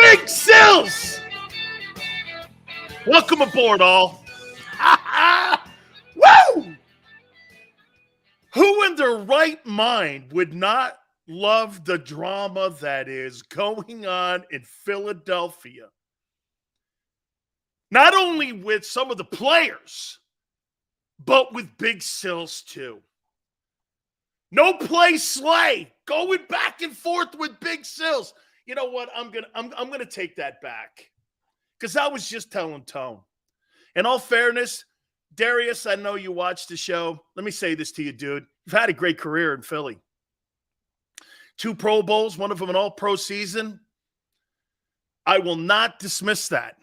Big Sills! Welcome aboard, all. Woo! Who in their right mind would not love the drama that is going on in Philadelphia? Not only with some of the players, but with Big Sills too. No play Slay going back and forth with Big Sills. You know what? I'm gonna take that back because I was just telling Tone. In all fairness, Darius, I know you watched the show. Let me say this to you, dude. You've had a great career in Philly. 2 Pro Bowls, one of them an all-pro season. I will not dismiss that.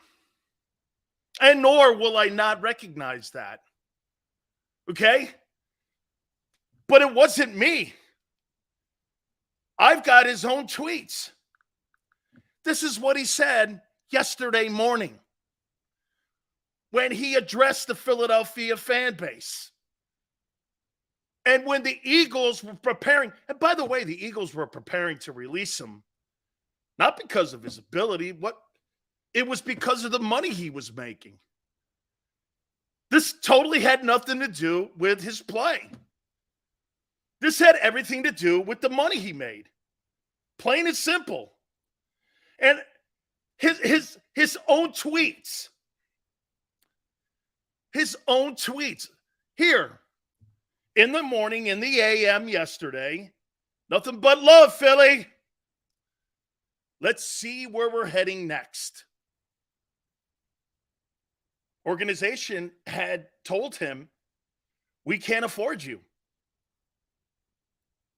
And nor will I not recognize that. Okay? But it wasn't me. I've got his own tweets. This is what he said yesterday morning when he addressed the Philadelphia fan base. And when the Eagles were preparing, and by the way, the Eagles were preparing to release him, not because of his ability, it was because of the money he was making. This totally had nothing to do with his play. This had everything to do with the money he made. Plain and simple. And his own tweets. His own tweets. Here, in the morning, in the AM yesterday, nothing but love, Philly. Let's see where we're heading next. Organization had told him, we can't afford you.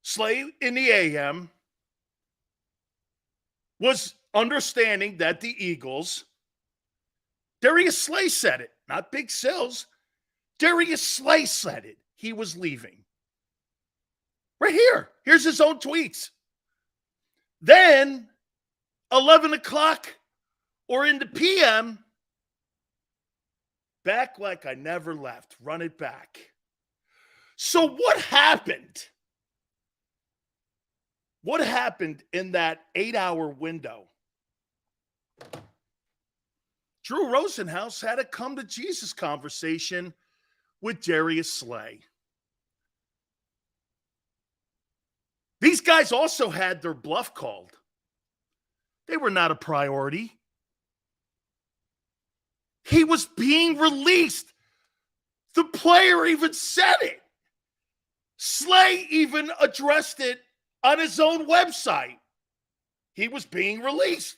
Slay in the AM was understanding that the Eagles, Darius Slay said it, not Big Sills. Darius Slay said it. He was leaving. Right here. Here's his own tweets. Then, 11 o'clock or in the PM, back like I never left. Run it back. So what happened? What happened in that 8-hour window? Drew Rosenhaus had a come-to-Jesus conversation with Darius Slay. These guys also had their bluff called. They were not a priority. He was being released. The player even said it. Slay even addressed it on his own website. He was being released.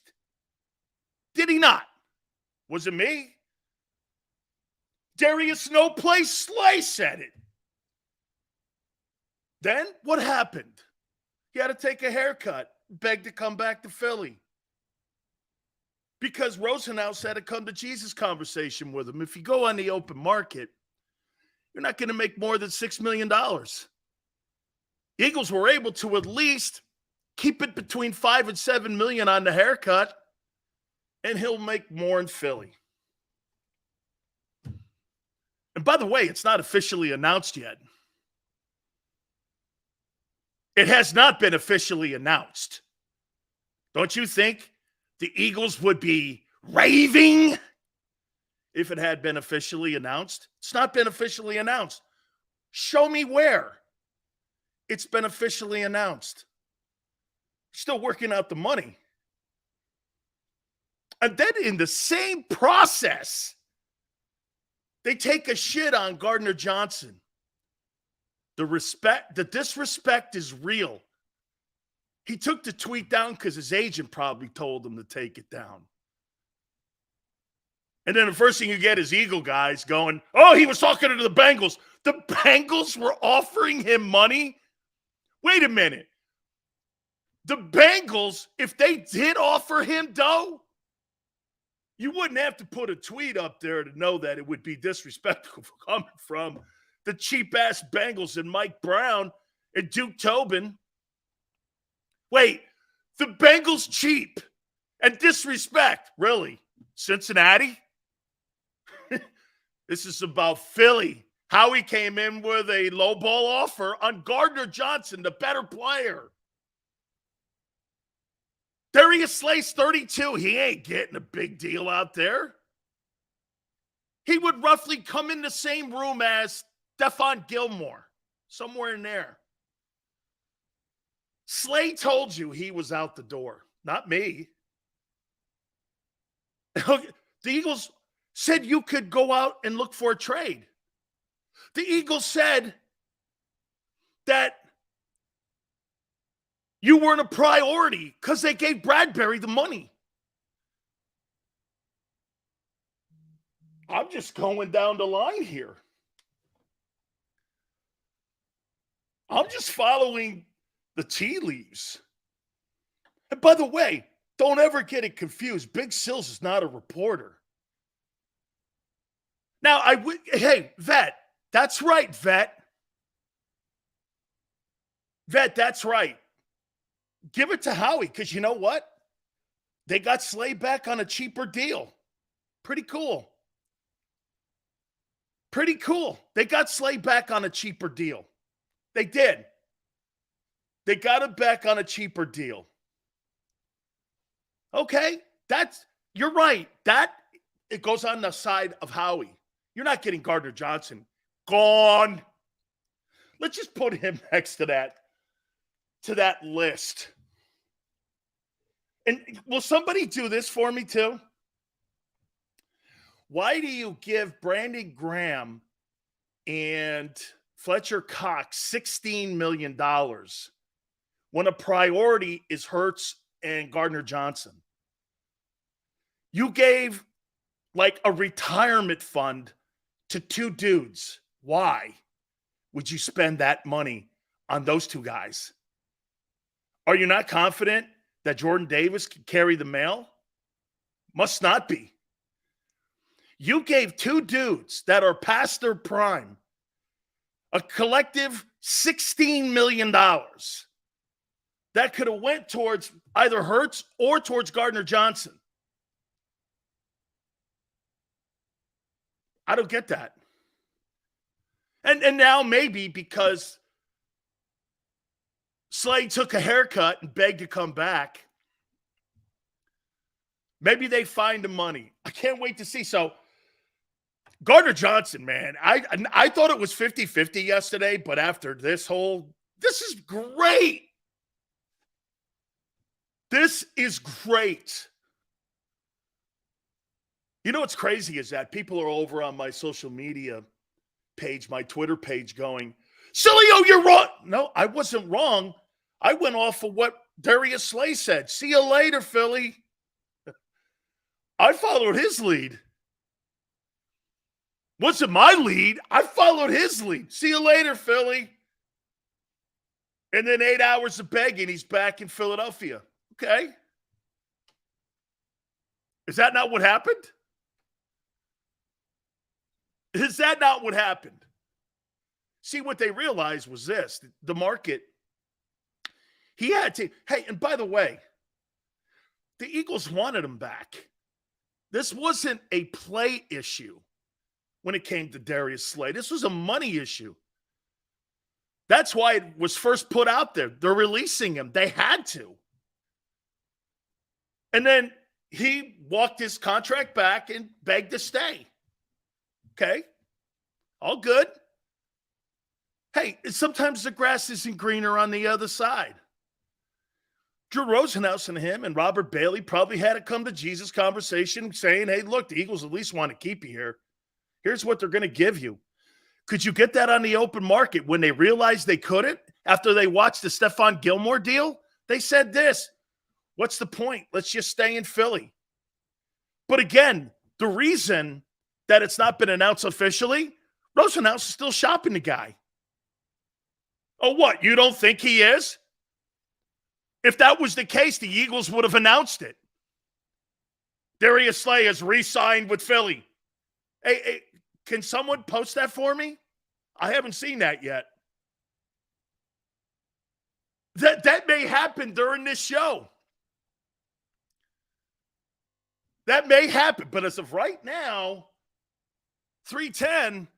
Did he not? Was it me? Darius No Play Slay said it. Then what happened? He had to take a haircut, begged to come back to Philly. Because Rosenhaus had a come-to-Jesus conversation with him. If you go on the open market, you're not going to make more than $6 million. Eagles were able to at least keep it between $5 and $7 million on the haircut, and he'll make more in Philly. And by the way, it's not officially announced yet. It has not been officially announced. Don't you think the Eagles would be raving if it had been officially announced? It's not been officially announced. Show me where it's been officially announced. Still working out the money. And then in the same process, they take a shit on Gardner-Johnson. The disrespect is real. He took the tweet down because his agent probably told him to take it down. And then the first thing you get is Eagle guys going, oh, he was talking to the Bengals. The Bengals were offering him money? Wait a minute. The Bengals, if they did offer him dough, you wouldn't have to put a tweet up there to know that it would be disrespectful coming from the cheap-ass Bengals and Mike Brown and Duke Tobin. Wait, the Bengals cheap and disrespect. Really? Cincinnati? This is about Philly. Howie came in with a low-ball offer on Gardner-Johnson, the better player. Darius Slay's 32. He ain't getting a big deal out there. He would roughly come in the same room as Stephon Gilmore, somewhere in there. Slay told you he was out the door, not me. The Eagles said you could go out and look for a trade. The Eagles said that you weren't a priority because they gave Bradbury the money. I'm just going down the line here. I'm just following the tea leaves. And by the way, don't ever get it confused. Big Sills is not a reporter. Now, hey, Vet, that's right, Vet. Vet, that's right. Give it to Howie, because you know what? They got Slay back on a cheaper deal. Pretty cool. Pretty cool. They got Slay back on a cheaper deal. They did. They got him back on a cheaper deal. Okay, you're right. It goes on the side of Howie. You're not getting Gardner-Johnson. Gone. Let's just put him next to that list. And will somebody do this for me too? Why do you give Brandon Graham and Fletcher Cox $16 million when a priority is Hertz and Gardner-Johnson? You gave like a retirement fund to two dudes. Why would you spend that money on those two guys? Are you not confident that Jordan Davis can carry the mail? Must not be. You gave two dudes that are past their prime a collective $16 million that could have went towards either Hertz or towards Gardner-Johnson. I don't get that. And now maybe because Slay took a haircut and begged to come back, maybe they find the money. I can't wait to see. So Gardner-Johnson, man, I thought it was 50-50 yesterday, but after this is great. This is great. You know what's crazy is that people are over on my social media page, my Twitter page, going, Sileo, you're wrong. No, I wasn't wrong. I went off of what Darius Slay said. See you later, Philly. I followed his lead. Wasn't my lead. I followed his lead. See you later, Philly. And then 8 hours of begging, he's back in Philadelphia. Okay. Is that not what happened? Is that not what happened? See, what they realized was this. The market, he had to, hey, and by the way, the Eagles wanted him back. This wasn't a play issue when it came to Darius Slay. This was a money issue. That's why it was first put out there. They're releasing him. They had to. And then he walked his contract back and begged to stay. Okay. All good. Hey, sometimes the grass isn't greener on the other side. Drew Rosenhaus and him and Robert Bailey probably had a come to Jesus conversation saying, hey, look, the Eagles at least want to keep you here. Here's what they're going to give you. Could you get that on the open market? When they realized they couldn't, after they watched the Stephon Gilmore deal, they said this, what's the point? Let's just stay in Philly. But again, the reason that it's not been announced officially, Rosenhaus is still shopping the guy. Oh, what? You don't think he is? If that was the case, the Eagles would have announced it. Darius Slay has re-signed with Philly. Hey, can someone post that for me? I haven't seen that yet. That may happen during this show. That may happen, but as of right now, 3:10,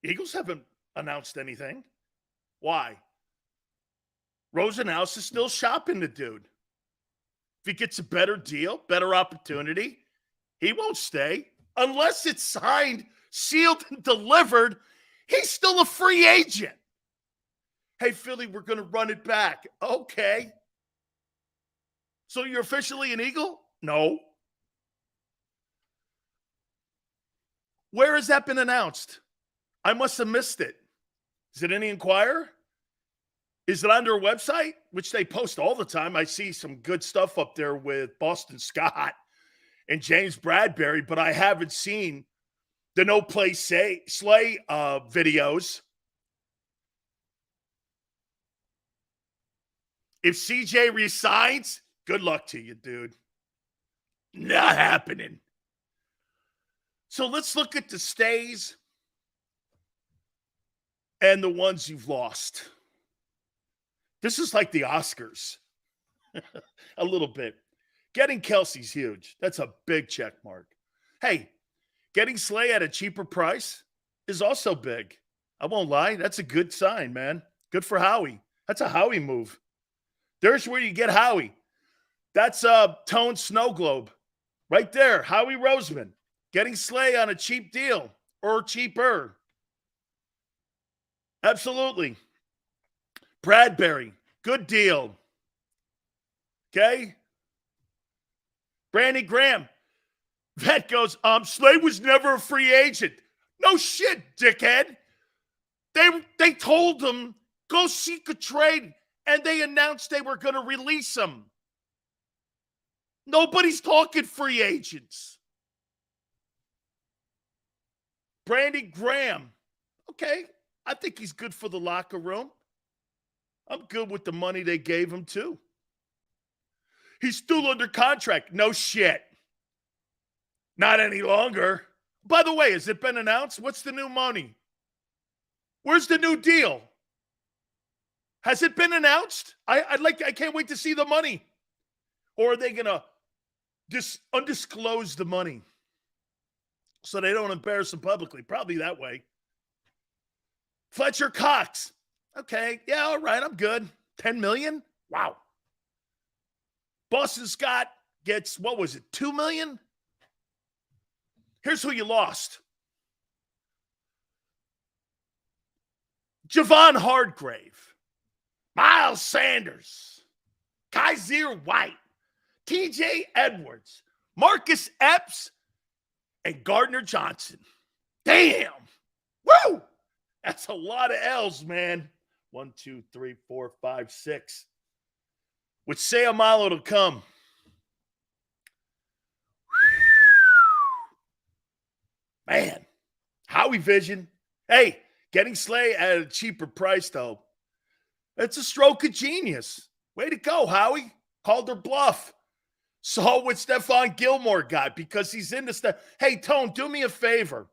Eagles haven't announced anything. Why? Rosenhaus is still shopping the dude. If he gets a better deal, better opportunity, he won't stay. Unless it's signed, sealed, and delivered, he's still a free agent. Hey, Philly, we're going to run it back. Okay. So you're officially an Eagle? No. Where has that been announced? I must have missed it. Is it in the Inquirer? Is it on their website, which they post all the time? I see some good stuff up there with Boston Scott and James Bradbury, but I haven't seen the No Play Slay videos. If CJ resigns, good luck to you, dude. Not happening. So let's look at the stays and the ones you've lost. This is like the Oscars. A little bit. Getting Kelsey's huge. That's a big check mark. Hey, getting Slay at a cheaper price is also big. I won't lie. That's a good sign, man. Good for Howie. That's a Howie move. There's where you get Howie. That's Tone Snow Globe. Right there. Howie Roseman. Getting Slay on a cheap deal or cheaper. Absolutely. Bradbury. Good deal. Okay? Brandon Graham. Vet goes, Slay was never a free agent. No shit, dickhead. They told him, go seek a trade, and they announced they were going to release him. Nobody's talking free agents. Brandon Graham. Okay, I think he's good for the locker room. I'm good with the money they gave him, too. He's still under contract. No shit. Not any longer. By the way, has it been announced? What's the new money? Where's the new deal? Has it been announced? I can't wait to see the money. Or are they going to undisclose the money so they don't embarrass him publicly? Probably that way. Fletcher Cox. Okay, yeah, all right, I'm good. $10 million? Wow. Boston Scott gets, what was it, $2 million? Here's who you lost. Javon Hargrave, Miles Sanders, Kaiser White, TJ Edwards, Marcus Epps, and Gardner-Johnson. Damn. Woo! That's a lot of L's, man. 1, 2, 3, 4, 5, 6. With Sayamalo to come. Man, Howie Vision. Hey, getting Slay at a cheaper price, though. It's a stroke of genius. Way to go, Howie. Called her bluff. Saw what Stephon Gilmore got because he's into stuff. Hey, Tone, do me a favor.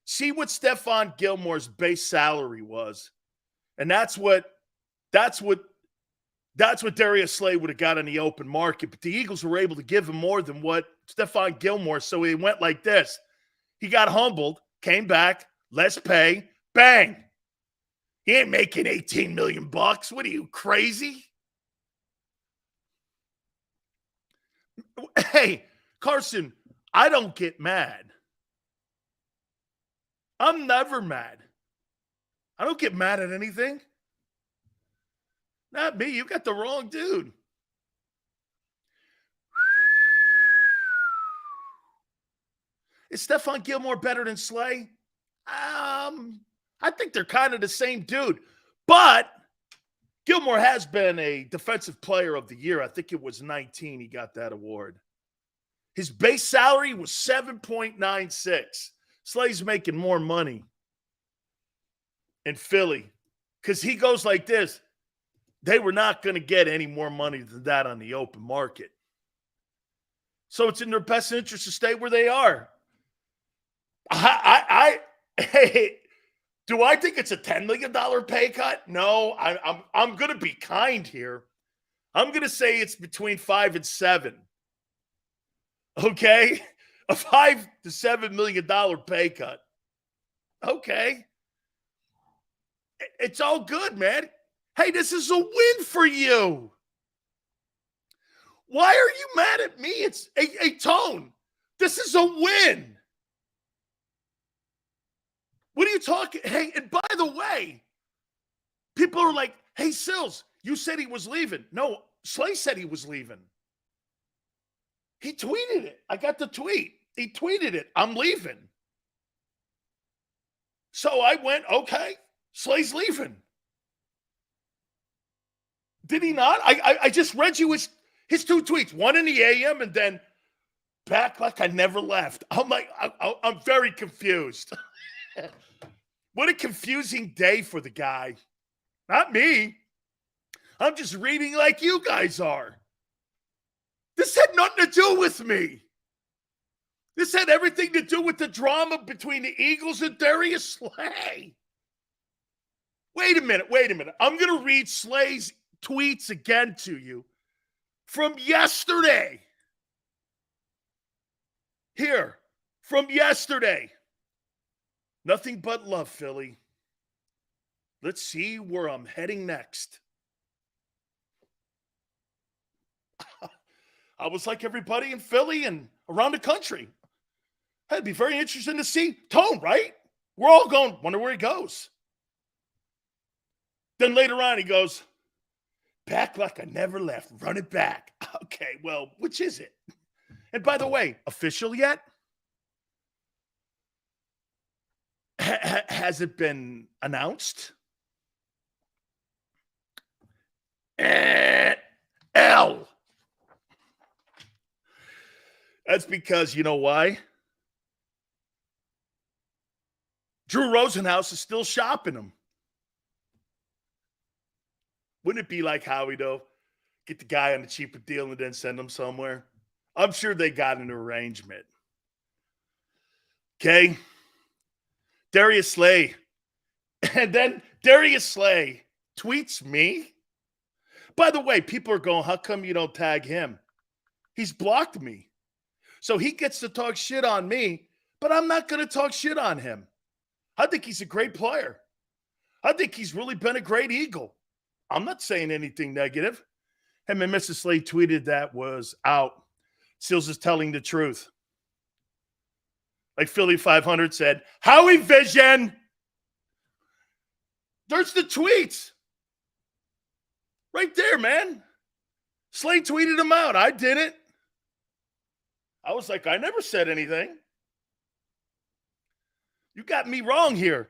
See what Stephon Gilmore's base salary was. And that's what Darius Slay would have got in the open market. But the Eagles were able to give him more than what Stephon Gilmore. So he went like this. He got humbled, came back, less pay, bang. He ain't making $18 million. What are you, crazy? Hey, Carson, I don't get mad. I'm never mad. I don't get mad at anything. Not me. You got the wrong dude. Is Stephon Gilmore better than Slay? I think they're kind of the same dude. But Gilmore has been a defensive player of the year. I think it was 19 he got that award. His base salary was $7.96. Slay's making more money in Philly because he goes like this. They were not going to get any more money than that on the open market. So it's in their best interest to stay where they are. Hey, do I think it's a $10 million pay cut? No, I'm going to be kind here. I'm going to say it's between 5 and 7. Okay? A $5 to $7 million pay cut. Okay. It's all good, man. Hey, this is a win for you. Why are you mad at me? It's a Tone. This is a win. What are you talking? Hey, and by the way, people are like, hey, Sills, you said he was leaving. No, Slay said he was leaving. He tweeted it. I got the tweet. He tweeted it. I'm leaving. So I went, okay, Slay's leaving. Did he not? I just read you his two tweets, one in the AM and then back like I never left. I'm like, I'm very confused. What a confusing day for the guy. Not me. I'm just reading like you guys are. This had nothing to do with me. This had everything to do with the drama between the Eagles and Darius Slay. Wait a minute. I'm going to read Slay's tweets again to you from yesterday. Here, from yesterday. Nothing but love, Philly. Let's see where I'm heading next. I was like everybody in Philly and around the country. It'd be very interesting to see Tone, right? We're all going, wonder where he goes. Then later on, he goes, back like I never left. Run it back. Okay, well, which is it? And by the way, official yet? Has it been announced? L. That's because, you know why? Drew Rosenhaus is still shopping him. Wouldn't it be like Howie, though? Get the guy on a cheaper deal and then send him somewhere? I'm sure they got an arrangement. Okay? Darius Slay. And then Darius Slay tweets me. By the way, people are going, how come you don't tag him? He's blocked me. So he gets to talk shit on me, but I'm not going to talk shit on him. I think he's a great player. I think he's really been a great Eagle. I'm not saying anything negative. Him and Mrs. Slay tweeted that was out. Seals is telling the truth. Like Philly 500 said, Howie Vision. There's the tweets. Right there, man. Slay tweeted him out. I didn't. I was like, I never said anything. You got me wrong here.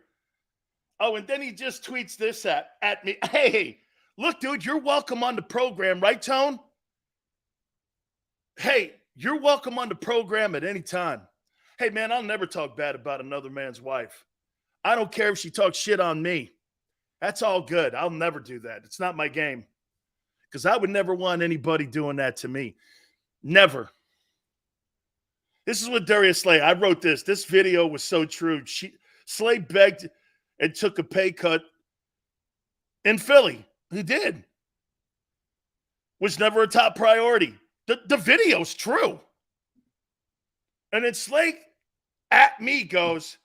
Oh, and then he just tweets this at me. Hey, look, dude, you're welcome on the program, right, Tone? Hey, you're welcome on the program at any time. Hey, man, I'll never talk bad about another man's wife. I don't care if she talks shit on me. That's all good. I'll never do that. It's not my game. Because I would never want anybody doing that to me. Never. This is what Darius Slay. I wrote this. This video was so true. Slay begged and took a pay cut in Philly. He did. Was never a top priority. The video's true. And then Slay at me goes,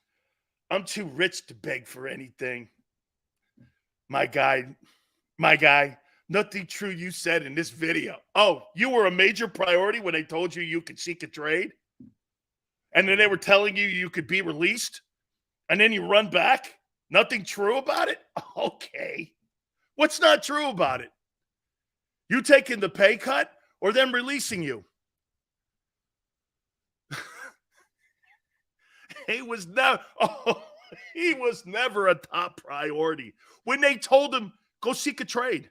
I'm too rich to beg for anything. My guy, nothing true you said in this video. Oh, you were a major priority when they told you you could seek a trade? And then they were telling you could be released? And then you run back? Nothing true about it? Okay. What's not true about it? You taking the pay cut or them releasing you? He was never a top priority when they told him, go seek a trade.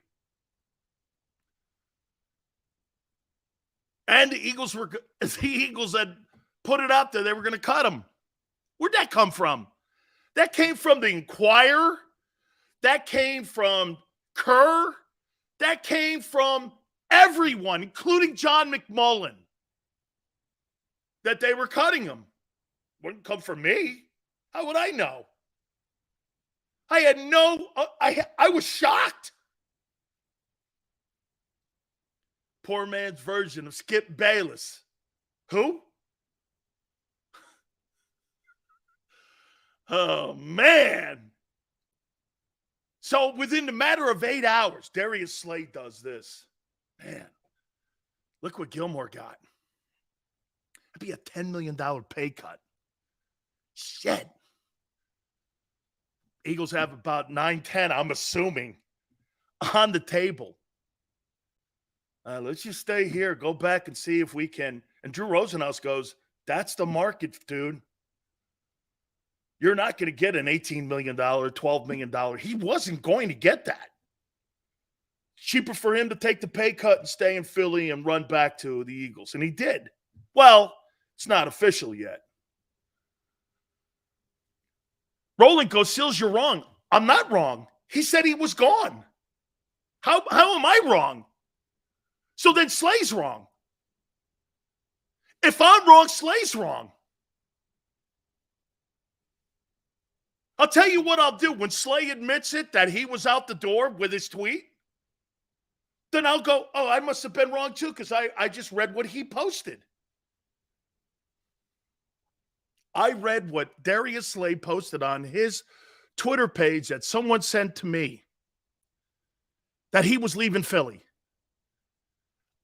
And the Eagles had put it out there. They were going to cut him. Where'd that come from? That came from the Inquirer. That came from Kerr. That came from everyone, including John McMullen, that they were cutting him. Wouldn't come from me. How would I know? I had I was shocked. Poor man's version of Skip Bayless. Who? Oh, man. So within the matter of 8 hours, Darius Slay does this. Man. Look what Gilmore got. That'd be a $10 million pay cut. Shit. Eagles have about 9-10, I'm assuming, on the table. Let's just stay here, go back and see if we can. And Drew Rosenhaus goes, that's the market, dude. You're not going to get an $18 million, $12 million. He wasn't going to get that. Cheaper for him to take the pay cut and stay in Philly and run back to the Eagles. And he did. Well, it's not official yet. Roland goes, Sills, you're wrong. I'm not wrong. He said he was gone. How am I wrong? So then Slay's wrong. If I'm wrong, Slay's wrong. I'll tell you what I'll do. When Slay admits it, that he was out the door with his tweet, then I'll go, oh, I must have been wrong too, because I just read what he posted. I read what Darius Slay posted on his Twitter page that someone sent to me, that he was leaving Philly.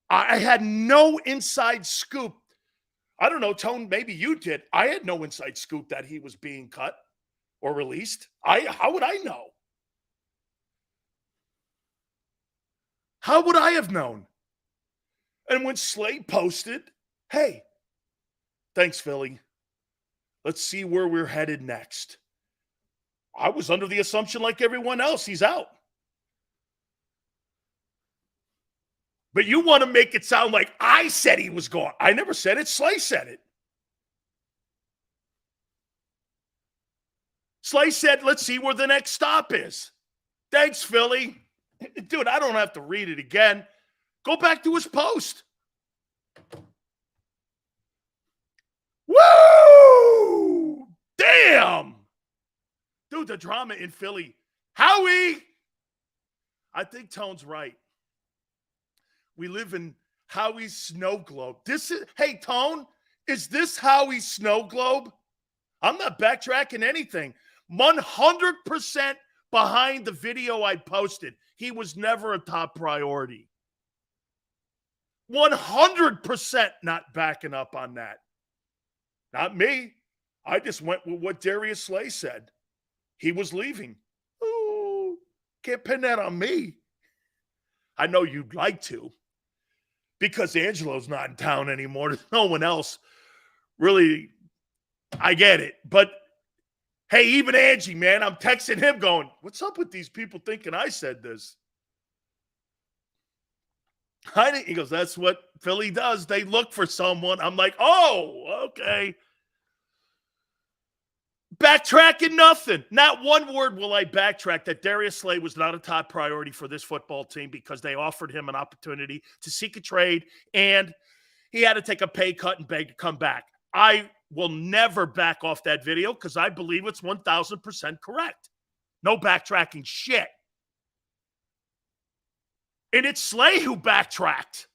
I had no inside scoop. I don't know, Tone, maybe you did. I had no inside scoop that he was being cut or released. How would I know? How would I have known? And when Slay posted, hey, thanks, Philly. Let's see where we're headed next. I was under the assumption, like everyone else, he's out. But you want to make it sound like I said he was gone. I never said it. Slay said it. Slay said, let's see where the next stop is. Thanks, Philly. Dude, I don't have to read it again. Go back to his post. Woo! Damn! Dude, the drama in Philly. Howie! I think Tone's right. We live in Howie's snow globe. Hey, Tone, is this Howie's snow globe? I'm not backtracking anything. 100% behind the video I posted. He was never a top priority. 100% not backing up on that. Not me. I just went with what Darius Slay said. He was leaving. Ooh, can't pin that on me. I know you'd like to, because Angelo's not in town anymore. There's no one else. Really, I get it. But, hey, even Angie, man, I'm texting him going, what's up with these people thinking I said this? He goes, that's what Philly does. They look for someone. I'm like, oh, okay. Backtracking nothing. Not one word will I backtrack that Darius Slay was not a top priority for this football team because they offered him an opportunity to seek a trade, and he had to take a pay cut and beg to come back. I will never back off that video because I believe it's 1,000% correct. No backtracking shit. And it's Slay who backtracked.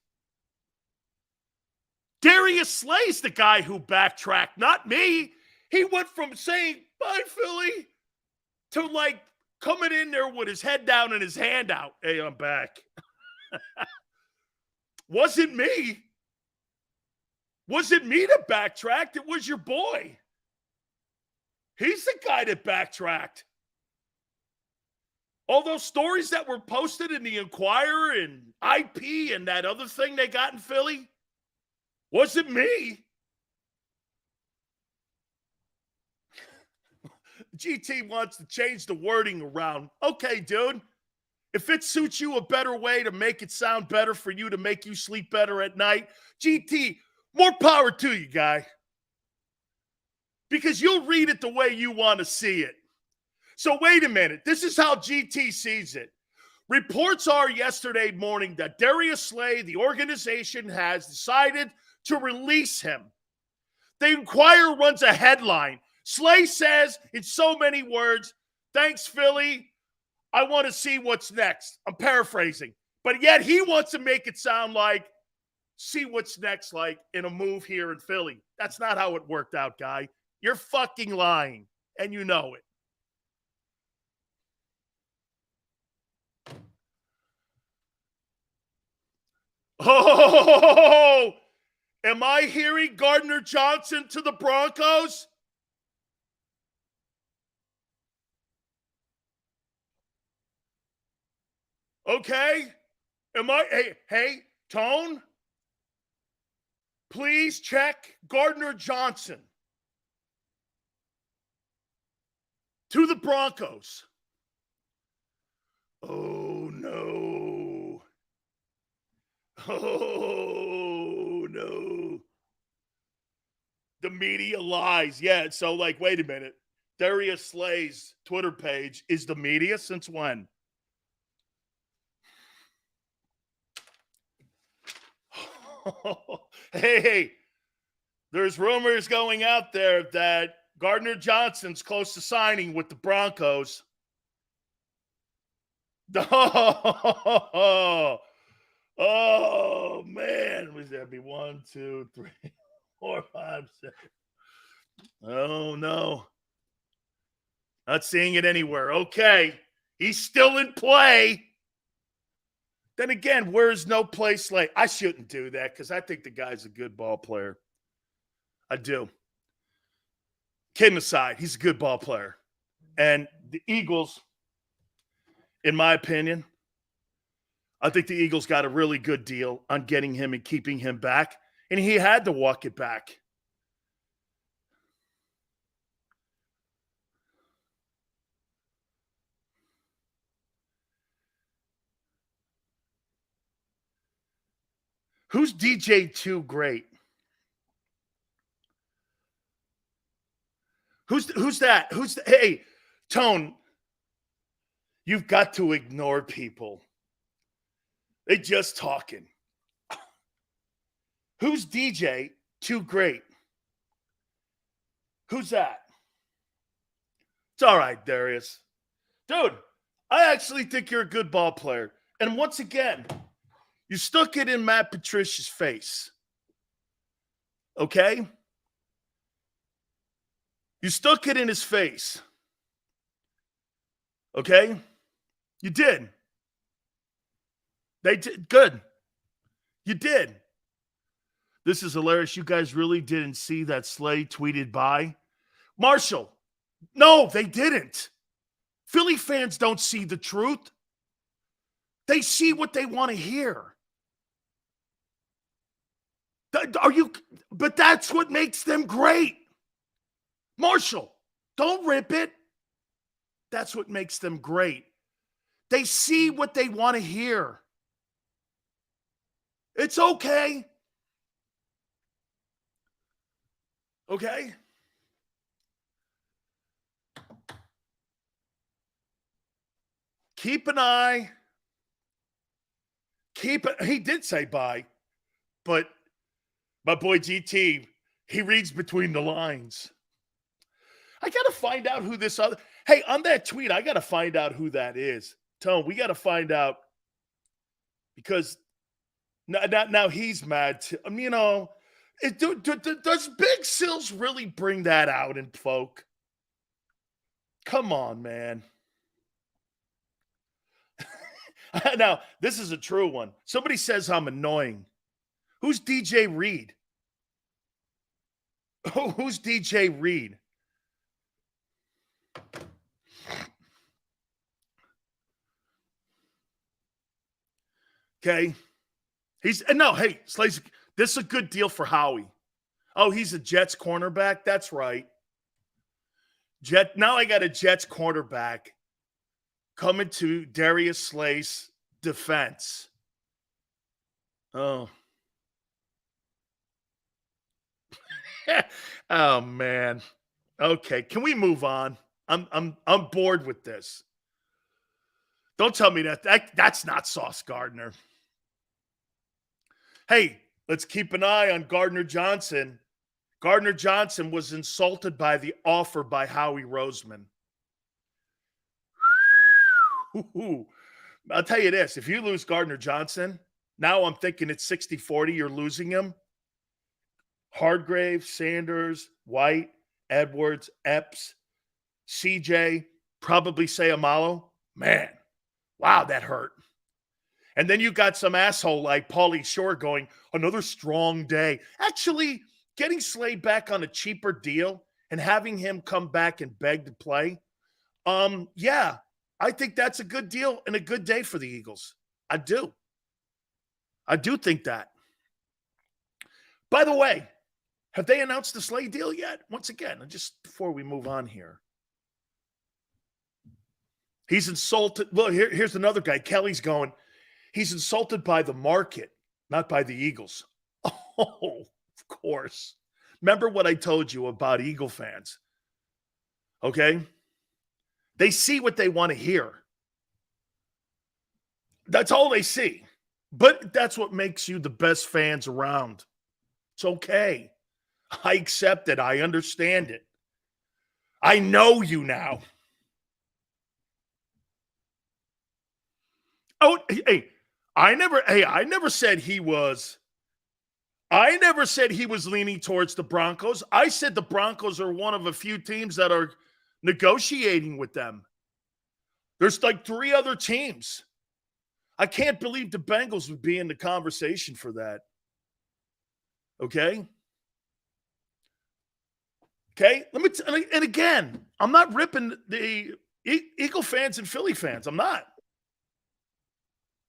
Darius Slay's the guy who backtracked, not me. He went from saying, bye, Philly, to like coming in there with his head down and his hand out. Hey, I'm back. Wasn't me. Wasn't me that backtracked. It was your boy. He's the guy that backtracked. All those stories that were posted in the Inquirer and IP and that other thing they got in Philly, wasn't me. GT wants to change the wording around. Okay, dude. If it suits you a better way to make it sound better for you, to make you sleep better at night, GT, more power to you, guy. Because you'll read it the way you want to see it. So wait a minute. This is how GT sees it. Reports are yesterday morning that Darius Slay, the organization, has decided to release him. The Inquirer runs a headline. Slay says in so many words, thanks, Philly. I want to see what's next. I'm paraphrasing. But yet he wants to make it sound like, see what's next, like in a move here in Philly. That's not how it worked out, guy. You're fucking lying, and you know it. Oh, am I hearing Gardner-Johnson to the Broncos? Okay. Hey, Tone? Please check Gardner-Johnson to the Broncos. Oh, no. Oh, no. The media lies. Yeah, so, wait a minute. Darius Slay's Twitter page is the media since when? Hey, there's rumors going out there that Gardner-Johnson's close to signing with the Broncos. Oh man. Was that be 1, 2, 3, 4, 5, 6? Oh, no. Not seeing it anywhere. Okay. He's still in play. Then again, where's no play Slay? I shouldn't do that because I think the guy's a good ball player. I do. Kidding aside, he's a good ball player. And the Eagles, in my opinion, I think the Eagles got a really good deal on getting him and keeping him back. And he had to walk it back. Who's DJ 2 great? Who's that? Hey, Tone, you've got to ignore people. They're just talking. Who's DJ 2 great? Who's that? It's all right, Darius. Dude, I actually think you're a good ball player. And once again, you stuck it in Matt Patricia's face. Okay? You stuck it in his face. Okay? You did. They did. Good. You did. This is hilarious. You guys really didn't see that Slay tweeted by Marshall. No, they didn't. Philly fans don't see the truth. They see what they want to hear. But that's what makes them great. Marshall, don't rip it. That's what makes them great. They see what they want to hear. It's okay. Okay? Keep an eye. He did say bye, but my boy GT, he reads between the lines. I got to find out who this other. Hey, on that tweet, I got to find out who that is. Tone, we got to find out because now he's mad. Does Big Sills really bring that out in folk? Come on, man. Now, this is a true one. Somebody says I'm annoying. Who's DJ Reed? Who's DJ Reed? Okay. Slay's, this is a good deal for Howie. Oh, he's a Jets cornerback? That's right. Now I got a Jets cornerback coming to Darius Slay's defense. Oh. Oh, man. Okay, can we move on? I'm bored with this. Don't tell me that's not Sauce Gardner. Hey, let's keep an eye on Gardner-Johnson. Gardner-Johnson was insulted by the offer by Howie Roseman. I'll tell you this. If you lose Gardner-Johnson, now I'm thinking it's 60-40. You're losing him. Hargrave, Sanders, White, Edwards, Epps, CJ, probably Sayamalo. Man, wow, that hurt. And then you got some asshole like Paulie Shore going, another strong day. Actually, getting Slay back on a cheaper deal and having him come back and beg to play, yeah, I think that's a good deal and a good day for the Eagles. I do. I do think that. By the way, have they announced the Slay deal yet? Once again, just before we move on here. He's insulted. Well, here's another guy. Kelly's going, he's insulted by the market, not by the Eagles. Oh, of course. Remember what I told you about Eagle fans. Okay? They see what they want to hear. That's all they see. But that's what makes you the best fans around. It's okay. I accept it. I understand it. I know you now. Oh, hey, I never said he was leaning towards the Broncos. I said the Broncos are one of a few teams that are negotiating with them. There's like 3 other teams. I can't believe the Bengals would be in the conversation for that. Okay? Okay? And again, I'm not ripping the Eagle fans and Philly fans. I'm not.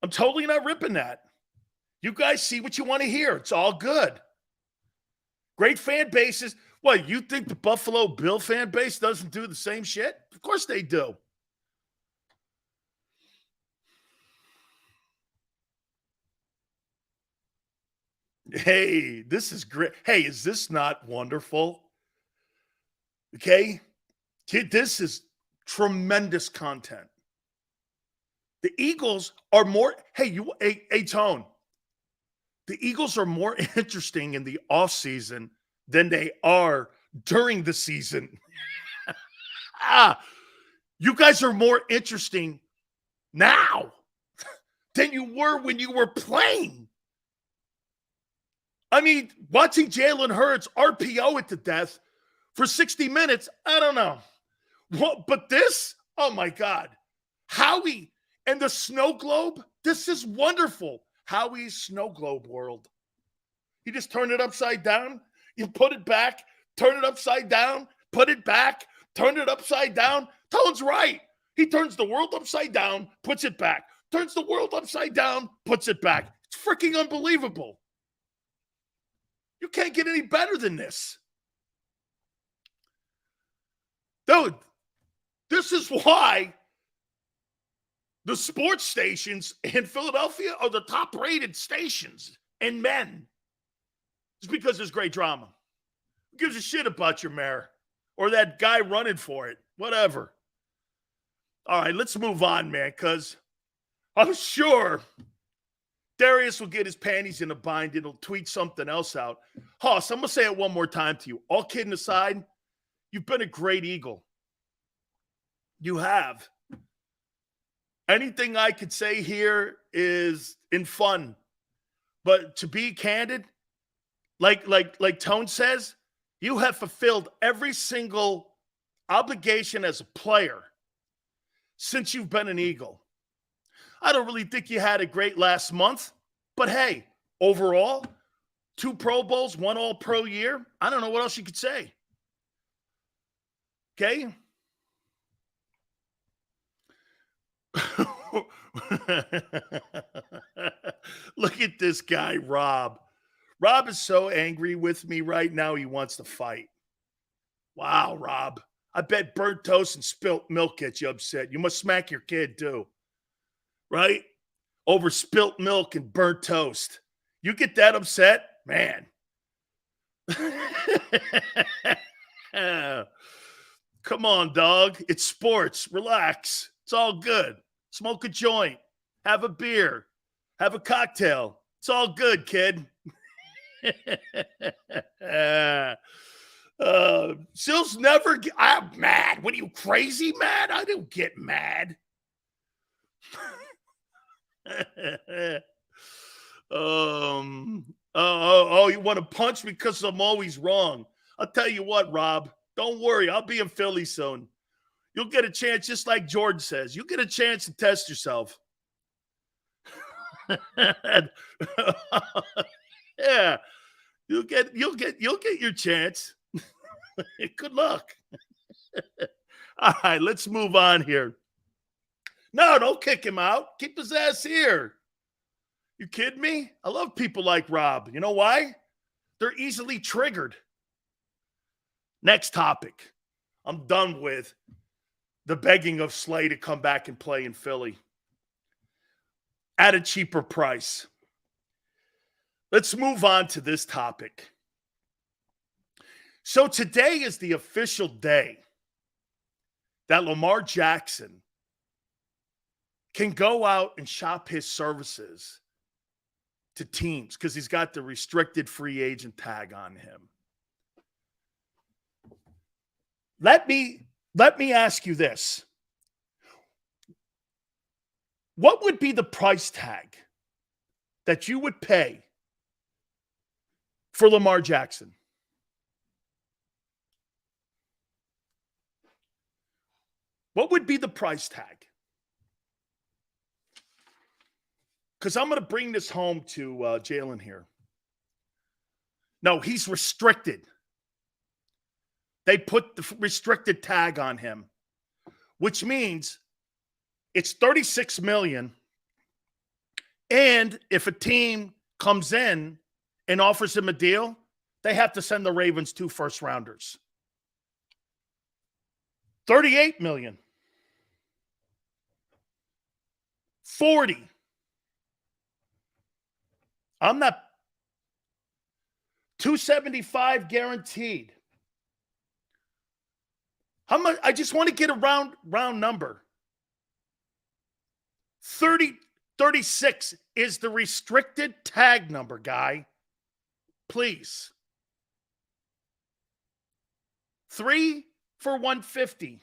I'm totally not ripping that. You guys see what you want to hear. It's all good. Great fan bases. What, you think the Buffalo Bill fan base doesn't do the same shit? Of course they do. Hey, this is great. Hey, is this not wonderful? Okay? This is tremendous content. The Eagles are more, hey, Tone. The Eagles are more interesting in the offseason than they are during the season. You guys are more interesting now than you were when you were playing. I mean, watching Jalen Hurts RPO it to death for 60 minutes, I don't know. But this, oh my God. Howie and the snow globe, this is wonderful. Howie's snow globe world. You just turn it upside down, you put it back, turn it upside down, put it back, turn it upside down. Tone's right. He turns the world upside down, puts it back. Turns the world upside down, puts it back. It's freaking unbelievable. You can't get any better than this. Dude, this is why the sports stations in Philadelphia are the top-rated stations in men. It's because there's great drama. Who gives a shit about your mayor or that guy running for it? Whatever. All right, let's move on, man, because I'm sure Darius will get his panties in a bind and he'll tweet something else out. Hoss, I'm going to say it one more time to you. All kidding aside, you've been a great Eagle. You have. Anything I could say here is in fun. But to be candid, like Tone says, you have fulfilled every single obligation as a player since you've been an Eagle. I don't really think you had a great last month, but hey, overall, 2 Pro Bowls, 1 All-Pro year. I don't know what else you could say. Okay? Look at this guy, Rob. Rob is so angry with me right now, he wants to fight. Wow, Rob. I bet burnt toast and spilt milk gets you upset. You must smack your kid, too. Right? Over spilt milk and burnt toast. You get that upset? Man. Come on, dog. It's sports. Relax. It's all good. Smoke a joint. Have a beer. Have a cocktail. It's all good, kid. Sills never I'm mad. What are you, crazy mad? I don't get mad. You want to punch me because I'm always wrong. I'll tell you what, Rob. Don't worry. I'll be in Philly soon. You'll get a chance, just like Jordan says. You'll get a chance to test yourself. Yeah, you'll get your chance. Good luck. All right, let's move on here. No, don't kick him out. Keep his ass here. You kidding me? I love people like Rob. You know why? They're easily triggered. Next topic. I'm done with the begging of Slay to come back and play in Philly at a cheaper price. Let's move on to this topic. So today is the official day that Lamar Jackson can go out and shop his services to teams because he's got the restricted free agent tag on him. Let me ask you this. What would be the price tag that you would pay for Lamar Jackson? What would be the price tag? Because I'm going to bring this home to Jalen here. No, he's restricted. They put the restricted tag on him, which means it's $36 million. And if a team comes in and offers him a deal, they have to send the Ravens 2 first-rounders. $38 million. 40. I'm not 275 guaranteed. How much? I just want to get a round number. 36 is the restricted tag number, guy. Please. 3 for 150.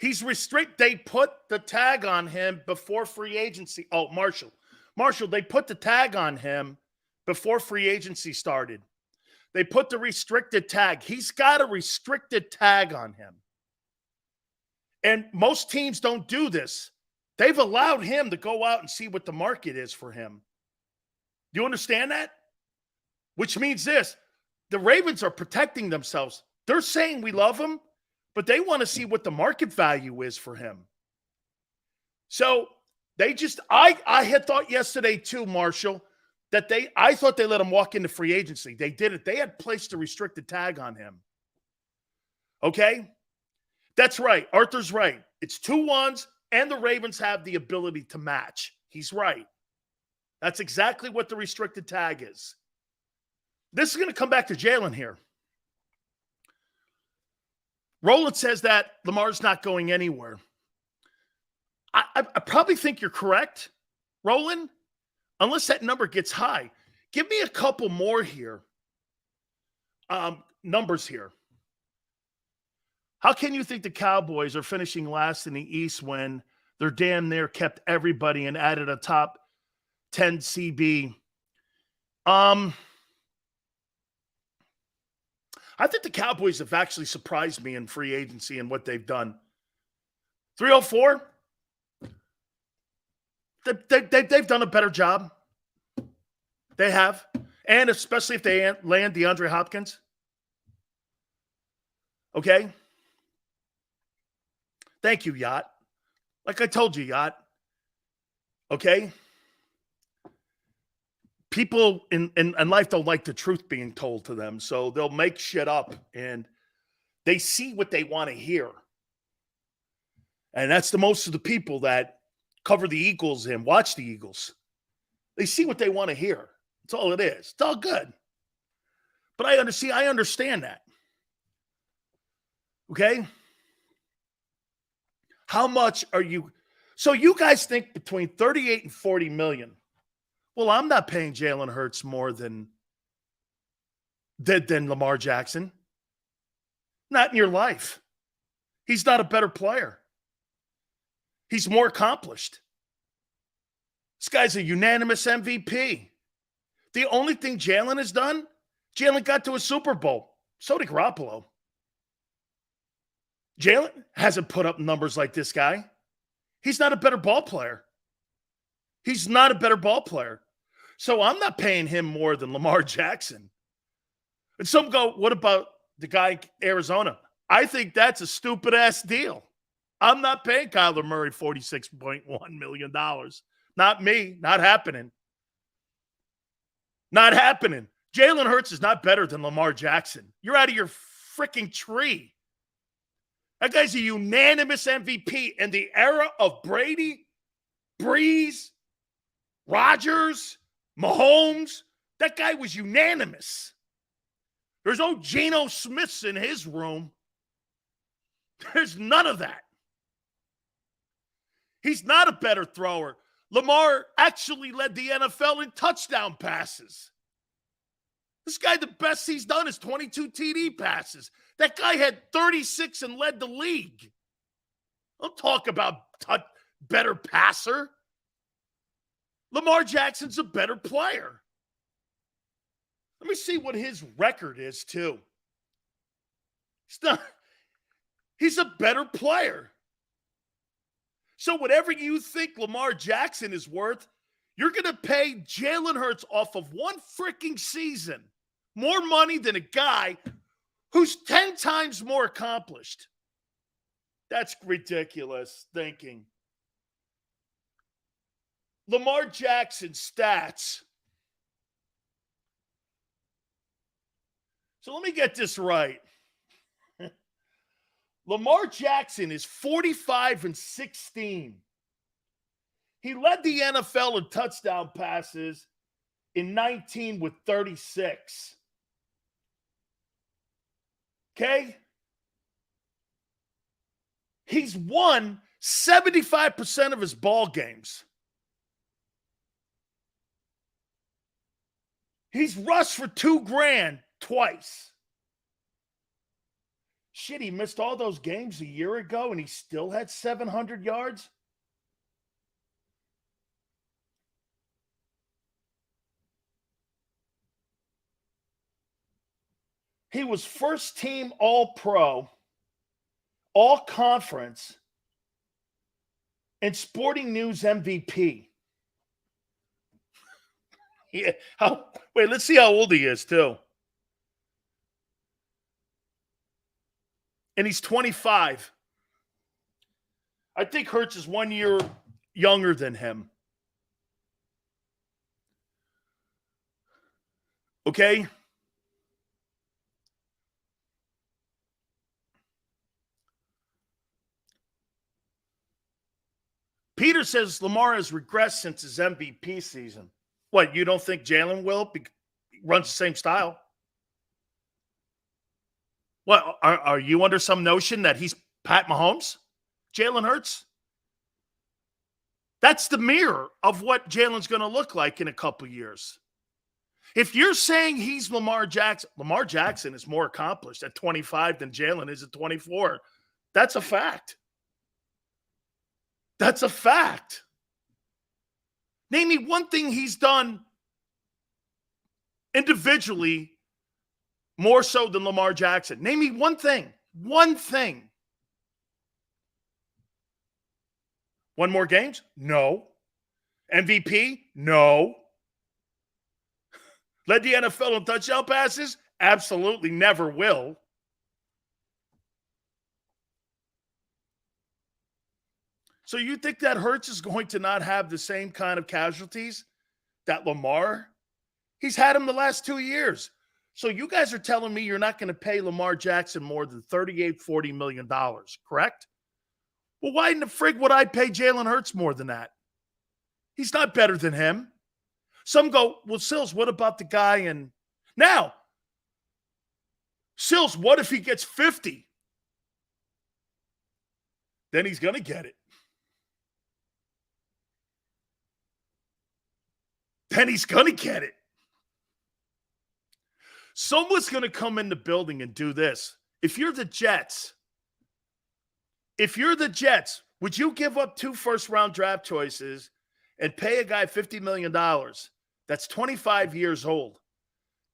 He's restricted. They put the tag on him before free agency. Oh, Marshall, they put the tag on him before free agency started. They put the restricted tag. He's got a restricted tag on him. And most teams don't do this. They've allowed him to go out and see what the market is for him. Do you understand that? Which means this. The Ravens are protecting themselves. They're saying we love him, but they want to see what the market value is for him. So they just, I had thought yesterday too, Marshall, that I thought they let him walk into free agency. They did it. They had placed a restricted tag on him. Okay? That's right. Arthur's right. It's 2 ones, and the Ravens have the ability to match. He's right. That's exactly what the restricted tag is. This is going to come back to Jalen here. Roland says that Lamar's not going anywhere. I probably think you're correct, Roland, unless that number gets high. Give me a couple more here. Numbers here. How can you think the Cowboys are finishing last in the East when they're damn near kept everybody and added a top 10 CB? I think the Cowboys have actually surprised me in free agency and what they've done. 304? They've done a better job. They have. And especially if they land DeAndre Hopkins. Okay? Thank you, Yacht. Like I told you, Yacht. Okay? People in life don't like the truth being told to them, so they'll make shit up, and they see what they want to hear. And that's the most of the people that cover the Eagles and watch the Eagles. They see what they want to hear. That's all it is. It's all good. But I understand that. Okay? How much are you? So you guys think between 38 and 40 million. Well, I'm not paying Jalen Hurts more than Lamar Jackson. Not in your life. He's not a better player. He's more accomplished. This guy's a unanimous MVP. The only thing Jalen has done, Jalen got to a Super Bowl. So did Garoppolo. Jalen hasn't put up numbers like this guy. He's not a better ball player. He's not a better ball player. So I'm not paying him more than Lamar Jackson. And some go, what about the guy in Arizona? I think that's a stupid-ass deal. I'm not paying Kyler Murray $46.1 million. Not me. Not happening. Not happening. Jalen Hurts is not better than Lamar Jackson. You're out of your freaking tree. That guy's a unanimous MVP in the era of Brady, Breeze, Rodgers, Mahomes. That guy was unanimous. There's no Geno Smiths in his room. There's none of that. He's not a better thrower. Lamar actually led the NFL in touchdown passes. This guy, the best he's done is 22 TD passes. That guy had 36 and led the league. Don't talk about better passer. Lamar Jackson's a better player. Let me see what his record is, too. He's a better player. So whatever you think Lamar Jackson is worth, you're going to pay Jalen Hurts off of one freaking season more money than a guy who's 10 times more accomplished. That's ridiculous thinking. Lamar Jackson's stats. So let me get this right. Lamar Jackson is 45-16. He led the NFL in touchdown passes in 19 with 36. Okay? He's won 75% of his ball games. He's rushed for $2,000 twice. Shit, he missed all those games a year ago and he still had 700 yards? He was first team All-Pro, All-Conference, and Sporting News MVP. Yeah. Wait, let's see how old he is, too. And he's 25. I think Hertz is 1 year younger than him. Okay? Peter says Lamar has regressed since his MVP season. What, you don't think Jalen will? He runs the same style. What, are you under some notion that he's Pat Mahomes? Jalen Hurts? That's the mirror of what Jalen's going to look like in a couple years. If you're saying he's Lamar Jackson is more accomplished at 25 than Jalen is at 24. That's a fact. That's a fact. Name me one thing he's done individually more so than Lamar Jackson. Name me one thing. One thing. Won more games? No. MVP? No. Led the NFL in touchdown passes? Absolutely never will. So you think that Hertz is going to not have the same kind of casualties that Lamar? He's had him the last 2 years. So you guys are telling me you're not going to pay Lamar Jackson more than $38-40 million, correct? Well, why in the frig would I pay Jalen Hurts more than that? He's not better than him. Some go, well, Sills, what about the guy in... Now, Sills, what if he gets 50? Then he's going to get it. Then he's going to get it. Someone's going to come in the building and do this. If you're the Jets, would you give up 2 first-round draft choices and pay a guy $50 million that's 25 years old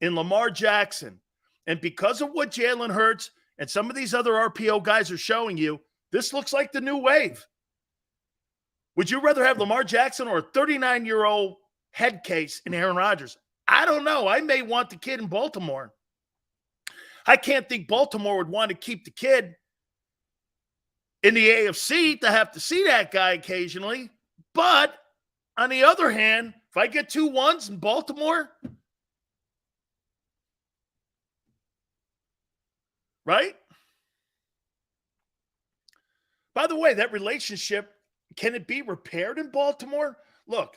in Lamar Jackson? And because of what Jalen Hurts and some of these other RPO guys are showing you, this looks like the new wave. Would you rather have Lamar Jackson or a 39-year-old head case in Aaron Rodgers? I don't know. I may want the kid in Baltimore. I can't think Baltimore would want to keep the kid in the AFC to have to see that guy occasionally. But on the other hand, if I get 2 ones in Baltimore, right? By the way, that relationship, can it be repaired in Baltimore? Look,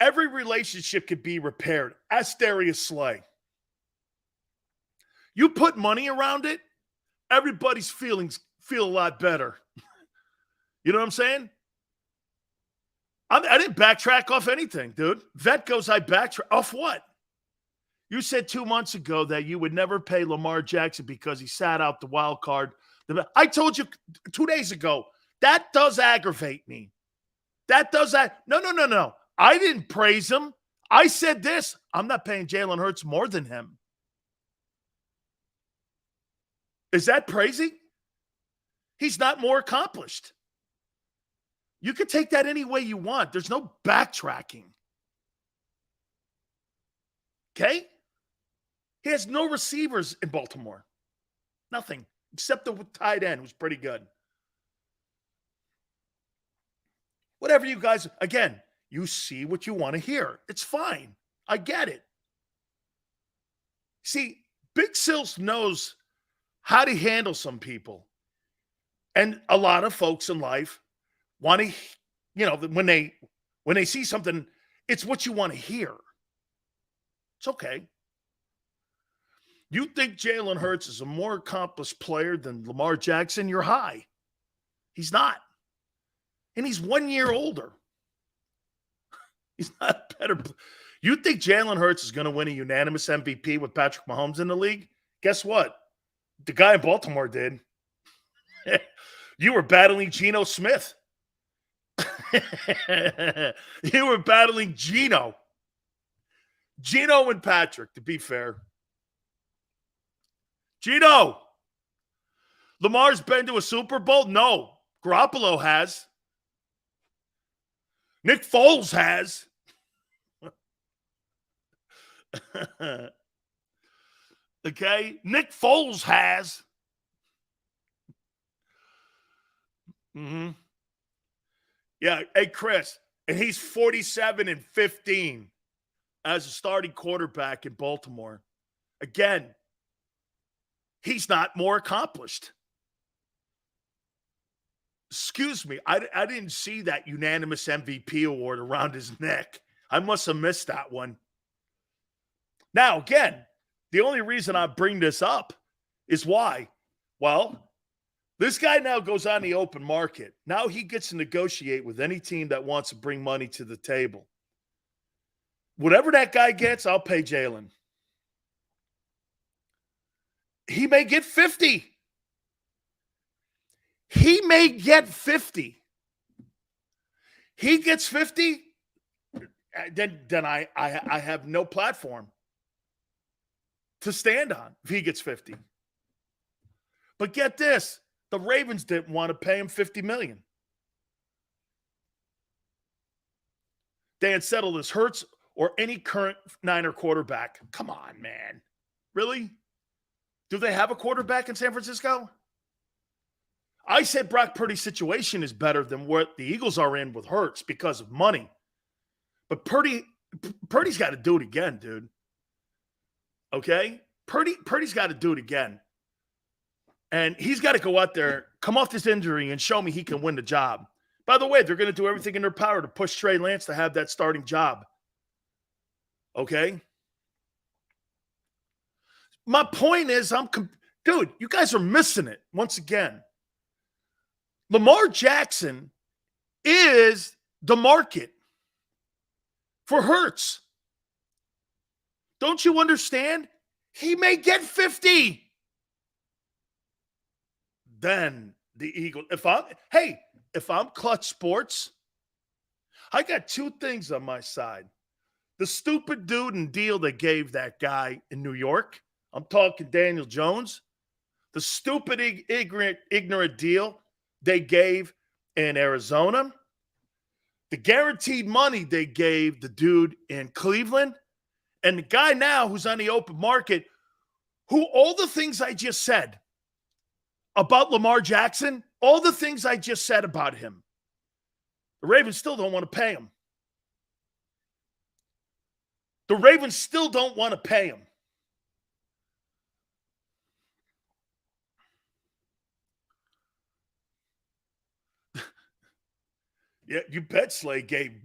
every relationship could be repaired. Ask Darius Slay. You put money around it, everybody's feelings feel a lot better. You know what I'm saying? I didn't backtrack off anything, dude. Vet goes, I backtrack. Off what? You said 2 months ago that you would never pay Lamar Jackson because he sat out the wild card. I told you 2 days ago, that does aggravate me. That does that. No. I didn't praise him. I said this. I'm not paying Jalen Hurts more than him. Is that praising? He's not more accomplished. You can take that any way you want. There's no backtracking. Okay? He has no receivers in Baltimore. Nothing. Except the tight end, who's pretty good. Whatever you guys, again, you see what you want to hear. It's fine. I get it. See, Big Sills knows how to handle some people. And a lot of folks in life want to, when they see something, it's what you want to hear. It's okay. You think Jalen Hurts is a more accomplished player than Lamar Jackson? You're high. He's not. And he's 1 year older. He's not better. You think Jalen Hurts is going to win a unanimous MVP with Patrick Mahomes in the league? Guess what? The guy in Baltimore did. You were battling Geno Smith. You were battling Geno. Geno and Patrick, to be fair. Geno. Lamar's been to a Super Bowl? No. Garoppolo has. Nick Foles has. Okay? Nick Foles has. Mm-hmm. Yeah. Hey, Chris. And he's 47-15 as a starting quarterback in Baltimore. Again, he's not more accomplished. Excuse me. I didn't see that unanimous MVP award around his neck. I must have missed that one. Now, again, the only reason I bring this up is why? Well, this guy now goes on the open market. Now he gets to negotiate with any team that wants to bring money to the table. Whatever that guy gets, I'll pay Jalen. He may get 50. He may get 50. He gets 50, then I have no platform to stand on if he gets 50. But get this, the Ravens didn't want to pay him $50 million. Dan settled as Hertz or any current Niner quarterback. Come on, man. Really? Do they have a quarterback in San Francisco? I said Brock Purdy's situation is better than what the Eagles are in with Hertz because of money. But Purdy's got to do it again, dude. Okay? Purdy's got to do it again. And he's got to go out there, come off this injury, and show me he can win the job. By the way, they're going to do everything in their power to push Trey Lance to have that starting job. Okay? My point is, dude, you guys are missing it once again. Lamar Jackson is the market for Hertz. Don't you understand? He may get 50. Then the Eagles, if I'm Clutch Sports, I got two things on my side. The stupid dude and deal they gave that guy in New York. I'm talking Daniel Jones. the stupid, ignorant deal they gave in Arizona, the guaranteed money they gave the dude in Cleveland, and the guy now who's on the open market, who all the things I just said about Lamar Jackson, all the things I just said about him, the Ravens still don't want to pay him. The Ravens still don't want to pay him. Yeah, you bet Slay came.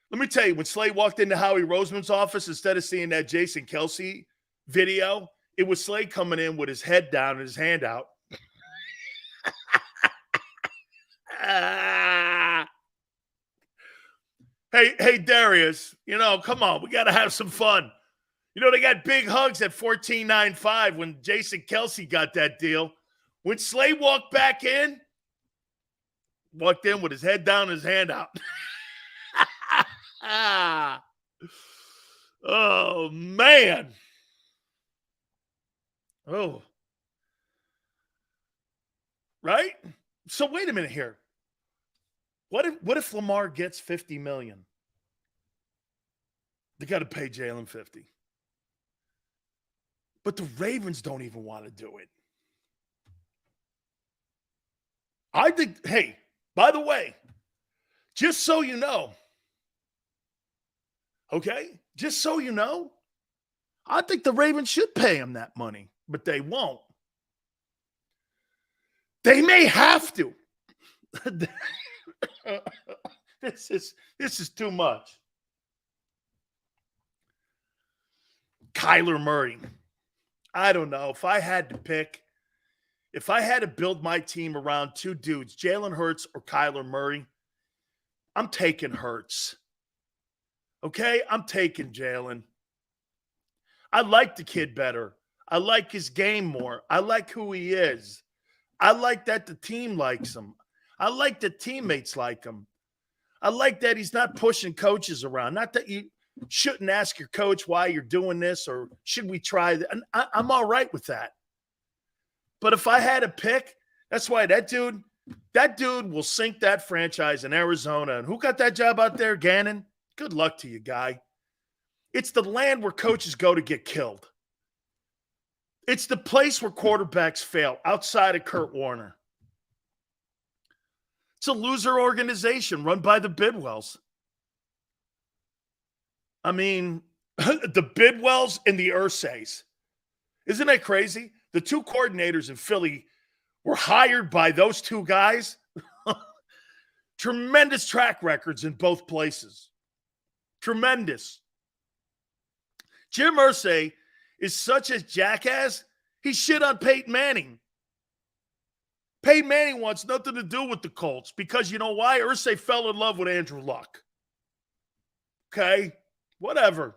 Let me tell you, when Slay walked into Howie Roseman's office, instead of seeing that Jason Kelsey video, it was Slay coming in with his head down and his hand out. Hey, Darius, come on. We got to have some fun. They got big hugs at 14.95 when Jason Kelsey got that deal. When Slay walked in with his head down and his hand out. Oh, man. Oh. Right? So wait a minute here. What if Lamar gets $50 million? They got to pay Jalen $50. But the Ravens don't even want to do it. I think, hey, by the way, just so you know, okay, just so you know, I think the Ravens should pay him that money, but they won't. They may have to. This is too much. Kyler Murray. I don't know. If I had to build my team around two dudes, Jalen Hurts or Kyler Murray, I'm taking Hertz. Okay? I'm taking Jalen. I like the kid better. I like his game more. I like who he is. I like that the team likes him. I like that teammates like him. I like that he's not pushing coaches around. Not that you shouldn't ask your coach why you're doing this or should we try that. I'm all right with that. But if I had to pick, that's why that dude will sink that franchise in Arizona. And who got that job out there, Gannon? Good luck to you, guy. It's the land where coaches go to get killed. It's the place where quarterbacks fail outside of Kurt Warner. It's a loser organization run by the Bidwells. I mean, the Bidwells and the Ursays. Isn't that crazy? The two coordinators in Philly were hired by those two guys. Tremendous track records in both places. Tremendous. Jim Irsay is such a jackass, he shit on Peyton Manning. Peyton Manning wants nothing to do with the Colts because you know why? Irsay fell in love with Andrew Luck. Okay? Whatever.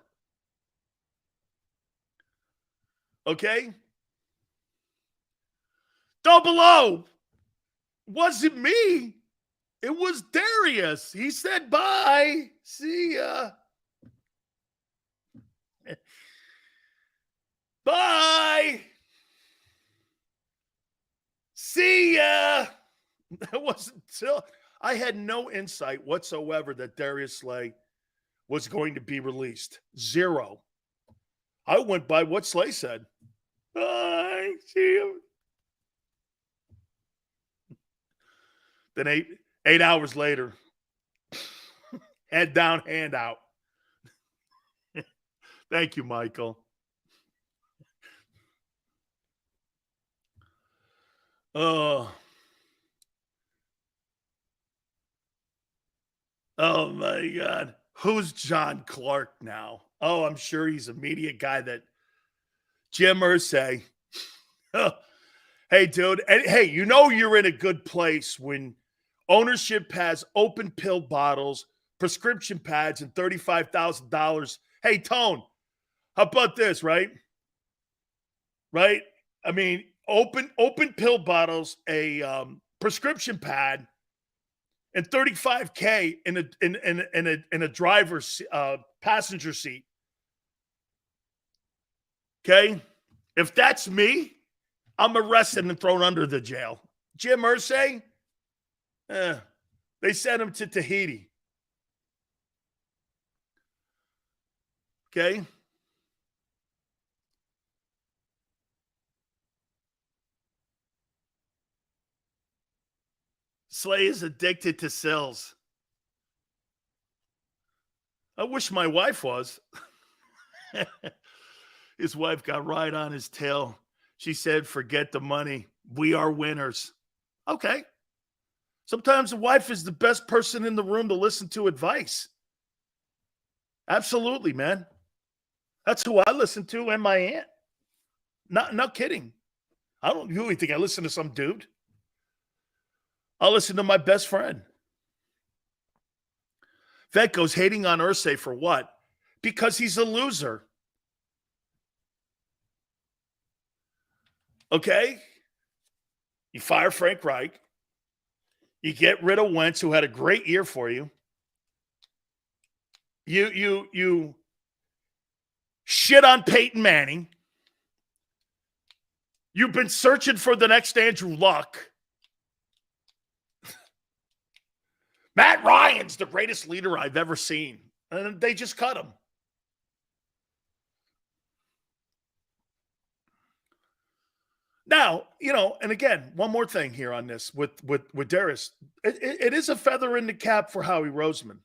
Okay? Double O. Wasn't me. It was Darius. He said bye. See ya. Bye. See ya. That wasn't until I had no insight whatsoever that Darius Slay was going to be released. Zero. I went by what Slay said. Bye. See you. Then eight hours later, head down, hand out. Thank you, Michael. Oh my God. Who's John Clark now? Oh, I'm sure he's a media guy that Jim Irsay. Hey, dude. And hey, you're in a good place when ownership has open pill bottles, prescription pads, and $35,000. Hey, Tone, how about this, right? Right? I mean, open pill bottles, a prescription pad, and $35K in a driver's passenger seat. Okay? If that's me, I'm arrested and thrown under the jail. Jim Irsay, they sent him to Tahiti. Okay? Slay is addicted to sills. I wish my wife was. His wife got right on his tail. She said, forget the money. We are winners. Okay. Sometimes the wife is the best person in the room to listen to advice. Absolutely, man. That's who I listen to, and my aunt. Not kidding. I don't really think I listen to some dude. I'll listen to my best friend. Vet goes hating on Irsay for what? Because he's a loser. Okay? You fire Frank Reich. You get rid of Wentz, who had a great year for you. You shit on Peyton Manning. You've been searching for the next Andrew Luck. Matt Ryan's the greatest leader I've ever seen. And they just cut him. Now, and again, one more thing here on this with Darius. It is a feather in the cap for Howie Roseman.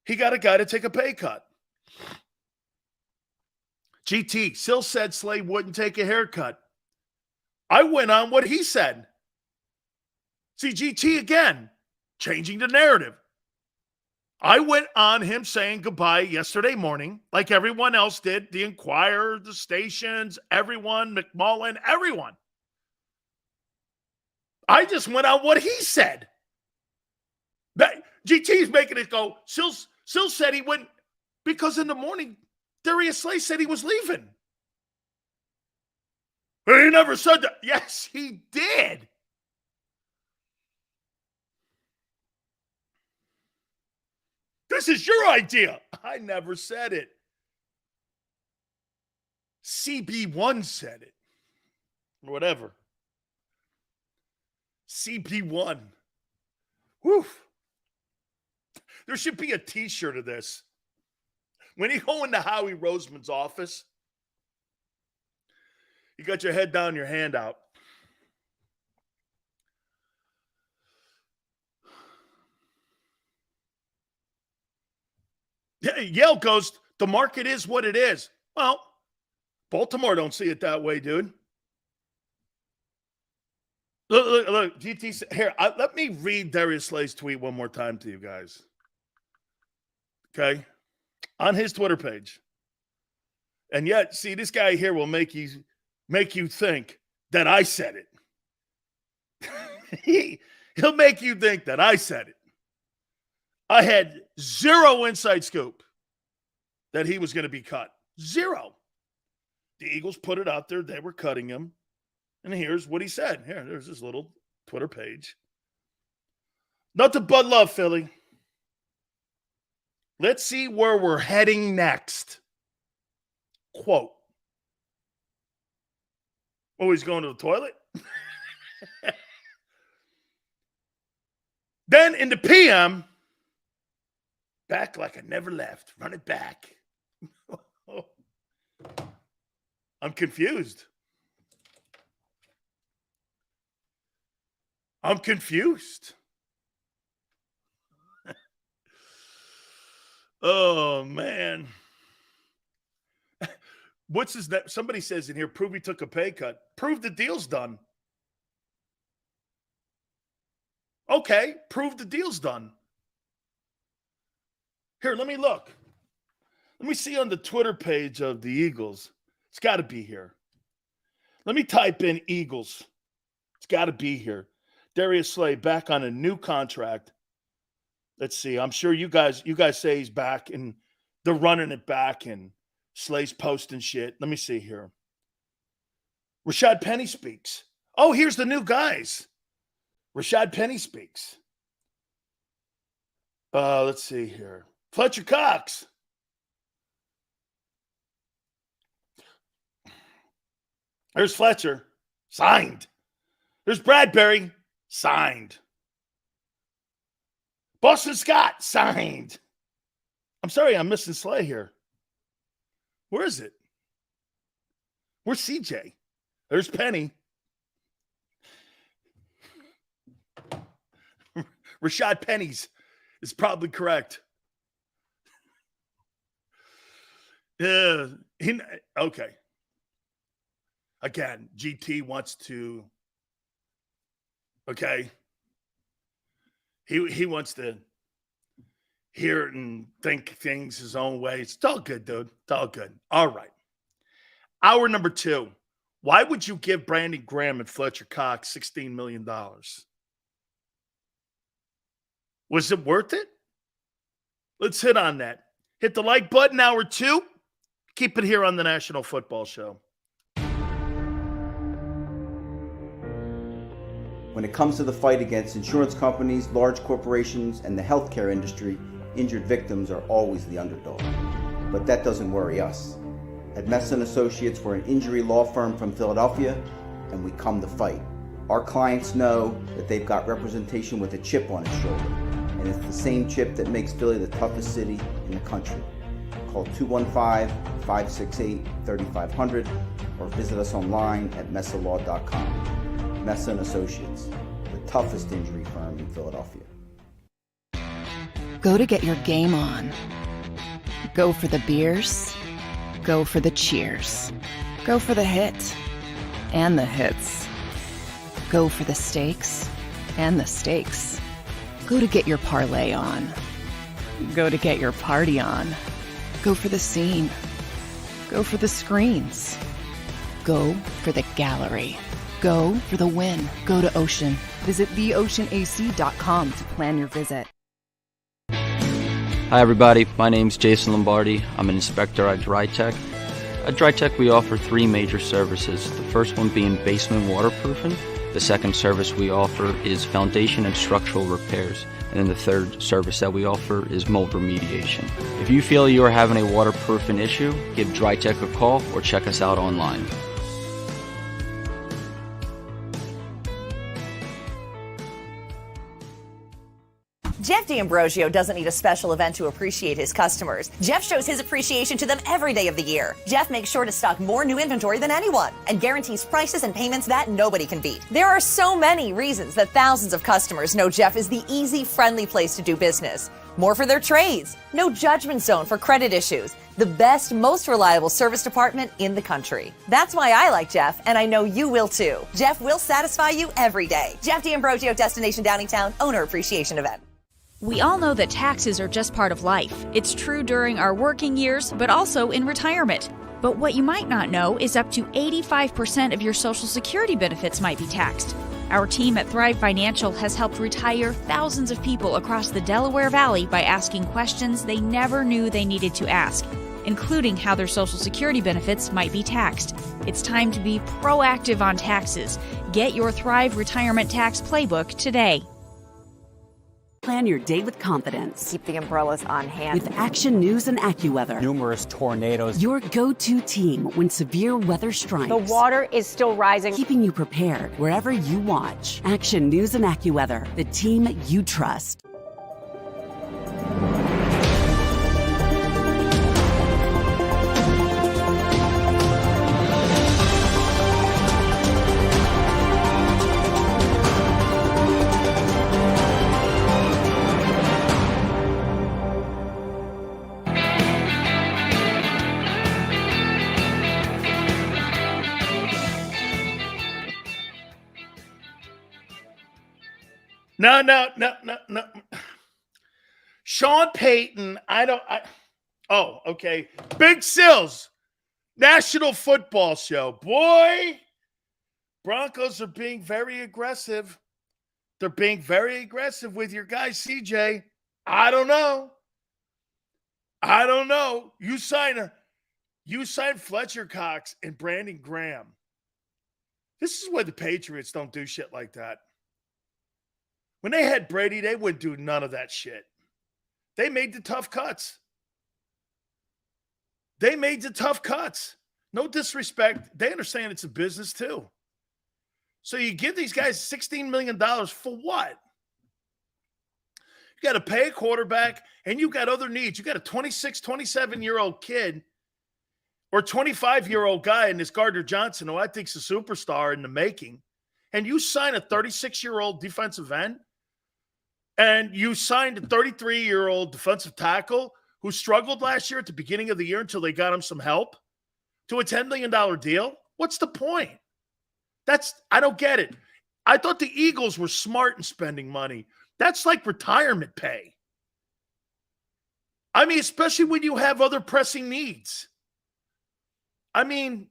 He got a guy to take a pay cut. GT, Sill said Slay wouldn't take a haircut. I went on what he said. See, GT again, changing the narrative. I went on him saying goodbye yesterday morning, like everyone else did. The Inquirer, the stations, everyone, McMullen, everyone. I just went on what he said. GT's making it go. Sill said he wouldn't, because in the morning, Darius Slay said he was leaving. He never said that. Yes, he did. This is your idea. I never said it. CB1 said it. Or whatever. CB1. Whew. There should be a t-shirt of this. When you go into Howie Roseman's office, you got your head down, your hand out. Yale goes, the market is what it is. Well, Baltimore don't see it that way, dude. Look, GT, here, let me read Darius Slay's tweet one more time to you guys. Okay? On his Twitter page. And yet, see, this guy here will make you think that I said it. He'll make you think that I said it. I had zero inside scoop that he was going to be cut. Zero. The Eagles put it out there. They were cutting him. And here's what he said. Here, there's this little Twitter page. Nothing but love, Philly. Let's see where we're heading next. Quote. Oh, he's going to the toilet? Then in the PM, back like I never left. Run it back. I'm confused. I'm confused. Oh, man. What's his name? Somebody says in here, prove he took a pay cut. Prove the deal's done. Okay, prove the deal's done. Here, let me look. Let me see on the Twitter page of the Eagles. It's got to be here. Let me type in Eagles. It's got to be here. Darius Slay back on a new contract. Let's see. I'm sure you guys say he's back and they're running it back and Slay's posting shit. Let me see here. Rashad Penny speaks. Oh, here's the new guys. Rashad Penny speaks. Let's see here. Fletcher Cox. There's Fletcher. Signed. There's Bradbury. Signed. Boston Scott. Signed. I'm sorry, I'm missing Slay here. Where is it? Where's CJ? There's Penny. Rashad Penny's is probably correct. Yeah. Okay. Again, GT wants to. Okay. He wants to hear it and think things his own way. It's all good, dude. It's all good. All right. Hour number 2. Why would you give Brandon Graham and Fletcher Cox $16 million? Was it worth it? Let's hit on that. Hit the like button, hour 2. Keep it here on the National Football Show. When it comes to the fight against insurance companies, large corporations, and the healthcare industry, injured victims are always the underdog. But that doesn't worry us. At Messa & Associates, we're an injury law firm from Philadelphia, and we come to fight. Our clients know that they've got representation with a chip on its shoulder, and it's the same chip that makes Philly the toughest city in the country. Call 215-568-3500 or visit us online at messalaw.com. Messa & Associates, the toughest injury firm in Philadelphia. Go to get your game on. Go for the beers. Go for the cheers. Go for the hit and the hits. Go for the stakes and the stakes. Go to get your parlay on. Go to get your party on. Go for the scene. Go for the screens. Go for the gallery. Go for the win. Go to Ocean. Visit theoceanac.com to plan your visit. Hi everybody, my name's Jason Lombardi. I'm an inspector at DryTech. At DryTech we offer 3 major services. The first one being basement waterproofing. The second service we offer is foundation and structural repairs. And then the third service that we offer is mold remediation. If you feel you are having a waterproofing issue, give DryTech a call or check us out online. Jeff D'Ambrosio doesn't need a special event to appreciate his customers. Jeff shows his appreciation to them every day of the year. Jeff makes sure to stock more new inventory than anyone and guarantees prices and payments that nobody can beat. There are so many reasons that thousands of customers know Jeff is the easy, friendly place to do business. More for their trades. No judgment zone for credit issues. The best, most reliable service department in the country. That's why I like Jeff, and I know you will too. Jeff will satisfy you every day. Jeff D'Ambrosio, Destination Downingtown, Owner Appreciation Event. We all know that taxes are just part of life. It's true during our working years, but also in retirement. But what you might not know is up to 85% of your Social Security benefits might be taxed. Our team at Thrive Financial has helped retire thousands of people across the Delaware Valley by asking questions they never knew they needed to ask, including how their Social Security benefits might be taxed. It's time to be proactive on taxes. Get your Thrive Retirement Tax Playbook today. Plan your day with confidence. Keep the umbrellas on hand. With Action News and AccuWeather. Numerous tornadoes. Your go-to team when severe weather strikes. The water is still rising. Keeping you prepared wherever you watch. Action News and AccuWeather, the team you trust. No. Sean Payton, okay. Big Sills, National Football Show. Boy, Broncos are being very aggressive. They're being very aggressive with your guy, CJ. I don't know. You sign Fletcher Cox and Brandon Graham. This is why the Patriots don't do shit like that. When they had Brady, they wouldn't do none of that shit. They made the tough cuts. No disrespect. They understand it's a business too. So you give these guys $16 million for what? You got to pay a quarterback, and you got other needs. You got a 26, 27-year-old kid or 25-year-old guy in this Gardner-Johnson, who I think is a superstar in the making, and you sign a 36-year-old defensive end, and you signed a 33-year-old defensive tackle who struggled last year at the beginning of the year until they got him some help, to a $10 million deal? What's the point? I don't get it. I thought the Eagles were smart in spending money. That's like retirement pay. I mean, especially when you have other pressing needs. I mean,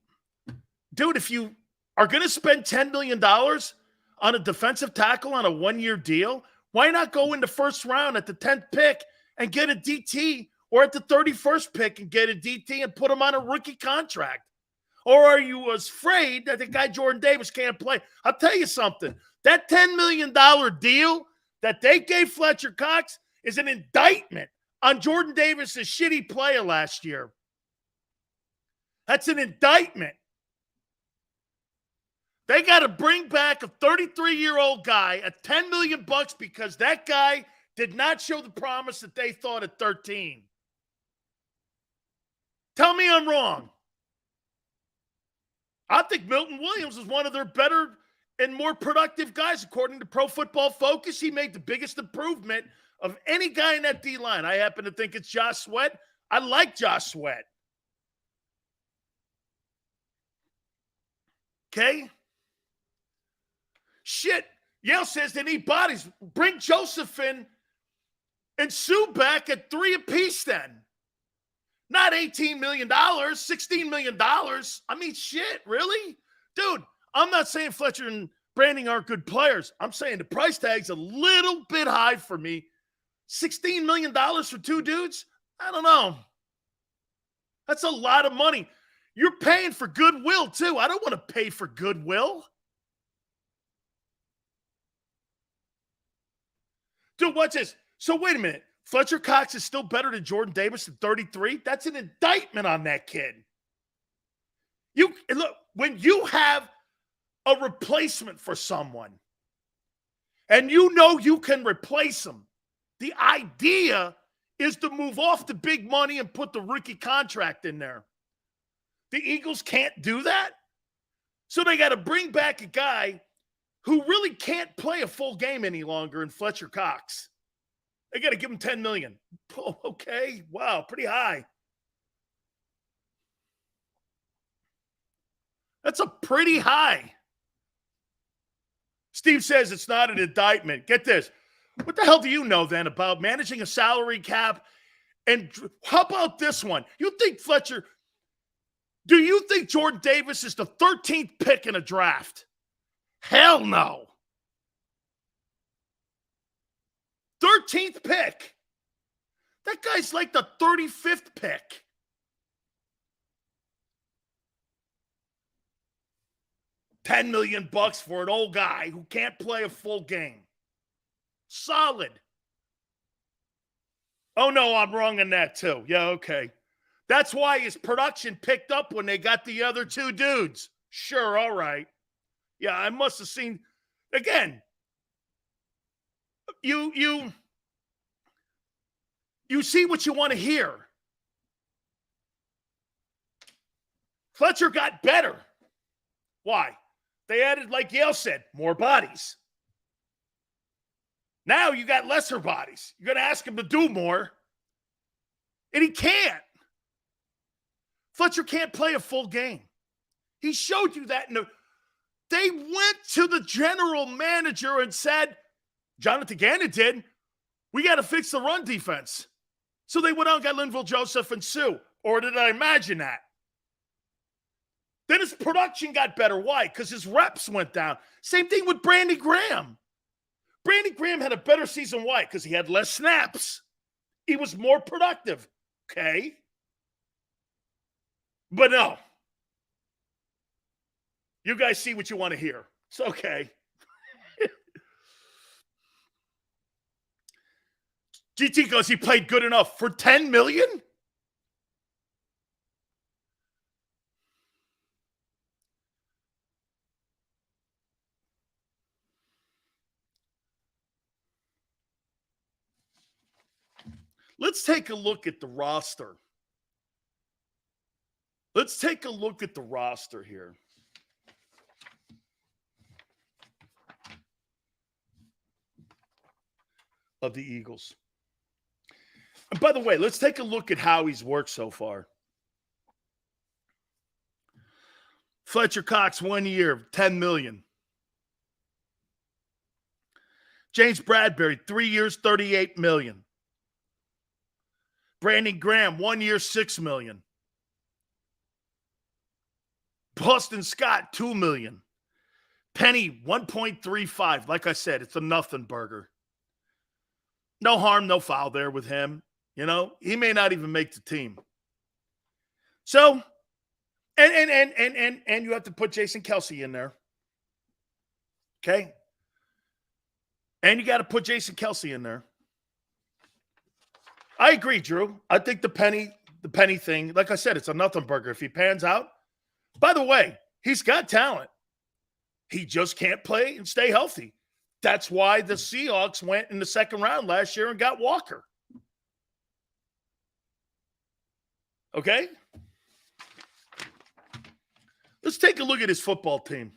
dude, if you are going to spend $10 million on a defensive tackle on a one-year deal, why not go in the first round at the 10th pick and get a DT, or at the 31st pick and get a DT and put him on a rookie contract? Or are you afraid that the guy Jordan Davis can't play? I'll tell you something. That $10 million deal that they gave Fletcher Cox is an indictment on Jordan Davis' shitty play last year. That's an indictment. They got to bring back a 33-year-old guy at $10 million because that guy did not show the promise that they thought at 13. Tell me I'm wrong. I think Milton Williams is one of their better and more productive guys. According to Pro Football Focus, he made the biggest improvement of any guy in that D-line. I happen to think it's Josh Sweat. I like Josh Sweat. Okay? Shit. Yale says they need bodies. Bring Josephine and Sue back at 3 apiece then. Not $18 million, $16 million. I mean, shit, really? Dude, I'm not saying Fletcher and Branding aren't good players. I'm saying the price tag's a little bit high for me. $16 million for two dudes? I don't know. That's a lot of money. You're paying for goodwill, too. I don't want to pay for goodwill. Dude, watch this. So wait a minute. Fletcher Cox is still better than Jordan Davis at 33? That's an indictment on that kid. Look, when you have a replacement for someone and you know you can replace them, the idea is to move off the big money and put the rookie contract in there. The Eagles can't do that. So they got to bring back a guy who really can't play a full game any longer in Fletcher Cox. They got to give him $10 million. Oh, okay. Wow. Pretty high. That's a pretty high. Steve says it's not an indictment. Get this. What the hell do you know then about managing a salary cap? And how about this one? Do you think Jordan Davis is the 13th pick in a draft? Hell no. 13th pick. That guy's like the 35th pick. $10 million for an old guy who can't play a full game. Solid. Oh, no, I'm wrong on that, too. Yeah, okay. That's why his production picked up when they got the other two dudes. Sure, all right. Yeah, I must have seen. Again, you see what you want to hear. Fletcher got better. Why? They added, like Yale said, more bodies. Now you got lesser bodies. You're going to ask him to do more, and he can't. Fletcher can't play a full game. He showed you that. They went to the general manager and said, Jonathan Gannon did, we got to fix the run defense. So they went out and got Linville Joseph and Sue. Or did I imagine that? Then his production got better. Why? Because his reps went down. Same thing with Brandon Graham. Brandon Graham had a better season. Why? Because he had less snaps. He was more productive. Okay. But no. You guys see what you want to hear. It's okay. GT goes, he played good enough for $10 million? Let's take a look at the roster. Let's take a look at the roster here. Of the Eagles. And by the way, let's take a look at how he's worked so far. Fletcher Cox, 1 year, $10 million. James Bradbury, 3 years, $38 million. Brandon Graham, 1 year, $6 million. Boston Scott, $2 million. Penny, 1.35. Like I said, it's a nothing burger. No harm, no foul there with him. You know, he may not even make the team. So, and you have to put Jason Kelce in there. Okay? And you got to put Jason Kelce in there. I agree, Drew. I think the penny thing, like I said, it's a nothing burger. If he pans out, by the way, he's got talent. He just can't play and stay healthy. That's why the Seahawks went in the second round last year and got Walker. Okay? Let's take a look at his football team.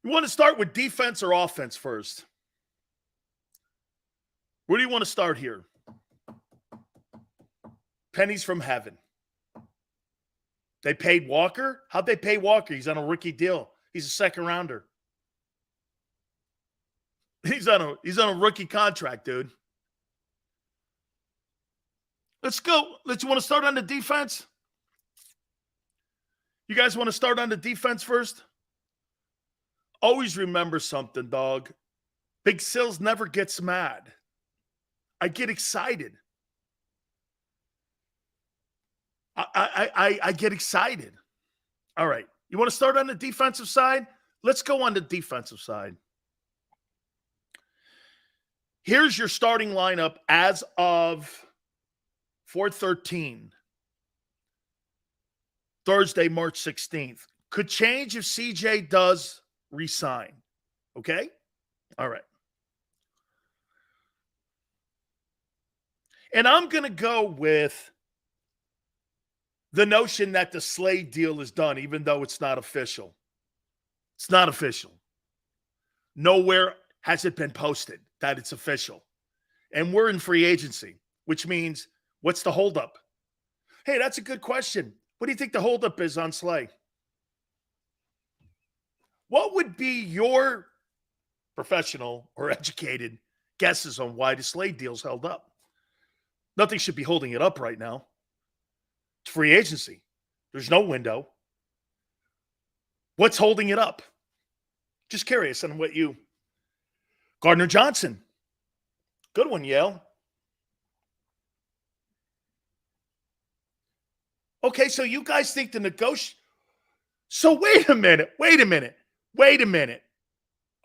You want to start with defense or offense first? Where do you want to start here? Pennies from heaven. They paid Walker? How'd they pay Walker? He's on a rookie deal. He's a second rounder. He's on a rookie contract, dude. Let's go. You want to start on the defense? You guys want to start on the defense first? Always remember something, dog. Big Sills never gets mad. I get excited. I get excited. All right. You want to start on the defensive side? Let's go on the defensive side. Here's your starting lineup as of 4/13, Thursday, March 16th. Could change if CJ does resign. Okay? All right. And I'm going to go with the notion that the Slay deal is done, even though it's not official. It's not official. Nowhere has it been posted that it's official. And we're in free agency, which means what's the holdup? Hey, that's a good question. What do you think the holdup is on Slay? What would be your professional or educated guesses on why the Slay deal's held up? Nothing should be holding it up right now. It's free agency. There's no window. What's holding it up? Just curious on what you... Gardner-Johnson. Good one, Yale. Okay, so you guys think the negotiation... So wait a minute.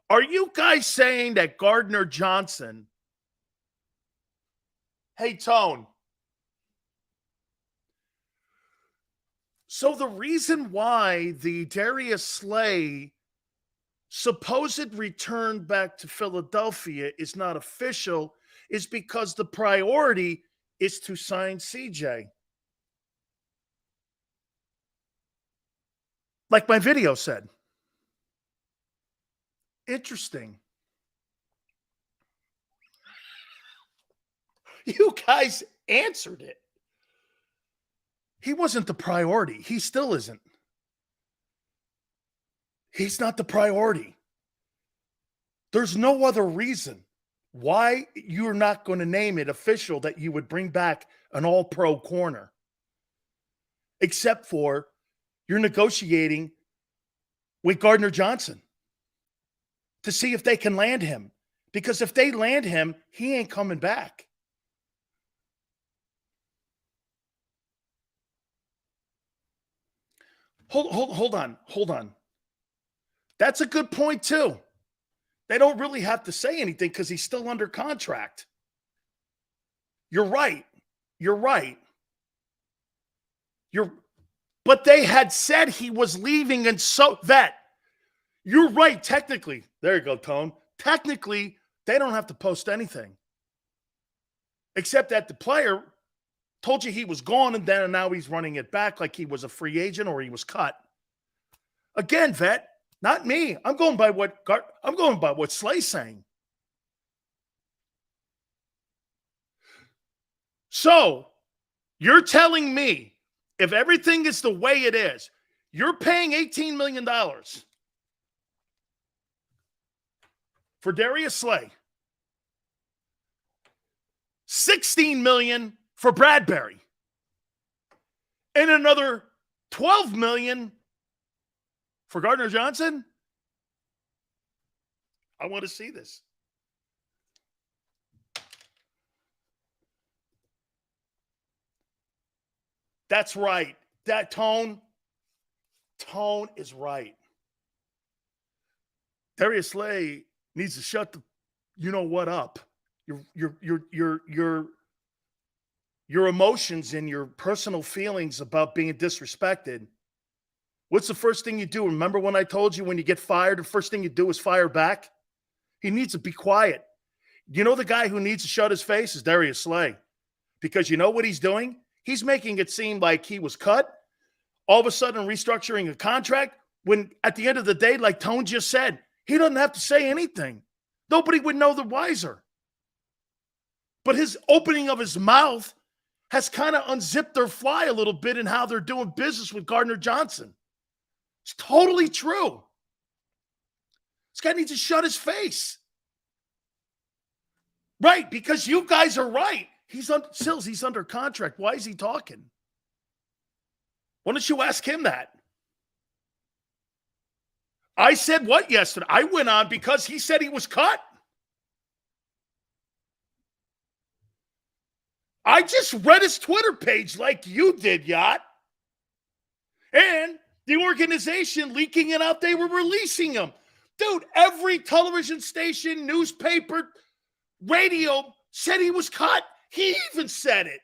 Are you guys saying that Gardner-Johnson... Hey, Tone. So the reason why the Darius Slay supposed return back to Philadelphia is not official is because the priority is to sign CJ. Like my video said. Interesting. You guys answered it. He wasn't the priority. He still isn't. He's not the priority. There's no other reason why you're not going to name it official that you would bring back an all-pro corner. Except for you're negotiating with Gardner-Johnson to see if they can land him. Because if they land him, he ain't coming back. Hold on. That's a good point, too. They don't really have to say anything because he's still under contract. You're right. But they had said he was leaving, and so that You're right, technically. There you go, Tone. Technically, they don't have to post anything. Except that the player told you he was gone, and then now he's running it back like he was a free agent or he was cut. Again, Vet, not me. I'm going by what Slay's saying. So, you're telling me if everything is the way it is, you're paying $18 million for Darius Slay, $16 million for Bradbury, and another $12 million for Gardner-Johnson? I want to see this. That's right. That Tone is right. Darius Slay needs to shut the up. Your emotions and your personal feelings about being disrespected. What's the first thing you do? Remember when I told you when you get fired, the first thing you do is fire back? He needs to be quiet. You know the guy who needs to shut his face is Darius Slay. Because you know what he's doing? He's making it seem like he was cut, all of a sudden restructuring a contract, when at the end of the day, like Tone just said, he doesn't have to say anything. Nobody would know the wiser. But his opening of his mouth has kind of unzipped their fly a little bit in how they're doing business with Gardner-Johnson. It's totally true. This guy needs to shut his face. Right, because you guys are right. He's under contract. Why is he talking? Why don't you ask him that? I said what yesterday? I went on because he said he was cut. I just read his Twitter page like you did, Yacht. And the organization leaking it out, they were releasing him. Dude, every television station, newspaper, radio said he was cut. He even said it.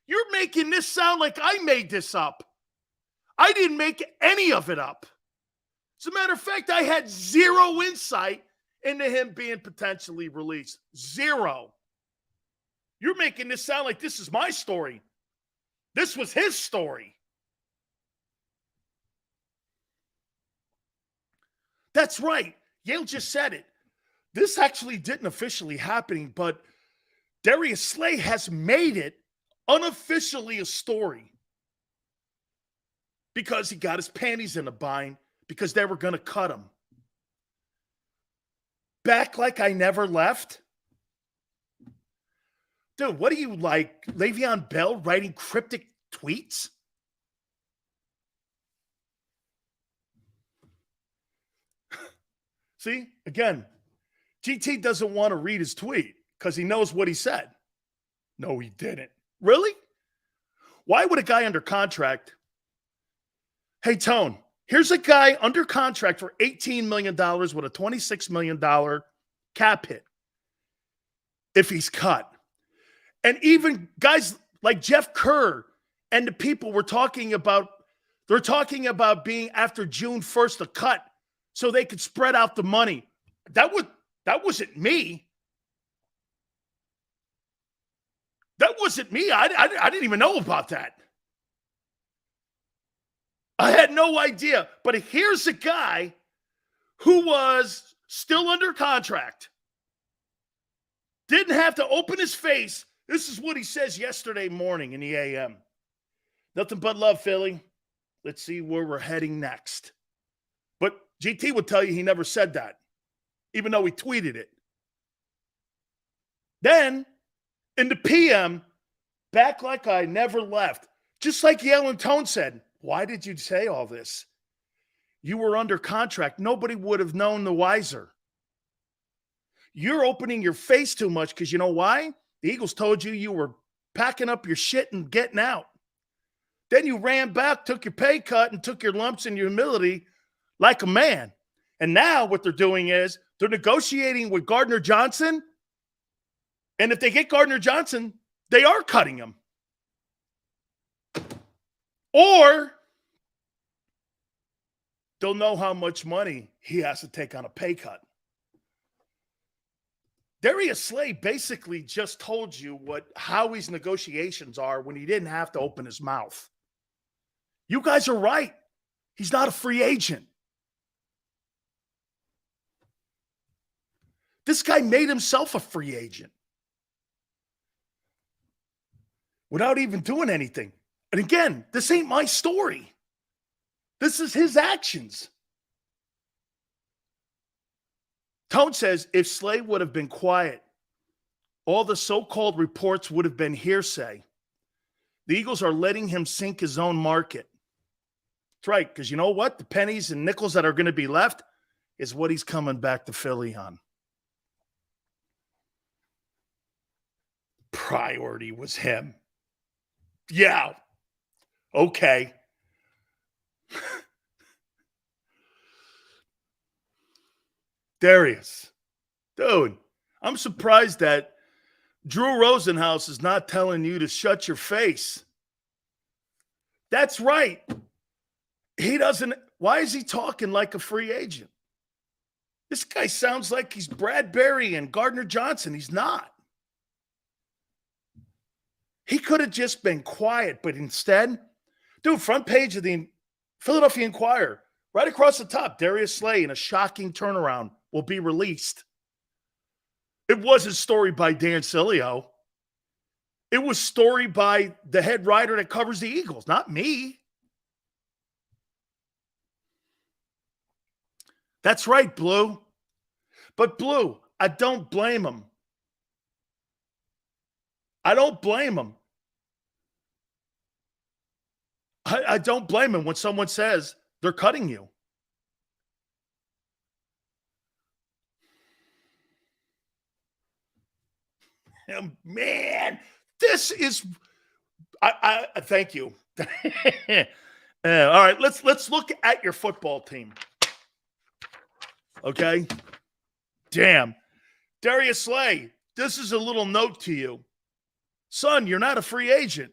You're making this sound like I made this up. I didn't make any of it up. As a matter of fact, I had zero insight into him being potentially released. Zero. You're making this sound like this is my story. This was his story. That's right. Yale just said it. This actually didn't officially happen, but Darius Slay has made it unofficially a story because he got his panties in a bind because they were going to cut him. Back like I never left? Dude, what are you like, Le'Veon Bell writing cryptic tweets? See, again, GT doesn't want to read his tweet because he knows what he said. No, he didn't. Really? Why would a guy under contract? Hey, Tone, here's a guy under contract for $18 million with a $26 million cap hit if he's cut. And even guys like Jeff Kerr and the people they're talking about being after June 1st a cut so they could spread out the money. That wasn't me. That wasn't me. I didn't even know about that. I had no idea. But here's a guy who was still under contract. Didn't have to open his face. This is what he says yesterday morning in the AM. Nothing but love, Philly. Let's see where we're heading next. But GT would tell you he never said that, even though he tweeted it. Then, in the PM, back like I never left. Just like Yale and Tone said, why did you say all this? You were under contract. Nobody would have known the wiser. You're opening your face too much because you know why? The Eagles told you were packing up your shit and getting out. Then you ran back, took your pay cut, and took your lumps in your humility like a man. And now what they're doing is they're negotiating with Gardner-Johnson. And if they get Gardner-Johnson, they are cutting him. Or they'll know how much money he has to take on a pay cut. Darius Slay basically just told you what Howie's negotiations are when he didn't have to open his mouth. You guys are right. He's not a free agent. This guy made himself a free agent without even doing anything. And again, this ain't my story. This is his actions. Tone says, if Slay would have been quiet, all the so-called reports would have been hearsay. The Eagles are letting him sink his own market. That's right, because you know what? The pennies and nickels that are going to be left is what he's coming back to Philly on. Priority was him. Yeah. Okay. Darius. Dude, I'm surprised that Drew Rosenhaus is not telling you to shut your face. That's right. He doesn't. Why is he talking like a free agent? This guy sounds like he's Bradbury and Gardner-Johnson. He's not. He could have just been quiet, but instead, dude, front page of the Philadelphia Inquirer, right across the top, Darius Slay in a shocking turnaround will be released. It was a story by Dan Sileo. It was story by the head writer that covers the Eagles, not me. That's right, Blue. But Blue, I don't blame him. I don't blame him. I don't blame him when someone says they're cutting you. Man, this is I thank you. All right, let's look at your football team. Okay? Damn. Darius Slay, this is a little note to you. Son, you're not a free agent.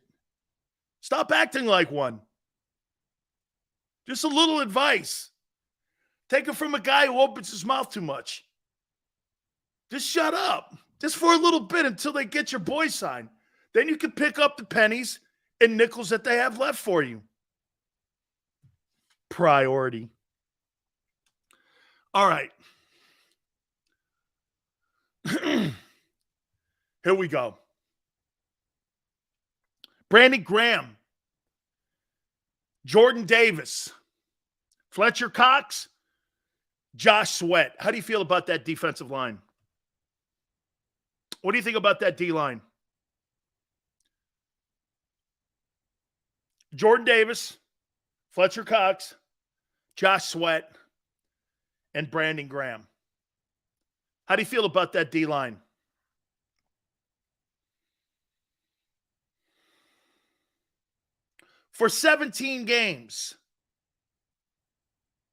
Stop acting like one. Just a little advice. Take it from a guy who opens his mouth too much. Just shut up. Just for a little bit until they get your boy signed. Then you can pick up the pennies and nickels that they have left for you. Priority. All right. Here we go. Brandon Graham, Jordan Davis, Fletcher Cox, Josh Sweat. How do you feel about that defensive line? What do you think about that D-line? Jordan Davis, Fletcher Cox, Josh Sweat, and Brandon Graham. How do you feel about that D-line? For 17 games.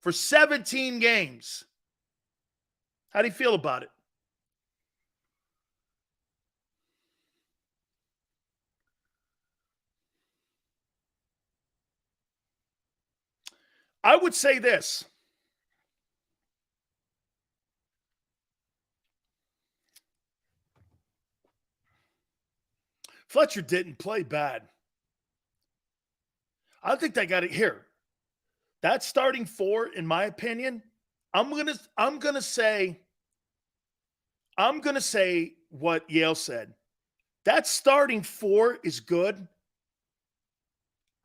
For 17 games. How do you feel about it? I would say this. Fletcher didn't play bad. I think they got it here. That starting four, in my opinion, I'm gonna say what Yale said. That starting four is good.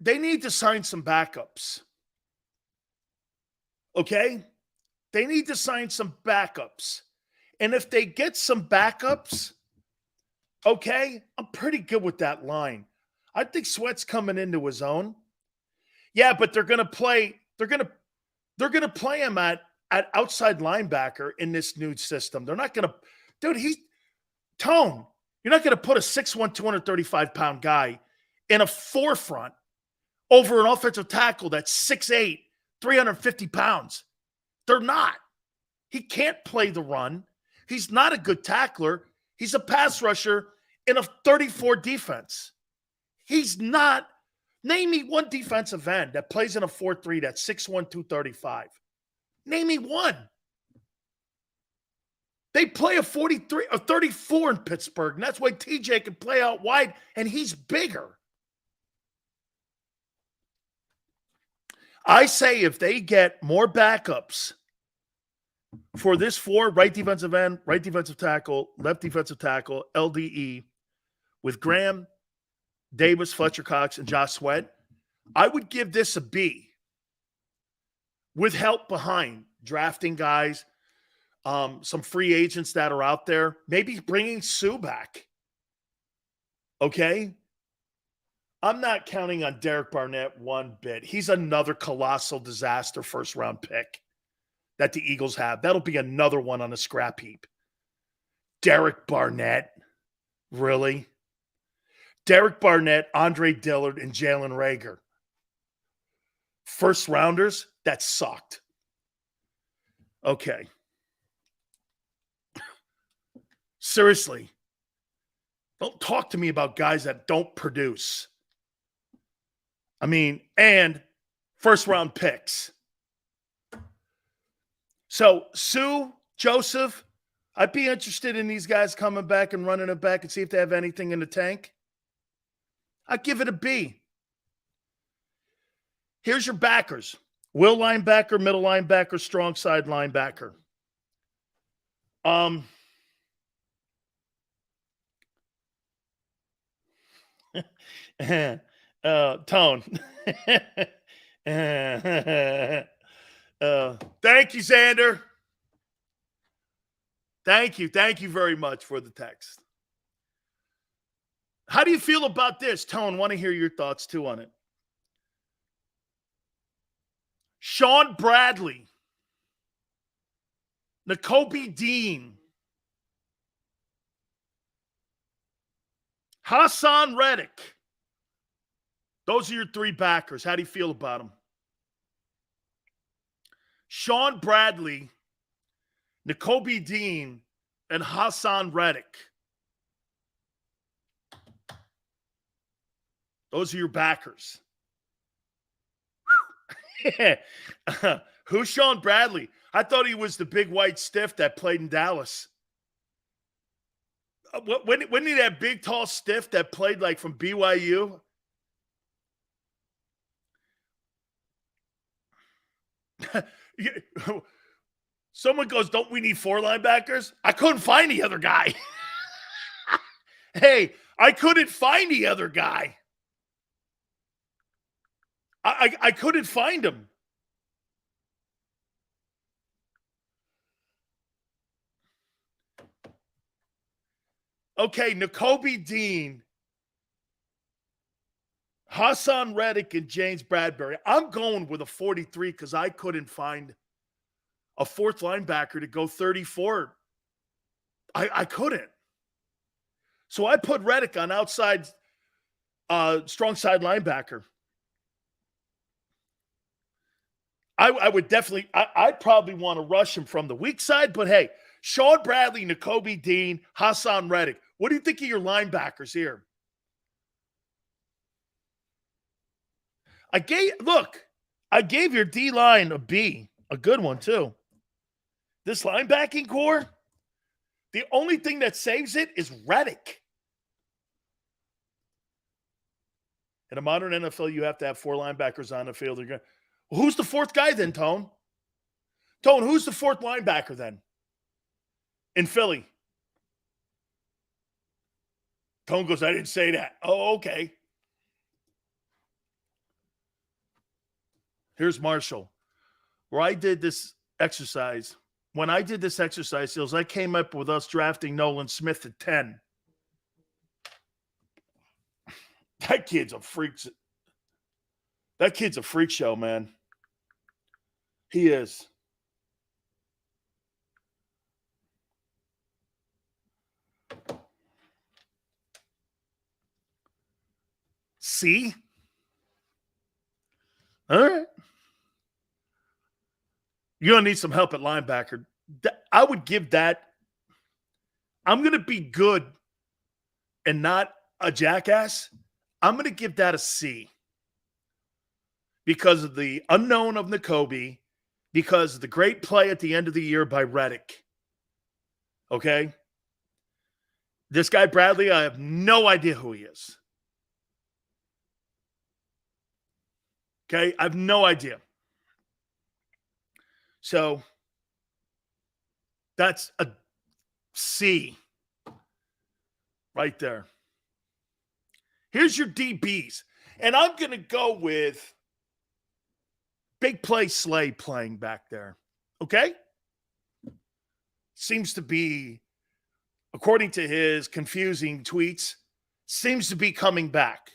They need to sign some backups. Okay? They need to sign some backups. And if they get some backups, okay, I'm pretty good with that line. I think Sweat's coming into his own. Yeah, but they're gonna play him at outside linebacker in this new system. They're not gonna, dude, Tone, you're not gonna put a 6'1", 235-pound guy in a forefront over an offensive tackle that's 6'8", 350 pounds. They're not. He can't play the run. He's not a good tackler. He's a pass rusher in a 34 defense. He's not Name me one defensive end that plays in a 4-3 that's 6'1", 235. Name me one. They play a 43 or 34 in Pittsburgh, and that's why TJ can play out wide, and he's bigger. I say if they get more backups for this 4, right defensive end, right defensive tackle, left defensive tackle, LDE, with Graham, Davis, Fletcher Cox, and Josh Sweat, I would give this a B. With help behind, drafting guys, some free agents that are out there, maybe bringing Sue back. Okay? I'm not counting on Derek Barnett one bit. He's another colossal disaster first-round pick that the Eagles have. That'll be another one on a scrap heap. Derek Barnett? Really? Derek Barnett, Andre Dillard, and Jalen Reagor. First-rounders? That sucked. Okay. Seriously. Don't talk to me about guys that don't produce. I mean, and first-round picks. So, Sue, Joseph, I'd be interested in these guys coming back and running it back and see if they have anything in the tank. I'd give it a B. Here's your backers. Will linebacker, middle linebacker, strong side linebacker. Tone. Thank you, Xander. Thank you. Thank you very much for the text. How do you feel about this? Tone, want to hear your thoughts too on it. Sean Bradley, Nakobe Dean, Hassan Reddick. Those are your 3 backers. How do you feel about them? Sean Bradley, Nakobe Dean, and Hassan Reddick. Those are your backers. Who's Sean Bradley? I thought he was the big white stiff that played in Dallas. When he that big tall stiff that played like from BYU? Someone goes, don't we need 4 linebackers? I couldn't find the other guy. Hey, I couldn't find the other guy. I couldn't find him. Okay, Nakobe Dean, Hassan Reddick, and James Bradbury. I'm going with a 43 because I couldn't find a 4th linebacker to go 34. I couldn't. So I put Reddick on outside, strong side linebacker. I would definitely, I'd probably want to rush him from the weak side, but hey, Sean Bradley, Nakobe Dean, Hassan Reddick. What do you think of your linebackers here? I gave your D-line a B, a good one too. This linebacking core, the only thing that saves it is Reddick. In a modern NFL, you have to have 4 linebackers on the field. Who's the 4th guy then, Tone? Tone, who's the 4th linebacker then? In Philly. Tone goes, I didn't say that. Oh, okay. Here's Marshall. Where I did this exercise. When I did this exercise, I came up with us drafting Nolan Smith at 10. That kid's a freak. That kid's a freak show, man. He is. See? All right. You're going to need some help at linebacker. I would give that. I'm going to be good and not a jackass. I'm going to give that a C. because of the unknown of Nakobe, because of the great play at the end of the year by Reddick. Okay? This guy, Bradley, I have no idea who he is. Okay? I have no idea. So, that's a C right there. Here's your DBs. And I'm going to go with big play Slay playing back there. Okay? Seems to be, according to his confusing tweets, seems to be coming back.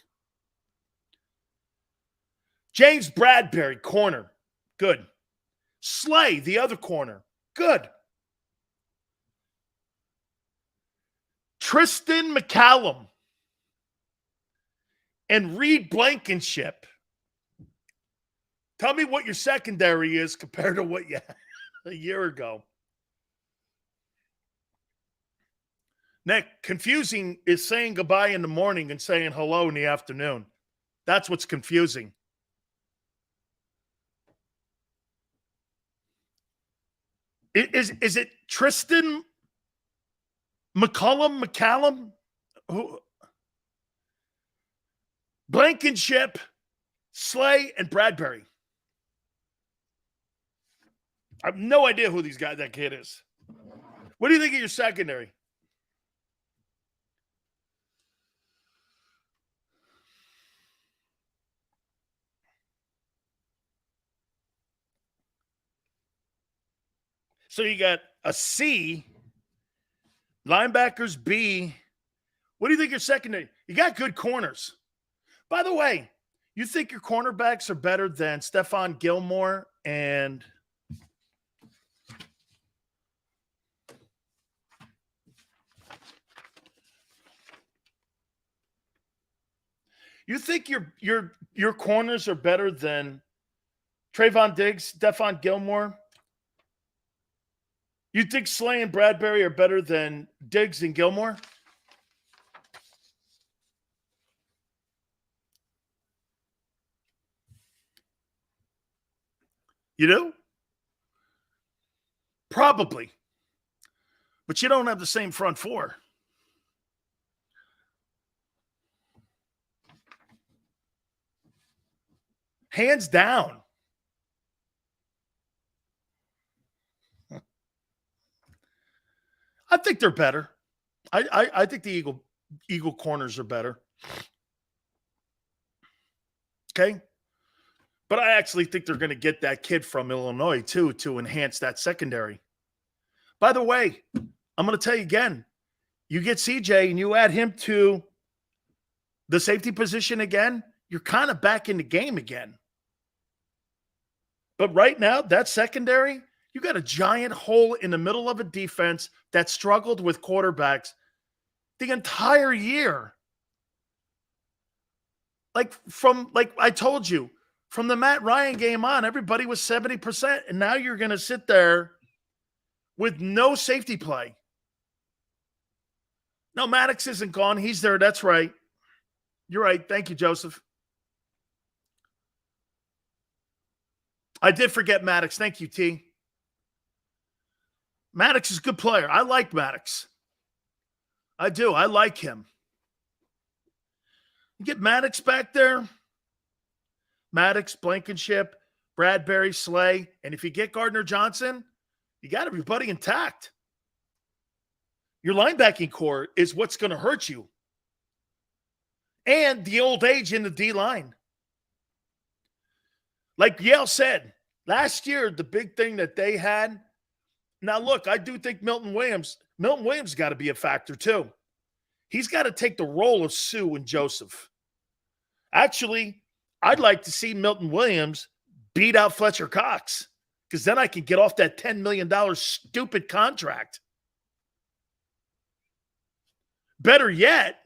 James Bradbury, corner. Good. Slay, the other corner. Good. Tristan McCallum and Reed Blankenship. Tell me what your secondary is compared to what you had a year ago. Nick, confusing is saying goodbye in the morning and saying hello in the afternoon. That's what's confusing. Is it Tristan McCallum? Who? Blankenship, Slay, and Bradbury. I have no idea who that kid is. What do you think of your secondary? So you got a C, linebackers B. What do you think your secondary? You got good corners. By the way, you think your cornerbacks are better than Stephon Gilmore and you think your corners are better than Trayvon Diggs, Stephon Gilmore? You think Slay and Bradbury are better than Diggs and Gilmore? You do? Probably. But you don't have the same front four. Hands down. I think they're better. I think the Eagle corners are better. Okay? But I actually think they're going to get that kid from Illinois, too, to enhance that secondary. By the way, I'm going to tell you again, you get CJ and you add him to the safety position again, you're kind of back in the game again. But right now, that secondary, you got a giant hole in the middle of a defense that struggled with quarterbacks the entire year. Like I told you, from the Matt Ryan game on, everybody was 70%, and now you're going to sit there with no safety play. No, Maddox isn't gone. He's there. That's right. You're right. Thank you, Joseph. I did forget Maddox. Thank you, T. Maddox is a good player. I like Maddox. I do. I like him. You get Maddox back there. Maddox, Blankenship, Bradbury, Slay. And if you get Gardner-Johnson, you got everybody intact. Your linebacking core is what's going to hurt you. And the old age in the D-line. Like Yale said, last year, the big thing that they had. Now, look, I do think Milton Williams got to be a factor, too. He's got to take the role of Sue and Joseph. Actually, I'd like to see Milton Williams beat out Fletcher Cox because then I can get off that $10 million stupid contract. Better yet,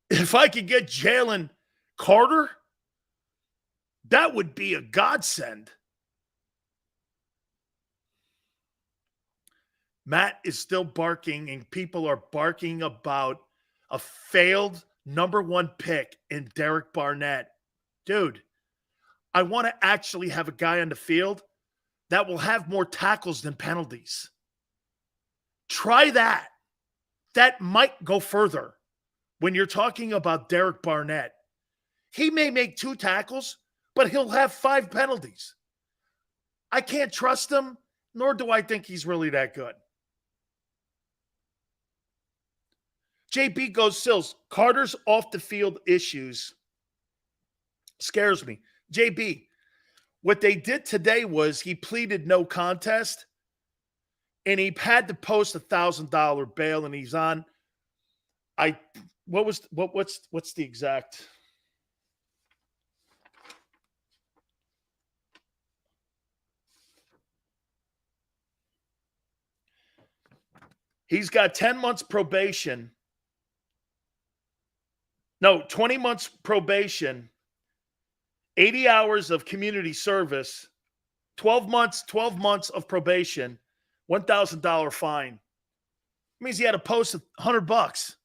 if I could get Jalen Carter, that would be a godsend. Matt is still barking, and people are barking about a failed number one pick in Derek Barnett. Dude, I want to actually have a guy on the field that will have more tackles than penalties. Try that. That might go further when you're talking about Derek Barnett. He may make 2 tackles, but he'll have 5 penalties. I can't trust him, nor do I think he's really that good. JB goes, Sills, Carter's off the field issues scares me. JB, what they did today was he pleaded no contest, and he had to post $1,000 bail, and he's on. What's the exact? He's got 10 months probation. No, 20 months probation, 80 hours of community service, 12 months of probation, $1,000 fine. It means he had to post $100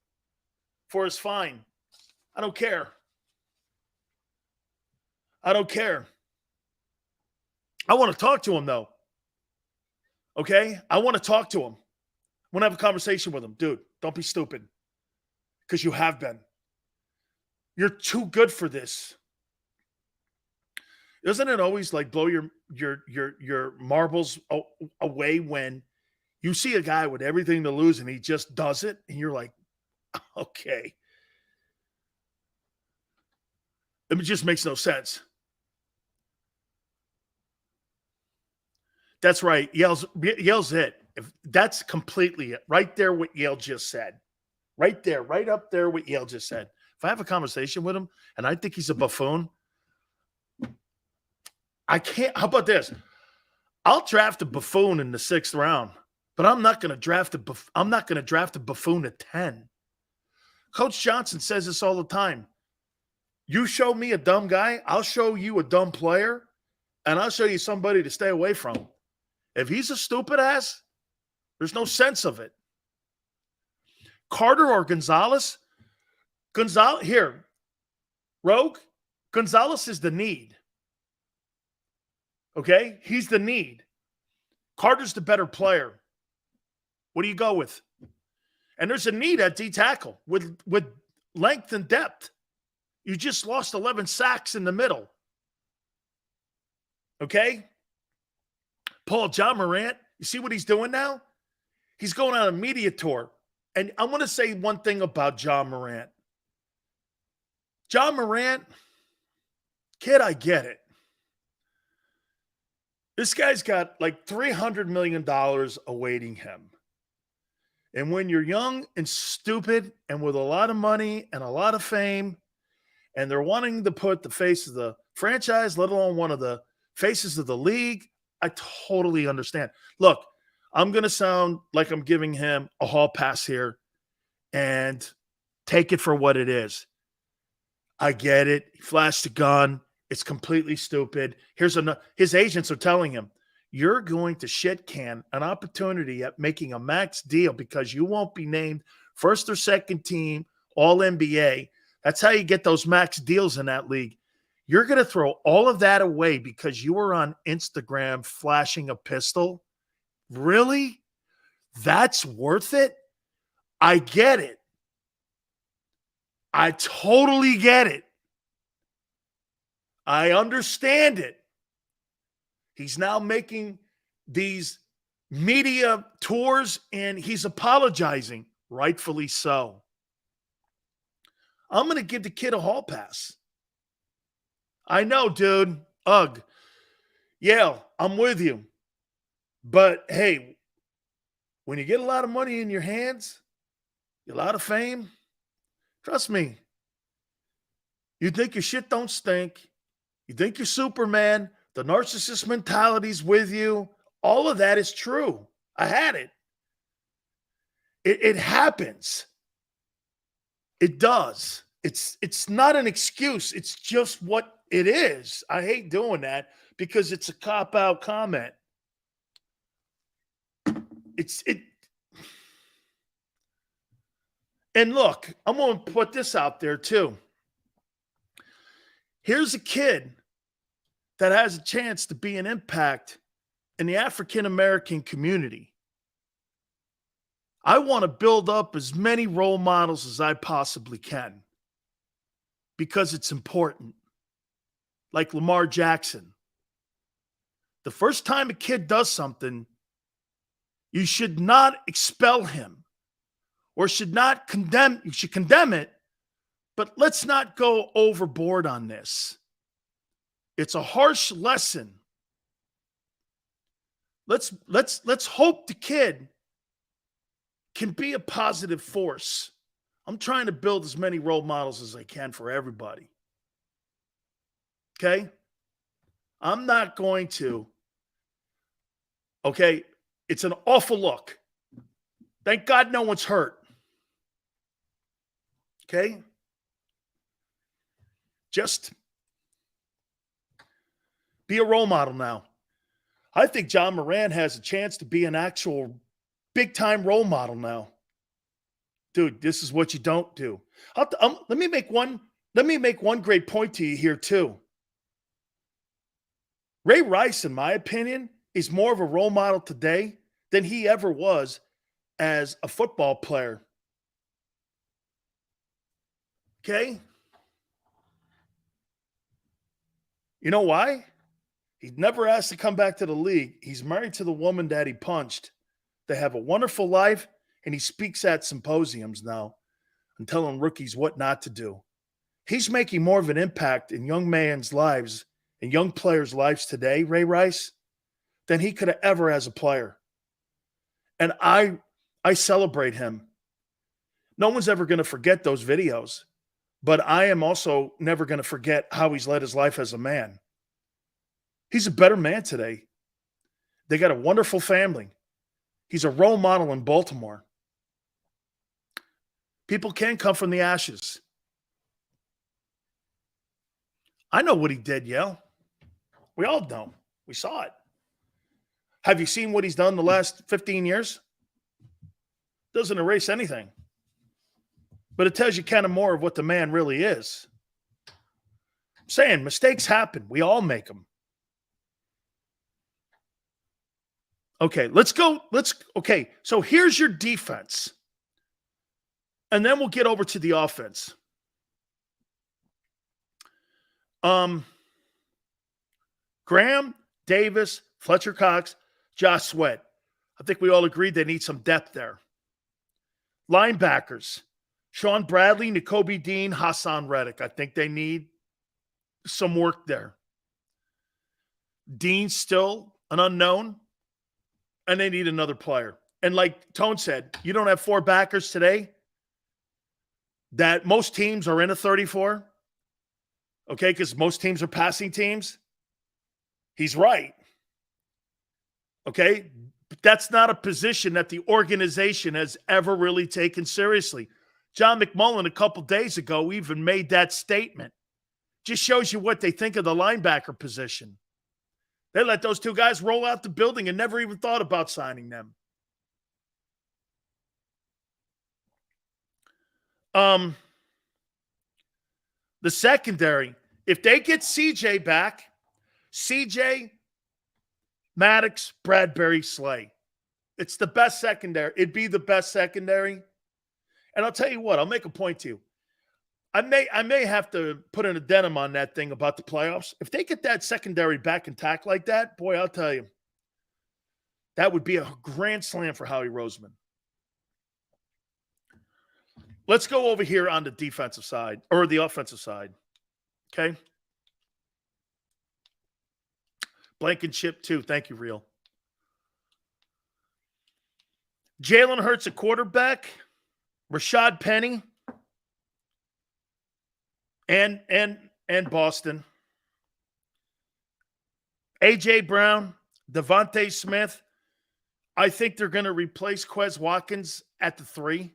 for his fine. I don't care. I don't care. I want to talk to him, though. Okay? I want to talk to him. I want to have a conversation with him. Dude, don't be stupid. Because you have been. You're too good for this. Doesn't it always like blow your marbles away when you see a guy with everything to lose and he just does it, and you're like, okay. It just makes no sense. That's right. Yale's it. If that's completely it. Right there what Yale just said. Right there, right up there what Yale just said. If I have a conversation with him and I think he's a buffoon, I can't. How about this? I'll draft a buffoon in the 6th round, but I'm not going to draft a buffoon at 10. Coach Johnson says this all the time. You show me a dumb guy, I'll show you a dumb player, and I'll show you somebody to stay away from. If he's a stupid ass, there's no sense of it. Carter or Gonzalez? Here, Rogue, Gonzalez is the need. Okay? He's the need. Carter's the better player. What do you go with? And there's a need at D tackle with length and depth. You just lost 11 sacks in the middle. Okay? John Morant, you see what he's doing now? He's going on a media tour. And I want to say one thing about John Morant. John Morant, kid, I get it. This guy's got like $300 million awaiting him. And when you're young and stupid and with a lot of money and a lot of fame, and they're wanting to put the face of the franchise, let alone one of the faces of the league, I totally understand. Look, I'm going to sound like I'm giving him a hall pass here and take it for what it is. I get it. He flashed a gun. It's completely stupid. His agents are telling him, you're going to shit can an opportunity at making a max deal because you won't be named first or second team All NBA. That's how you get those max deals in that league. You're going to throw all of that away because you were on Instagram flashing a pistol? Really? That's worth it? I get it. I totally get it. I understand it. He's now making these media tours and he's apologizing, rightfully so. I'm going to give the kid a hall pass. I know, dude. Ugh. Yale, I'm with you. But, hey, when you get a lot of money in your hands, a lot of fame, trust me, you think your shit don't stink. You think you're Superman. The narcissist mentality's with you. All of that is true. I had it. It happens. It does. It's not an excuse. It's just what it is. I hate doing that because it's a cop-out comment. And look, I'm going to put this out there too. Here's a kid that has a chance to be an impact in the African-American community. I want to build up as many role models as I possibly can because it's important. Like Lamar Jackson. The first time a kid does something, you should not expel him or should not condemn. You should condemn it, but let's not go overboard on this. It's a harsh lesson. Let's hope the kid can be a positive force. I'm trying to build as many role models as I can for everybody. Okay? I'm not going to. Okay? It's an awful look. Thank God no one's hurt. Okay? Just be a role model now. I think John Morant has a chance to be an actual big-time role model now. Dude, this is what you don't do. Let me make one great point to you here, too. Ray Rice, in my opinion, is more of a role model today than he ever was as a football player. Okay? You know why? He's never asked to come back to the league. He's married to the woman that he punched. They have a wonderful life, and he speaks at symposiums now and telling rookies what not to do. He's making more of an impact in young men's lives and young players' lives today, Ray Rice, than he could have ever as a player. And I celebrate him. No one's ever going to forget those videos, but I am also never going to forget how he's led his life as a man. He's a better man today. They got a wonderful family. He's a role model in Baltimore. People can come from the ashes. I know what he did, Yale. We all know. We saw it. Have you seen what he's done the last 15 years? Doesn't erase anything. But it tells you kind of more of what the man really is. I'm saying mistakes happen. We all make them. Okay, let's go. Okay, so here's your defense. And then we'll get over to the offense. Graham, Davis, Fletcher Cox, Josh Sweat. I think we all agreed they need some depth there. Linebackers, Sean Bradley, Nakobe Dean, Hassan Reddick. I think they need some work there. Dean's still an unknown, and they need another player. And like Tone said, you don't have four backers today that most teams are in a 34, okay, because most teams are passing teams. He's right. Okay? But that's not a position that the organization has ever really taken seriously. John McMullen a couple days ago even made that statement. Just shows you what they think of the linebacker position. They let those two guys roll out the building and never even thought about signing them. The secondary, if they get CJ back, CJ, Maddox, Bradbury, Slay. It's the best secondary. It'd be the best secondary. And I'll tell you what, I'll make a point to you. I may have to put an addendum on that thing about the playoffs. If they get that secondary back intact like that, boy, I'll tell you, that would be a grand slam for Howie Roseman. Let's go over here on the defensive side, or the offensive side. Okay? Blankenship, too. Thank you, Real. Jalen Hurts, a quarterback. Rashad Penny. And Boston. A.J. Brown. Devontae Smith. I think they're going to replace Quez Watkins at the 3.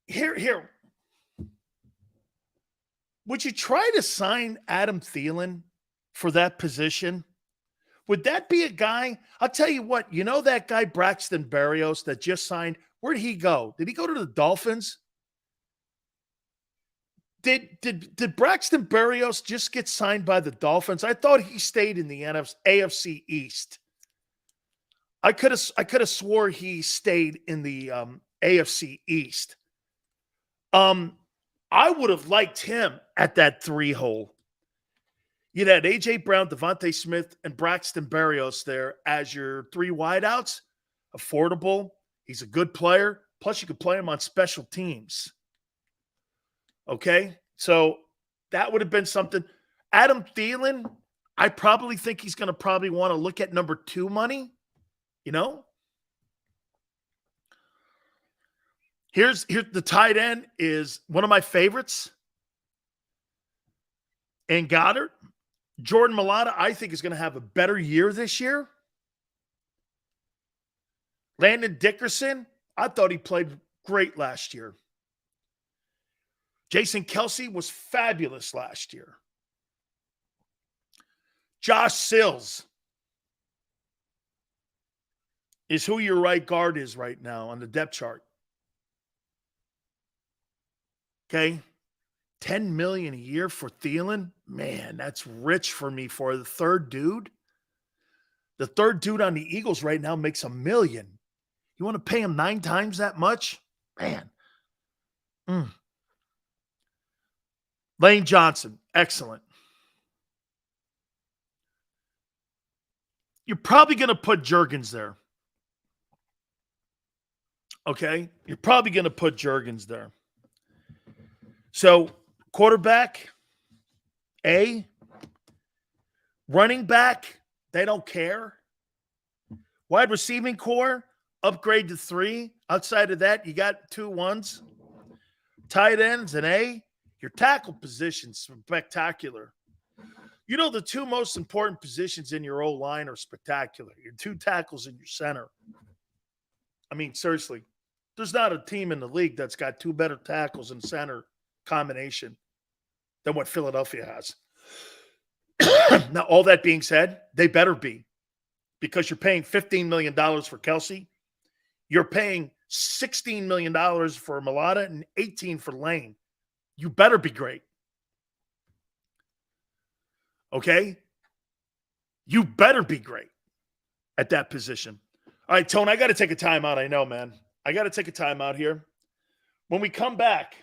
Here. Would you try to sign Adam Thielen for that position? Would that be a guy? I'll tell you what, you know that guy Braxton Berrios that just signed? Where did he go? Did he go to the Dolphins? Did Braxton Berrios just get signed by the Dolphins? I thought he stayed in the AFC East. I could have swore he stayed in the AFC East. I would have liked him at that 3-hole. You had A.J. Brown, Devontae Smith, and Braxton Berrios there as your 3 wideouts. Affordable. He's a good player. Plus, you could play him on special teams. Okay? So that would have been something. Adam Thielen, I probably think he's going to probably want to look at number 2 money. You know? Here's the tight end is one of my favorites. And Goddard. Jordan Mailata, I think, is going to have a better year this year. Landon Dickerson, I thought he played great last year. Jason Kelce was fabulous last year. Josh Sills is who your right guard is right now on the depth chart. Okay? $10 million a year for Thielen? Man, that's rich for me for the third dude. The third dude on the Eagles right now makes $1 million. You want to pay him 9 times that much? Man. Lane Johnson, excellent. You're probably going to put Juergens there. Okay? You're probably going to put Juergens there. So, quarterback, A. Running back, they don't care. Wide receiving core, upgrade to 3. Outside of that, you got 2 1s. Tight ends, an A. Your tackle position's spectacular. You know, the 2 most important positions in your O-line are spectacular. Your 2 tackles in your center. I mean, seriously, there's not a team in the league that's got 2 better tackles in center combination than what Philadelphia has. Now, all that being said, they better be, because you're paying $15 million for Kelce. You're paying $16 million for Mailata and $18 for Lane. You better be great. Okay? You better be great at that position. All right, Tone, I got to take a timeout. I know, man. I got to take a timeout here. When we come back,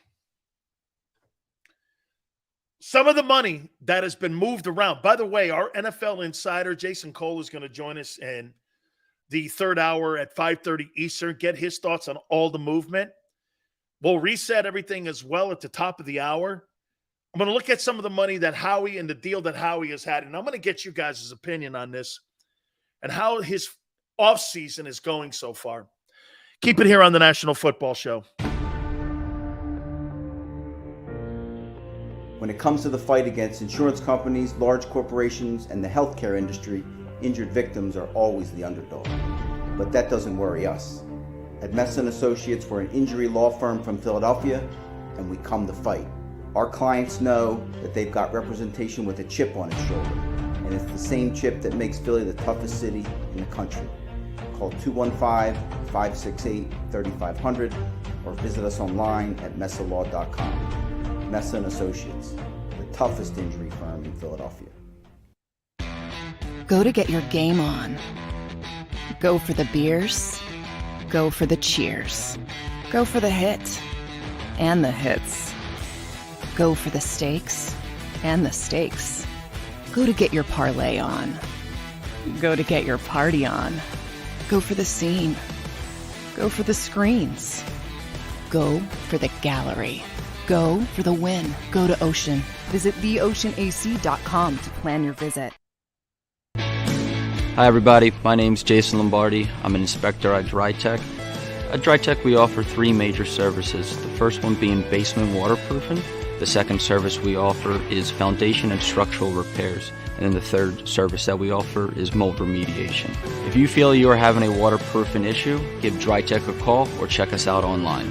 some of the money that has been moved around. By the way, our NFL insider, Jason Cole, is going to join us in the third hour at 5:30 Eastern. Get his thoughts on all the movement. We'll reset everything as well at the top of the hour. I'm going to look at some of the money that Howie and the deal that Howie has had, and I'm going to get you guys' opinion on this and how his offseason is going so far. Keep it here on the National Football Show. When it comes to the fight against insurance companies, large corporations, and the healthcare industry, injured victims are always the underdog. But that doesn't worry us. At Messon Associates, we're an injury law firm from Philadelphia, and we come to fight. Our clients know that they've got representation with a chip on its shoulder, and it's the same chip that makes Philly the toughest city in the country. Call 215-568-3500 or visit us online at messalaw.com. Messon Associates, the toughest injury firm in Philadelphia. Go to get your game on. Go for the beers. Go for the cheers. Go for the hit and the hits. Go for the stakes and the stakes. Go to get your parlay on. Go to get your party on. Go for the scene. Go for the screens. Go for the gallery. Go for the win. Go to Ocean. Visit theoceanac.com to plan your visit. Hi everybody, my name's Jason Lombardi. I'm an inspector at DryTech. At DryTech we offer 3 major services, the first one being basement waterproofing. The second service we offer is foundation and structural repairs. And then the third service that we offer is mold remediation. If you feel you are having a waterproofing issue, give DryTech a call or check us out online.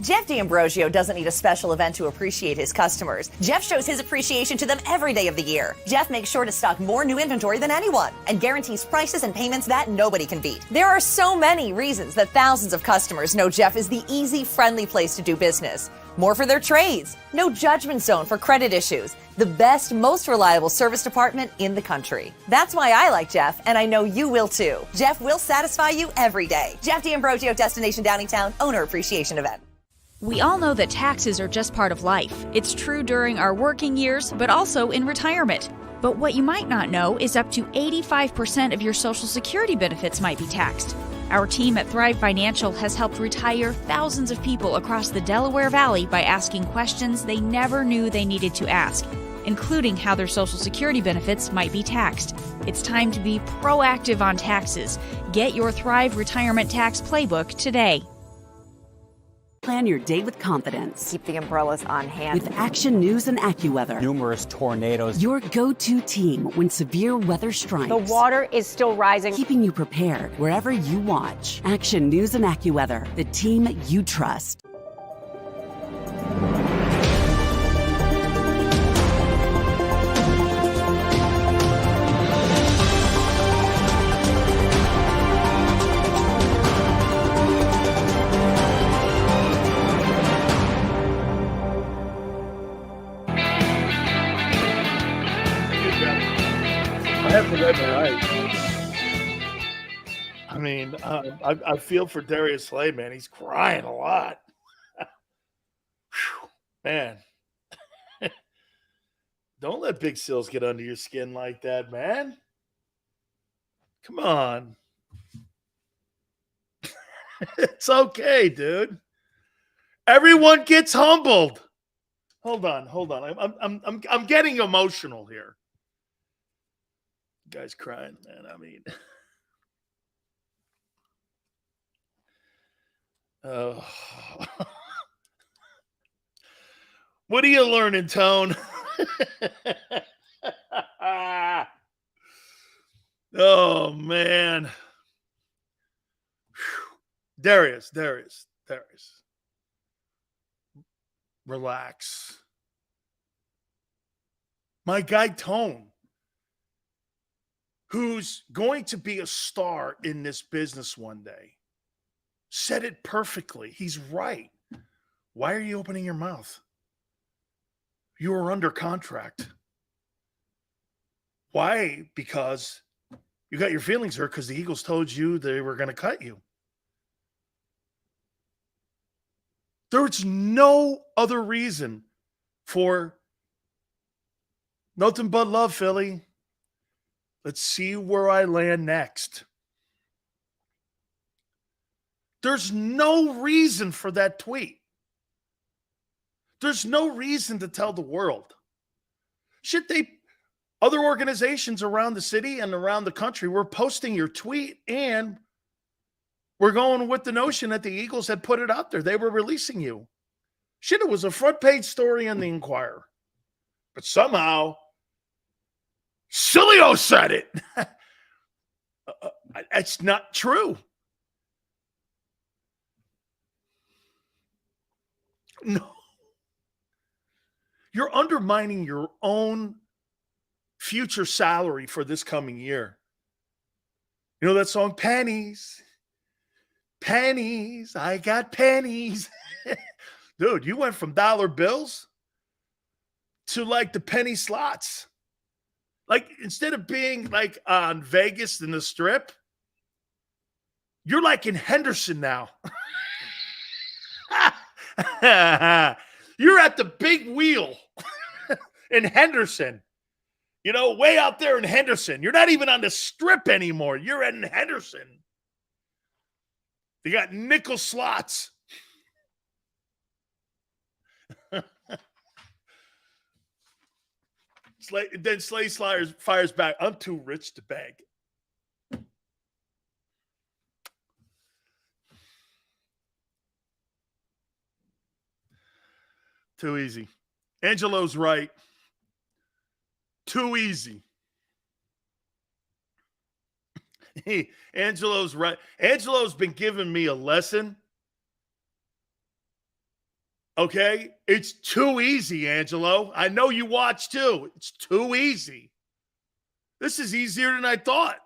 Jeff D'Ambrosio doesn't need a special event to appreciate his customers. Jeff shows his appreciation to them every day of the year. Jeff makes sure to stock more new inventory than anyone and guarantees prices and payments that nobody can beat. There are so many reasons that thousands of customers know Jeff is the easy, friendly place to do business. More for their trades. No judgment zone for credit issues. The best, most reliable service department in the country. That's why I like Jeff, and I know you will too. Jeff will satisfy you every day. Jeff D'Ambrosio, Destination Downingtown, Owner Appreciation Event. We all know that taxes are just part of life. It's true during our working years, but also in retirement. But what you might not know is up to 85% of your Social Security benefits might be taxed. Our team at Thrive Financial has helped retire thousands of people across the Delaware Valley by asking questions they never knew they needed to ask, including how their Social Security benefits might be taxed. It's time to be proactive on taxes. Get your Thrive Retirement Tax Playbook today. Plan your day with confidence. Keep the umbrellas on hand. With Action News and AccuWeather. Numerous tornadoes. Your go-to team when severe weather strikes. The water is still rising. Keeping you prepared wherever you watch. Action News and AccuWeather, the team you trust. I mean, I feel for Darius Slay, man. He's crying a lot. Whew, man. Don't let Big Sills get under your skin like that, man. Come on. It's okay, dude. Everyone gets humbled. Hold on. I'm getting emotional here. Guy's crying, man. I mean, oh. What are you learning, Tone? Oh, man. Darius. Relax. My guy, Tone, who's going to be a star in this business one day, said it perfectly. He's right. Why are you opening your mouth? You are under contract. Why? Because you got your feelings hurt because the Eagles told you they were going to cut you. There's no other reason for nothing but love, Philly. Let's see where I land next. There's no reason for that tweet. There's no reason to tell the world. Other organizations around the city and around the country were posting your tweet, and we're going with the notion that the Eagles had put it out there. They were releasing you. Shit, it was a front page story in the Inquirer. But somehow, Sileo said it. It's not true. No. You're undermining your own future salary for this coming year. You know that song, Pennies? Pennies, I got pennies. Dude, you went from dollar bills to like the penny slots. Like, instead of being like on Vegas in the Strip, you're like in Henderson now. You're at the big wheel in Henderson. You know, way out there in Henderson. You're not even on the Strip anymore. You're in Henderson. They got nickel slots. Then Slay fires back. I'm too rich to beg. Too easy. Angelo's right. Too easy. Hey, Angelo's right. Angelo's been giving me a lesson Okay? It's too easy, Angelo. I know you watch too. It's too easy. This is easier than I thought.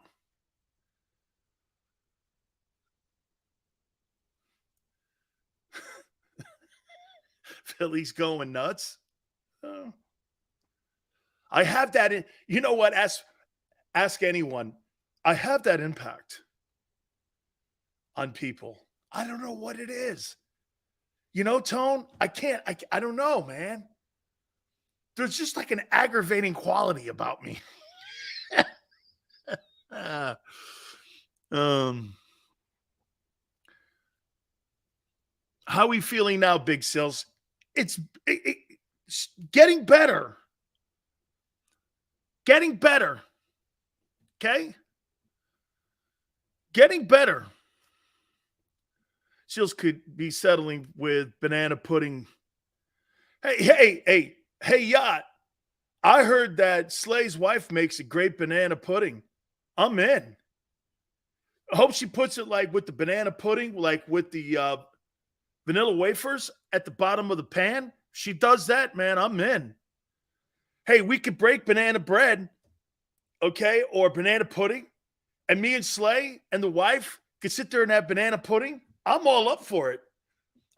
Philly's going nuts. I have that in, you know what? Ask anyone. I have that impact on people. I don't know what it is. You know, Tone, I don't know, man. There's just like an aggravating quality about me. How are we feeling now, Big Sills? It's getting better. Getting better. Okay? Getting better. Sills could be settling with banana pudding. Hey, Yacht. I heard that Slay's wife makes a great banana pudding. I'm in. I hope she puts it like with the banana pudding, like with the vanilla wafers at the bottom of the pan. She does that, man. I'm in. Hey, we could break banana bread, okay, or banana pudding, and me and Slay and the wife could sit there and have banana pudding. I'm all up for it.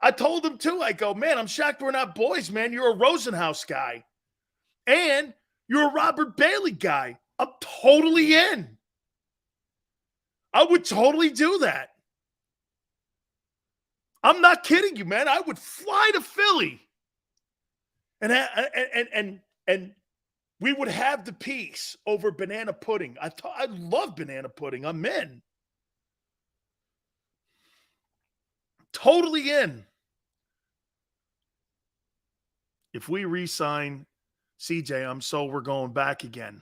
I told him too. I go, man, I'm shocked we're not boys, man. You're a Rosenhaus guy. And you're a Robert Bailey guy. I'm totally in. I would totally do that. I'm not kidding you, man. I would fly to Philly. And we would have the peace over banana pudding. I love banana pudding. I'm in. Totally in. If we re-sign CJ, I'm so we're going back again.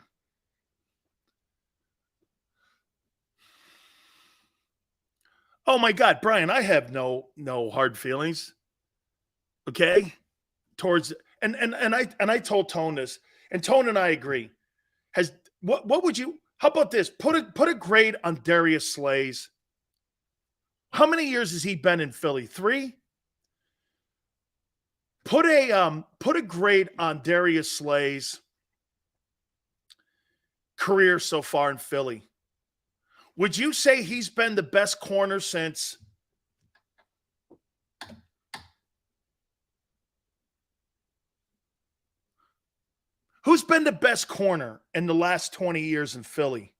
Oh my God, Brian, I have no hard feelings. Okay? Towards and I told Tone this, and Tone and I agree. What would you, how about this? Put a grade on Darius Slay's. How many years has he been in Philly? 3? Put a grade on Darius Slay's career so far in Philly. Would you say he's been the best corner since who's been the best corner in the last 20 years in Philly?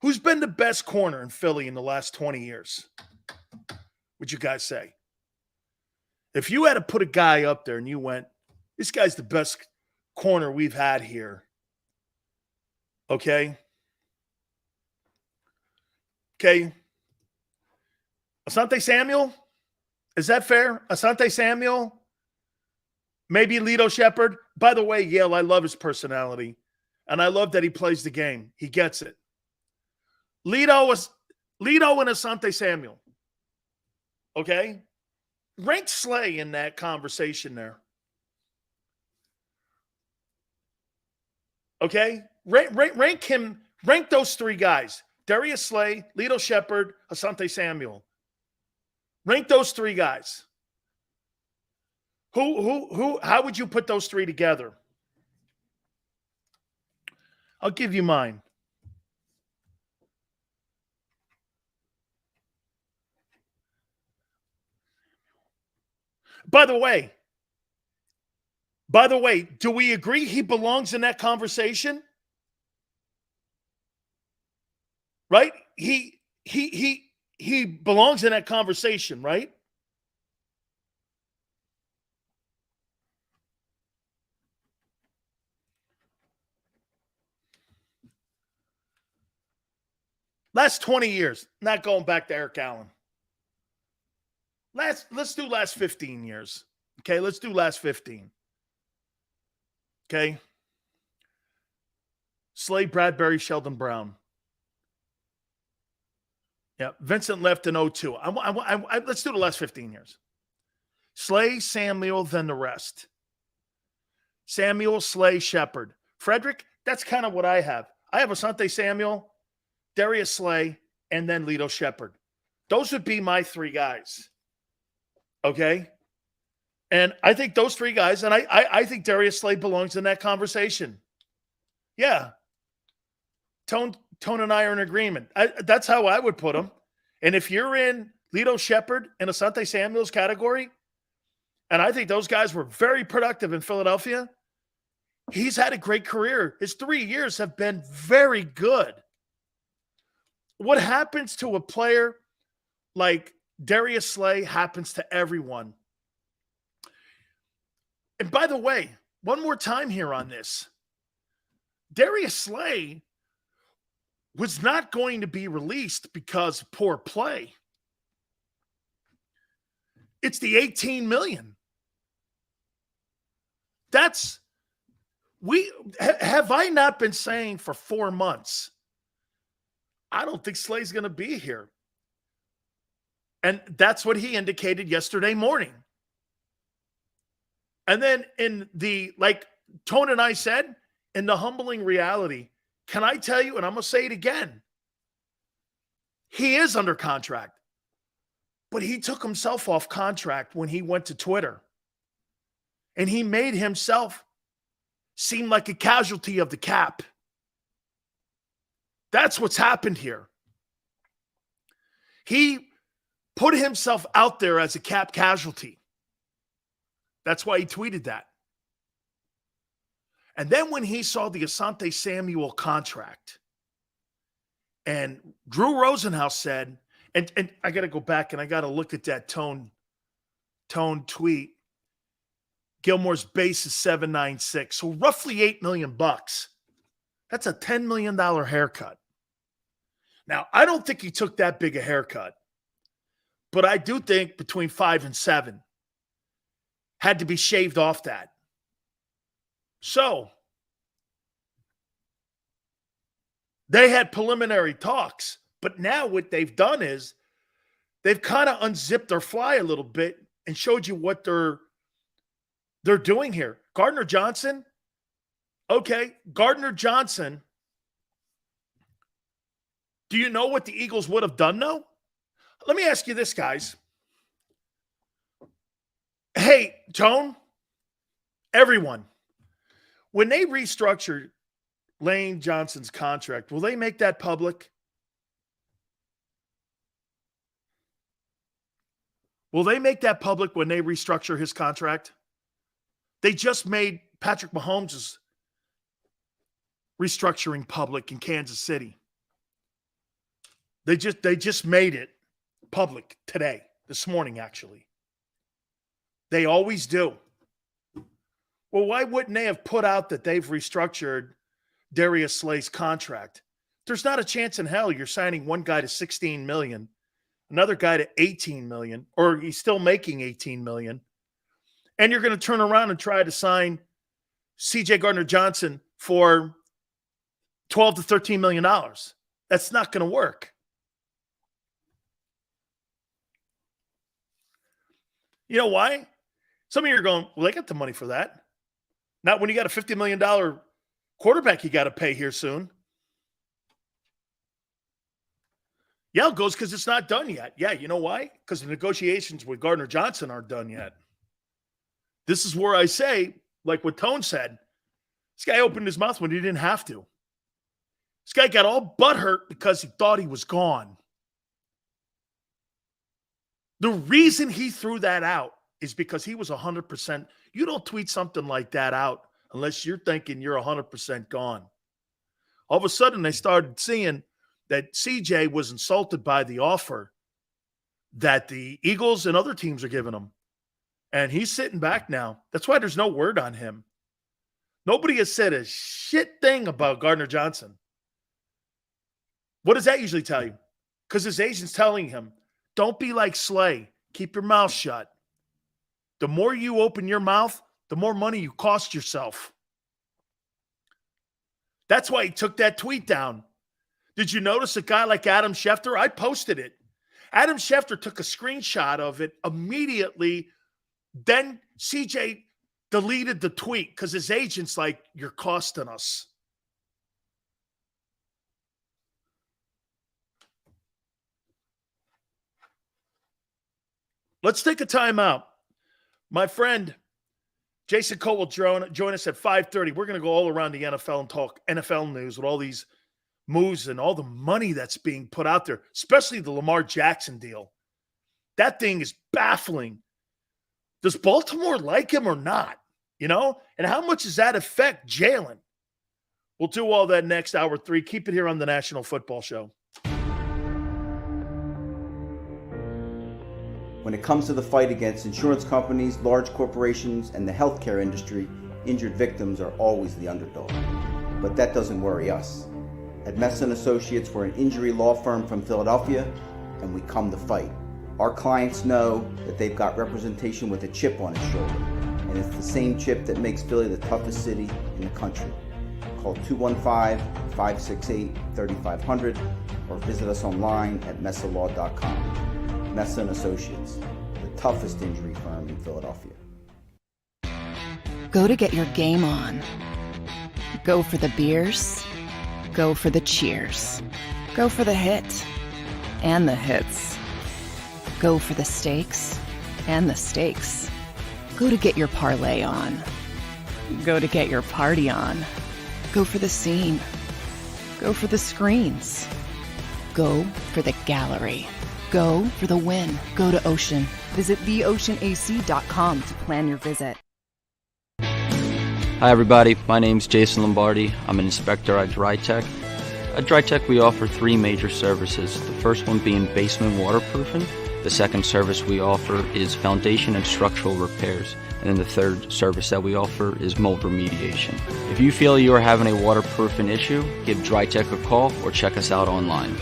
Who's been the best corner in Philly in the last 20 years? Would you guys say? If you had to put a guy up there and you went, this guy's the best corner we've had here. Okay? Okay. Asante Samuel? Is that fair? Asante Samuel? Maybe Lito Shepherd? By the way, Yale, I love his personality. And I love that he plays the game. He gets it. Lito and Asante Samuel. Okay? Rank Slay in that conversation there. Okay? Rank him. Rank those 3 guys. Darius Slay, Lito Shepherd, Asante Samuel. Rank those 3 guys. How would you put those 3 together? I'll give you mine. By the way, do we agree he belongs in that conversation? Right? He belongs in that conversation, right? Last 20 years, not going back to Eric Allen. Let's do last 15 years. Okay, let's do last 15. Okay. Slay, Bradbury, Sheldon Brown. Yeah, Vincent left in 02. Let's do the last 15 years. Slay, Samuel, then the rest. Samuel, Slay, Shepherd. Frederick, that's kind of what I have. I have Asante Samuel, Darius Slay, and then Lito Shepherd. Those would be my 3 guys. Okay? And I think those three guys, and I think Darius Slay belongs in that conversation. Yeah. Tone and I are in agreement. That's how I would put him. And if you're in Lito Shepherd and Asante Samuel's category, and I think those guys were very productive in Philadelphia, he's had a great career. His 3 years have been very good. What happens to a player like Darius Slay happens to everyone. And by the way, one more time here on this. Darius Slay was not going to be released because of poor play. It's the $18 million. Have I not been saying for 4 months, I don't think Slay's going to be here. And that's what he indicated yesterday morning. And then like Tone and I said, in the humbling reality, can I tell you, and I'm going to say it again, he is under contract, but he took himself off contract when he went to Twitter. And he made himself seem like a casualty of the cap. That's what's happened here. He put himself out there as a cap casualty. That's why he tweeted that. And then when he saw the Asante Samuel contract, and Drew Rosenhaus said, and I got to go back and I got to look at that tone tweet. Gilmore's base is 796, so roughly $8 million. That's a $10 million haircut. Now, I don't think he took that big a haircut, but I do think between 5 and 7 had to be shaved off that. So they had preliminary talks, but now what they've done is they've kind of unzipped their fly a little bit and showed you what they're doing here. Gardner-Johnson, okay, Gardner-Johnson, do you know what the Eagles would have done, though? Let me ask you this, guys. Hey, Tone, everyone, when they restructured Lane Johnson's contract, will they make that public? Will they make that public when they restructure his contract? They just made Patrick Mahomes' restructuring public in Kansas City. They just made it public today, this morning, actually. They always do. Well, why wouldn't they have put out that they've restructured Darius Slay's contract? There's not a chance in hell you're signing one guy to $16 million, another guy to $18 million, or he's still making $18 million, and you're going to turn around and try to sign C.J. Gardner-Johnson for $12 to $13 million. That's not going to work. You know why? Some of you are going, well, they got the money for that. Not when you got a $50 million quarterback you got to pay here soon. Yeah, it goes because it's not done yet. Yeah, you know why? Because the negotiations with Gardner-Johnson aren't done yet. This is where I say, like what Tone said, this guy opened his mouth when he didn't have to. This guy got all butthurt because he thought he was gone. The reason he threw that out is because he was 100%. You don't tweet something like that out unless you're thinking you're 100% gone. All of a sudden, they started seeing that CJ was insulted by the offer that the Eagles and other teams are giving him. And he's sitting back now. That's why there's no word on him. Nobody has said a shit thing about Gardner-Johnson. What does that usually tell you? Because his agent's telling him, don't be like Slay. Keep your mouth shut. The more you open your mouth, the more money you cost yourself. That's why he took that tweet down. Did you notice a guy like Adam Schefter? I posted it. Adam Schefter took a screenshot of it immediately. Then CJ deleted the tweet because his agent's like, you're costing us. Let's take a timeout. My friend Jason Cole will join us at 5:30. We're going to go all around the NFL and talk NFL news with all these moves and all the money that's being put out there, especially the Lamar Jackson deal. That thing is baffling. Does Baltimore like him or not? And how much does that affect Jalen? We'll do all that next hour 3. Keep it here on the National Football Show. When it comes to the fight against insurance companies, large corporations, and the healthcare industry, injured victims are always the underdog. But that doesn't worry us. At Messon Associates, we're an injury law firm from Philadelphia, and we come to fight. Our clients know that they've got representation with a chip on its shoulder, and it's the same chip that makes Philly the toughest city in the country. Call 215-568-3500 or visit us online at messalaw.com. Messon Associates, the toughest injury firm in Philadelphia. Go to get your game on. Go for the beers. Go for the cheers. Go for the hit and the hits. Go for the stakes and the stakes. Go to get your parlay on. Go to get your party on. Go for the scene. Go for the screens. Go for the gallery. Go for the win. Go to Ocean. Visit theoceanac.com to plan your visit. Hi everybody, my name's Jason Lombardi. I'm an inspector at DryTech. At DryTech we offer 3 major services. The first one being basement waterproofing. The second service we offer is foundation and structural repairs. And then the third service that we offer is mold remediation. If you feel you are having a waterproofing issue, give DryTech a call or check us out online.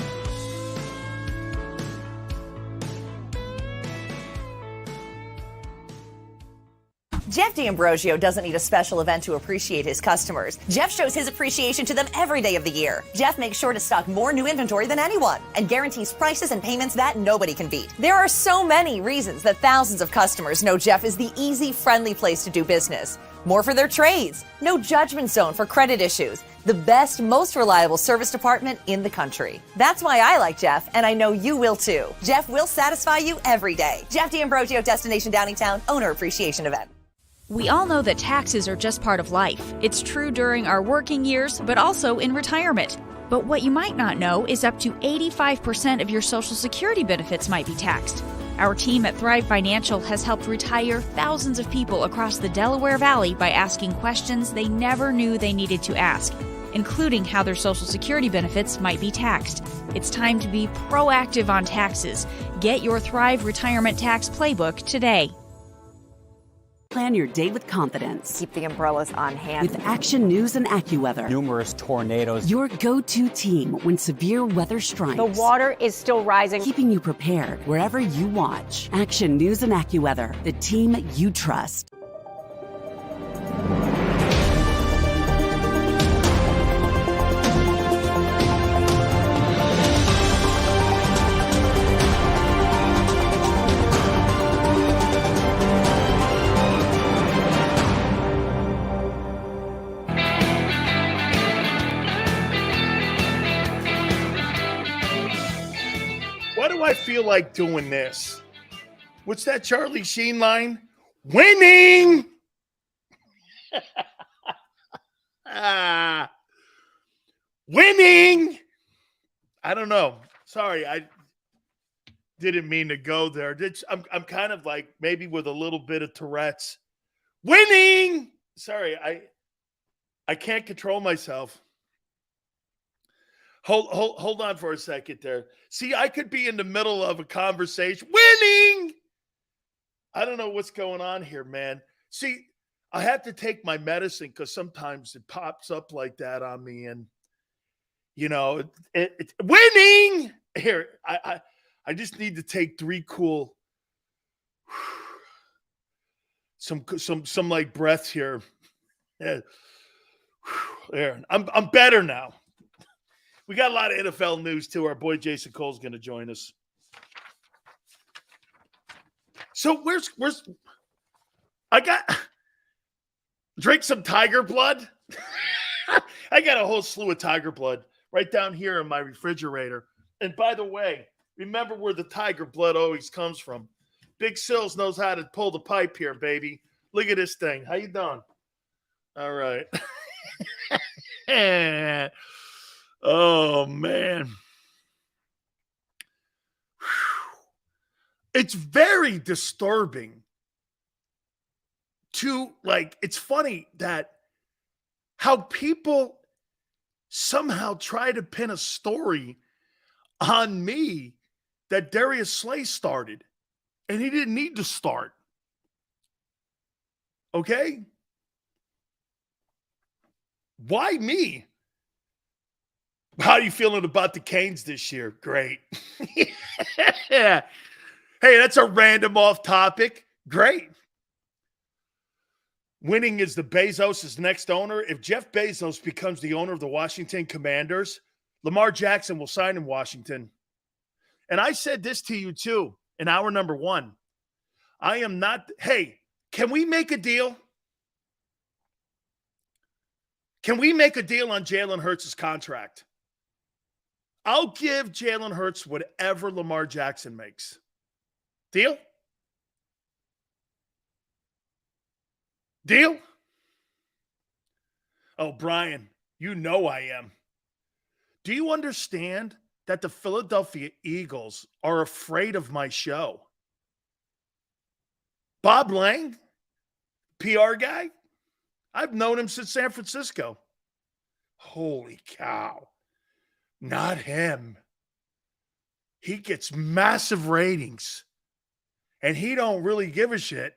Jeff D'Ambrosio doesn't need a special event to appreciate his customers. Jeff shows his appreciation to them every day of the year. Jeff makes sure to stock more new inventory than anyone and guarantees prices and payments that nobody can beat. There are so many reasons that thousands of customers know Jeff is the easy, friendly place to do business. More for their trades, no judgment zone for credit issues, the best, most reliable service department in the country. That's why I like Jeff, and I know you will too. Jeff will satisfy you every day. Jeff D'Ambrosio, Destination Downingtown, Owner Appreciation Event. We all know that taxes are just part of life. It's true during our working years, but also in retirement. But what you might not know is up to 85% of your Social Security benefits might be taxed. Our team at Thrive Financial has helped retire thousands of people across the Delaware Valley by asking questions they never knew they needed to ask, including how their Social Security benefits might be taxed. It's time to be proactive on taxes. Get your Thrive Retirement Tax Playbook today. Plan your day with confidence. Keep the umbrellas on hand. With Action News and AccuWeather. Numerous tornadoes. Your go-to team when severe weather strikes. The water is still rising. Keeping you prepared wherever you watch. Action News and AccuWeather, the team you trust. I feel like doing this. What's that Charlie Sheen line? Winning! Winning! I don't know. Sorry, I didn't mean to go there. I'm kind of like maybe with a little bit of Tourette's. Winning! Sorry, I can't control myself. Hold on for a second there. See, I could be in the middle of a conversation. Winning! I don't know what's going on here, man. See, I have to take my medicine because sometimes it pops up like that on me. And, you know, it winning! Here, I just need to take 3 cool, some like breaths here. Yeah. There. I'm better now. We got a lot of NFL news, too. Our boy Jason Cole's going to join us. So where's I got drink some tiger blood. I got a whole slew of tiger blood right down here in my refrigerator. And by the way, remember where the tiger blood always comes from. Big Sills knows how to pull the pipe here, baby. Look at this thing. How you doing? All right. Oh, man. It's very disturbing to, like, it's funny that how people somehow try to pin a story on me that Darius Slay started, and he didn't need to start. Okay? Why me? How are you feeling about the Canes this year? Great. Yeah. Hey, that's a random off topic. Great. Winning is the Bezos' next owner. If Jeff Bezos becomes the owner of the Washington Commanders, Lamar Jackson will sign in Washington. And I said this to you too in hour number 1. I am not, hey, can we make a deal? Can we make a deal on Jalen Hurts' contract? I'll give Jalen Hurts whatever Lamar Jackson makes. Deal? Deal? Oh, Brian, you know I am. Do you understand that the Philadelphia Eagles are afraid of my show? Bob Lang, PR guy, I've known him since San Francisco. Holy cow. Not him. He gets massive ratings, and he don't really give a shit.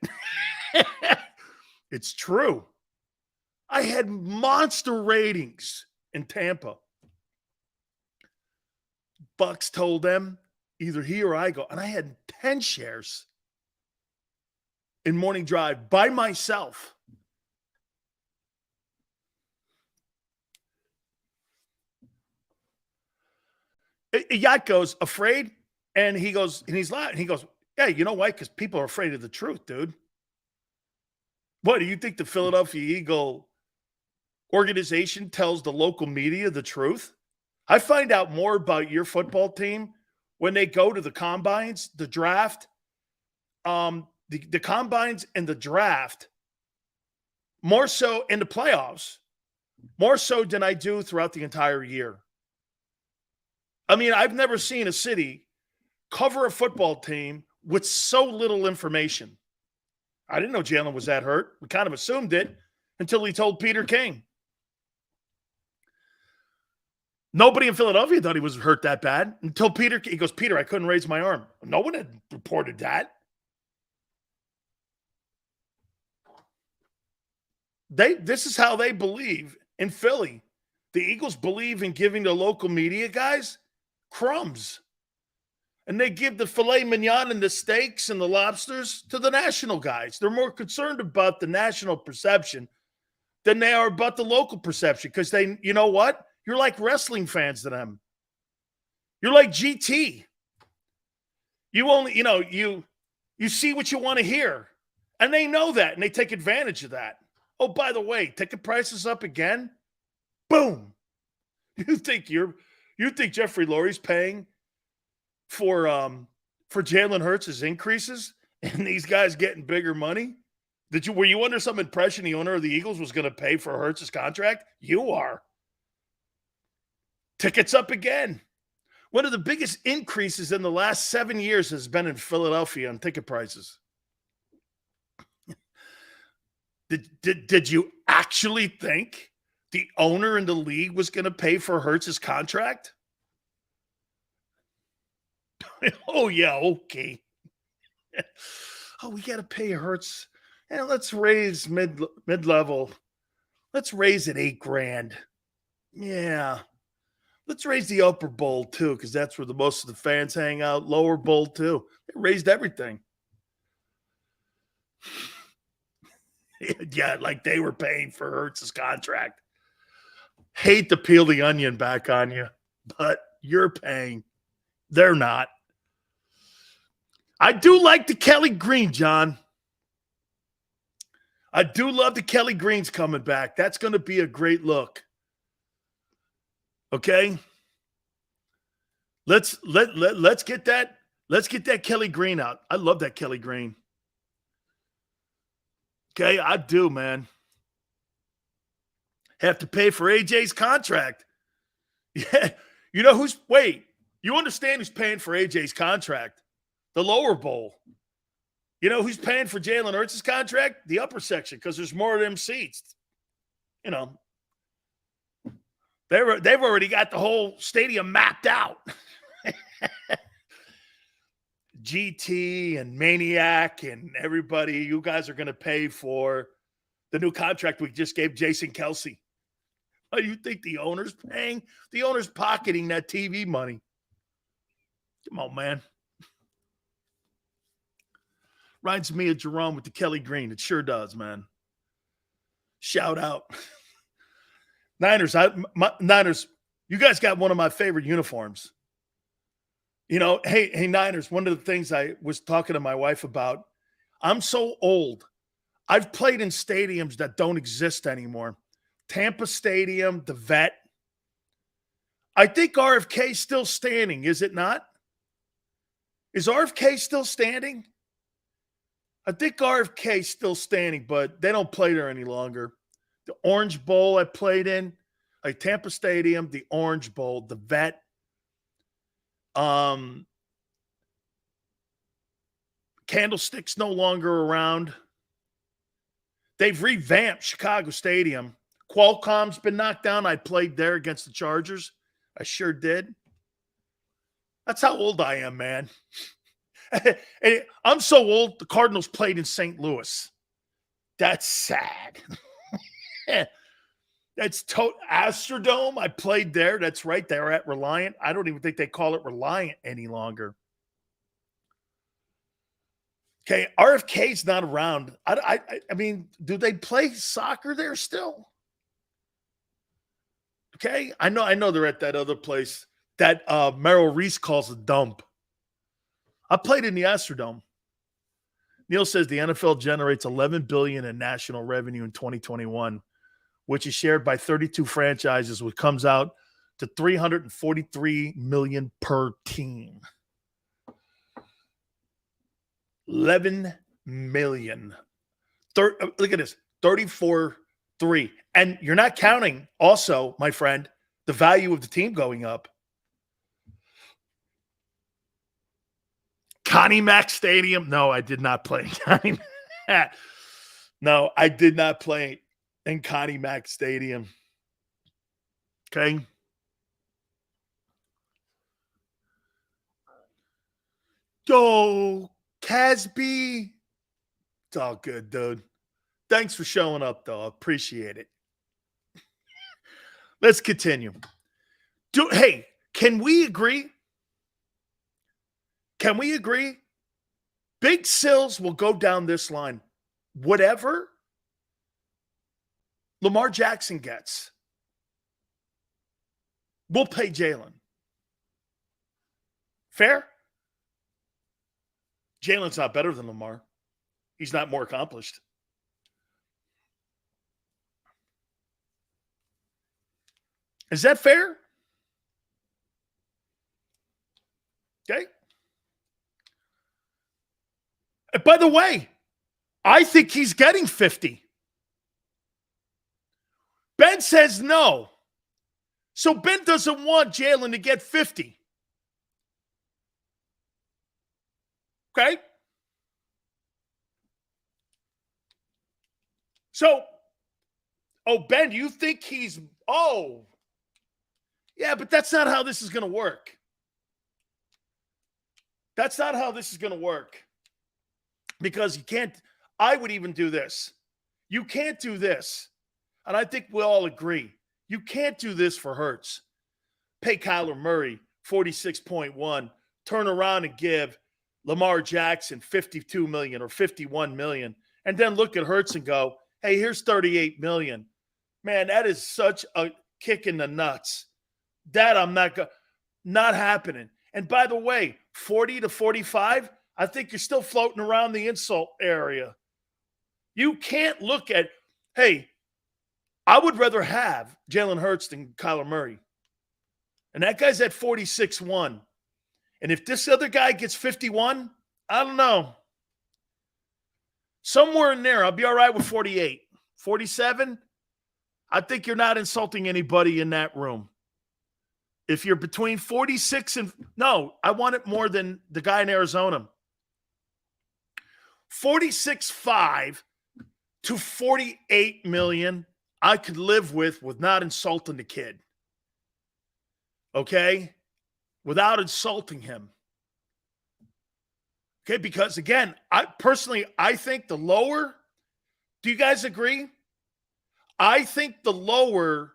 It's true. I had monster ratings in Tampa. Bucks told them either he or I go, and I had 10 shares in Morning Drive by myself. Yacht goes, afraid? And he goes, and he's laughing. He goes, yeah, you know why? Because people are afraid of the truth, dude. What, do you think the Philadelphia Eagle organization tells the local media the truth? I find out more about your football team when they go to the combines, the draft, the combines and the draft, more so in the playoffs, more so than I do throughout the entire year. I mean, I've never seen a city cover a football team with so little information. I didn't know Jalen was that hurt. We kind of assumed it until he told Peter King. Nobody in Philadelphia thought he was hurt that bad until Peter. He goes, Peter, I couldn't raise my arm. No one had reported that. This is how they believe in Philly. The Eagles believe in giving the local media guys crumbs. And they give the filet mignon and the steaks and the lobsters to the national guys. They're more concerned about the national perception than they are about the local perception. Because they, you know what? You're like wrestling fans to them. You're like GT. You only, you see what you want to hear. And they know that, and they take advantage of that. Oh, by the way, ticket prices up again? Boom. You think Jeffrey Lurie's paying for Jalen Hurts' increases and these guys getting bigger money? Were you under some impression the owner of the Eagles was going to pay for Hurts' contract? You are. Tickets up again. One of the biggest increases in the last 7 years has been in Philadelphia on ticket prices. Did you actually think the owner in the league was going to pay for Hurts' contract? Oh, yeah, okay. Oh, we got to pay Hurts. And let's raise mid-level. Let's raise it $8,000. Yeah. Let's raise the upper bowl, too, because that's where the most of the fans hang out. Lower bowl, too. They raised everything. Yeah, like they were paying for Hurts' contract. Hate to peel the onion back on you, but you're paying. They're not. I do like the Kelly Green, John. I do love the Kelly Greens coming back. That's going to be a great look. Okay? Let's get that. Let's get that Kelly Green out. I love that Kelly Green. Okay, I do, man. Have to pay for AJ's contract. Yeah. You know who's – wait. You understand who's paying for AJ's contract? The lower bowl. You know who's paying for Jalen Hurts' contract? The upper section, because there's more of them seats. You know. They've already got the whole stadium mapped out. GT and Maniac and everybody, you guys are going to pay for the new contract we just gave Jason Kelsey. Oh, you think the owner's paying? The owner's pocketing that TV money. Come on, man. Reminds me of Jerome with the Kelly Green. It sure does, man. Shout out. Niners, Niners, you guys got one of my favorite uniforms. You know, hey, Niners, one of the things I was talking to my wife about, I'm so old. I've played in stadiums that don't exist anymore. Tampa Stadium, the Vet. I think RFK is still standing, is it not? Is RFK still standing? I think RFK is still standing, but they don't play there any longer. The Orange Bowl I played in, like Tampa Stadium, the Orange Bowl, the Vet. Candlestick's no longer around. They've revamped Chicago Stadium. Qualcomm's been knocked down. I played there against the Chargers. I sure did. That's how old I am, man. I'm so old, the Cardinals played in St. Louis. That's sad. That's Astrodome. I played there. That's right. They were at Reliant. I don't even think they call it Reliant any longer. Okay, RFK's not around. I mean, do they play soccer there still? Okay, I know they're at that other place that Merrill Reese calls a dump. I played in the Astrodome. Neil says the NFL generates $11 billion in national revenue in 2021, which is shared by 32 franchises, which comes out to $343 million per team. 11 million. Look at this, 34-3. And you're not counting also, my friend, the value of the team going up. Connie Mack Stadium. No, I did not play Connie Mack. No, I did not play in Connie Mack Stadium. Okay. Yo, Casby. It's all good, dude. Thanks for showing up, though. I appreciate it. Let's continue. Hey, can we agree? Can we agree? Big Sills will go down this line. Whatever Lamar Jackson gets, we'll pay Jalen. Fair? Jalen's not better than Lamar. He's not more accomplished. Is that fair? Okay. And by the way, I think he's getting 50. Ben says no. So Ben doesn't want Jalen to get 50. Okay? So, Ben, you think he's, yeah, but that's not how this is going to work. That's not how this is going to work. Because you can't, I would even do this. You can't do this. And I think we'll all agree. You can't do this for Hertz. Pay Kyler Murray 46.1. Turn around and give Lamar Jackson $52 million or $51 million. And then look at Hertz and go, hey, here's $38 million. Man, that is such a kick in the nuts. That I'm not happening. And by the way, 40 to 45, I think you're still floating around the insult area. You can't look at, hey, I would rather have Jalen Hurts than Kyler Murray. And that guy's at 46-1. And if this other guy gets 51, I don't know. Somewhere in there, I'll be all right with 48. 47, I think you're not insulting anybody in that room. If you're between 46 and – no, I want it more than the guy in Arizona. 46.5 to 48 million, I could live with not insulting the kid. Okay? Without insulting him. Okay, because again, I think the lower, do you guys agree? I think the lower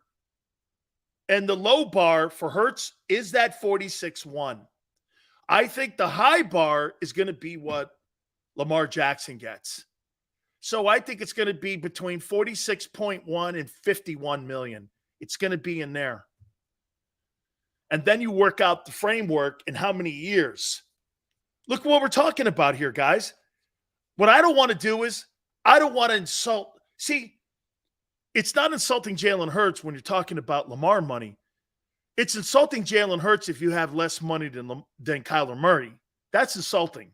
and the low bar for Hertz is that 46.1. I think the high bar is going to be what Lamar Jackson gets. So I think it's going to be between 46.1 and 51 million. It's going to be in there. And then you work out the framework in how many years. Look what we're talking about here, guys. What I don't want to do is I don't want to insult. See, it's not insulting Jalen Hurts when you're talking about Lamar money. It's insulting Jalen Hurts if you have less money than Kyler Murray. That's insulting.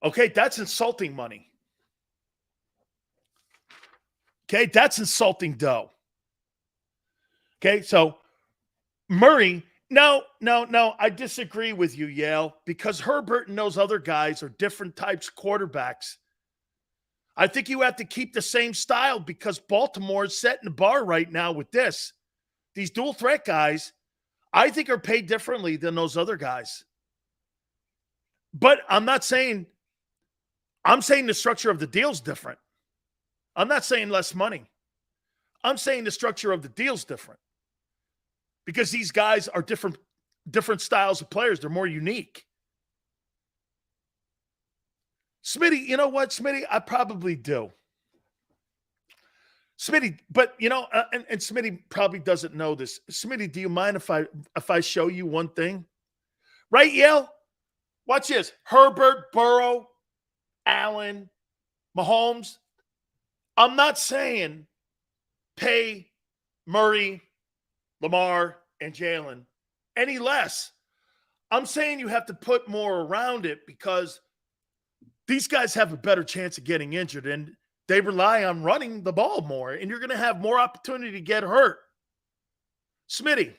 Okay, that's insulting money. Okay, that's insulting dough. Okay, so Murray, no, I disagree with you, Yale, because Herbert and those other guys are different types of quarterbacks. I think you have to keep the same style because Baltimore is setting the bar right now with this. These dual threat guys, I think, are paid differently than those other guys. But I'm saying the structure of the deal is different. I'm not saying less money. I'm saying the structure of the deal is different. Because these guys are different styles of players. They're more unique. Smitty, you know what, Smitty? I probably do. Smitty, but, and Smitty probably doesn't know this. Smitty, do you mind if I show you one thing? Right, Yale? Watch this. Herbert, Burrow, Allen, Mahomes. I'm not saying pay Murray, Lamar, and Jalen any less. I'm saying you have to put more around it because these guys have a better chance of getting injured, and they rely on running the ball more, and you're going to have more opportunity to get hurt. Smitty,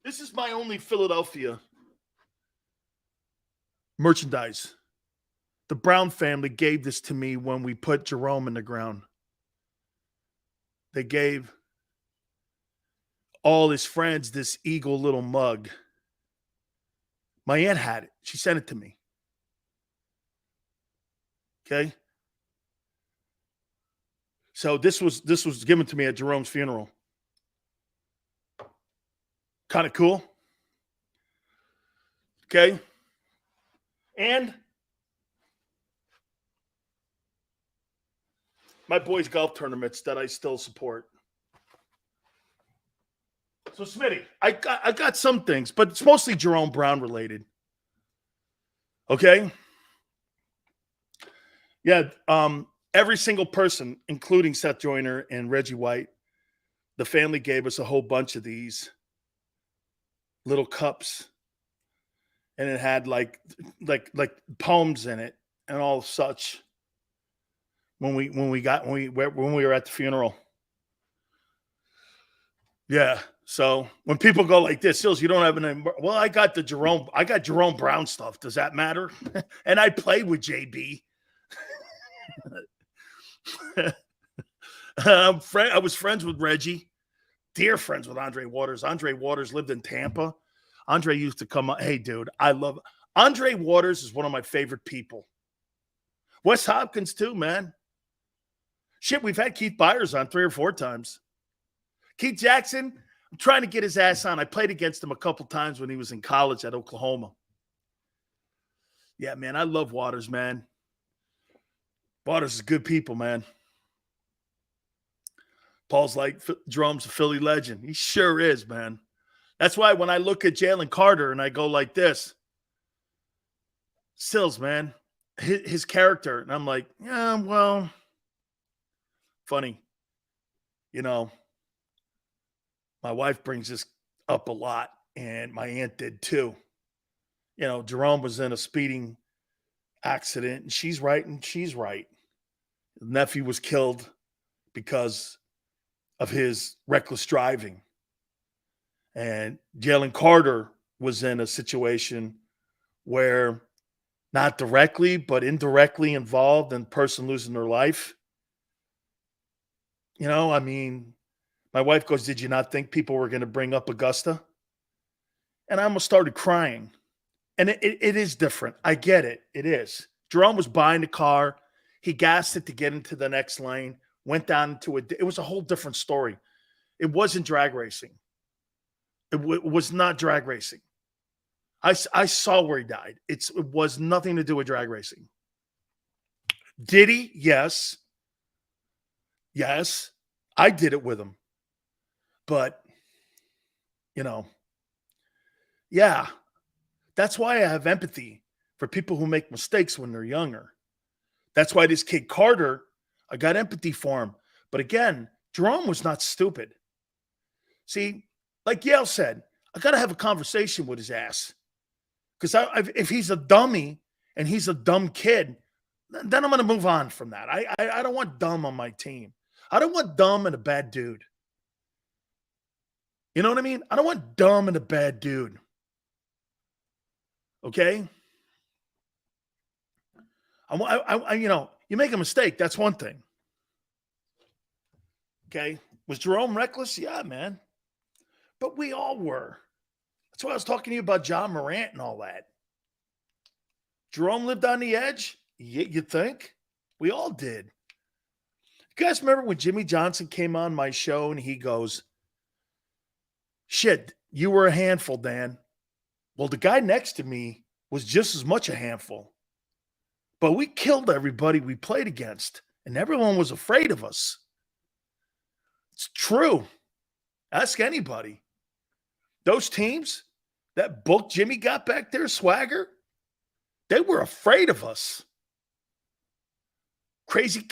this is my only Philadelphia merchandise. The Brown family gave this to me when we put Jerome in the ground. They gave all his friends this Eagle little mug. My aunt had it. She sent it to me. Okay? So this was given to me at Jerome's funeral. Kind of cool. Okay? And my boys' golf tournaments that I still support. So, Smitty, I got some things, but it's mostly Jerome Brown related. Okay? Yeah, every single person, including Seth Joyner and Reggie White, the family gave us a whole bunch of these little cups. And it had like poems in it and all such. When we were at the funeral. Yeah. So when people go like this, Sills, you don't have any. Well, I got Jerome Brown stuff. Does that matter? And I played with JB. I was friends with Reggie. Dear friends with Andre Waters. Andre Waters lived in Tampa. Andre used to come up. Hey, dude, I love Andre Waters is one of my favorite people. Wes Hopkins too, man. Shit, we've had Keith Byers on 3 or 4 times. Keith Jackson, I'm trying to get his ass on. I played against him a couple times when he was in college at Oklahoma. Yeah, man, I love Waters, man. Waters is good people, man. Paul's like, Jerome's a Philly legend. He sure is, man. That's why when I look at Jalen Carter and I go like this, Sills, man, his character, and I'm like, yeah, well, funny, my wife brings this up a lot, and my aunt did too. Jerome was in a speeding accident, and she's right, and she's right. His nephew was killed because of his reckless driving. And Jalen Carter was in a situation where not directly, but indirectly involved in a person losing their life. My wife goes, "Did you not think people were going to bring up Augusta?" And I almost started crying. And it is different. I get it. It is. Jerome was buying the car. He gassed it to get into the next lane, went down into it was a whole different story. It wasn't drag racing. It was not drag racing. I saw where he died. It was nothing to do with drag racing. Did he? Yes. Yes. I did it with him. But, yeah. That's why I have empathy for people who make mistakes when they're younger. That's why this kid Carter, I got empathy for him. But again, Jerome was not stupid. See, like Yale said, I got to have a conversation with his ass. Because if he's a dummy and he's a dumb kid, then I'm going to move on from that. I don't want dumb on my team. I don't want dumb and a bad dude. You know what I mean? I don't want dumb and a bad dude. Okay? You make a mistake. That's one thing. Okay? Was Jerome reckless? Yeah, man. But we all were. That's why I was talking to you about John Morant and all that. Jerome lived on the edge? You think? We all did. You guys remember when Jimmy Johnson came on my show and he goes, "Shit, you were a handful, Dan." Well, the guy next to me was just as much a handful. But we killed everybody we played against, and everyone was afraid of us. It's true. Ask anybody. Those teams that book Jimmy got back there, Swagger, they were afraid of us. Crazy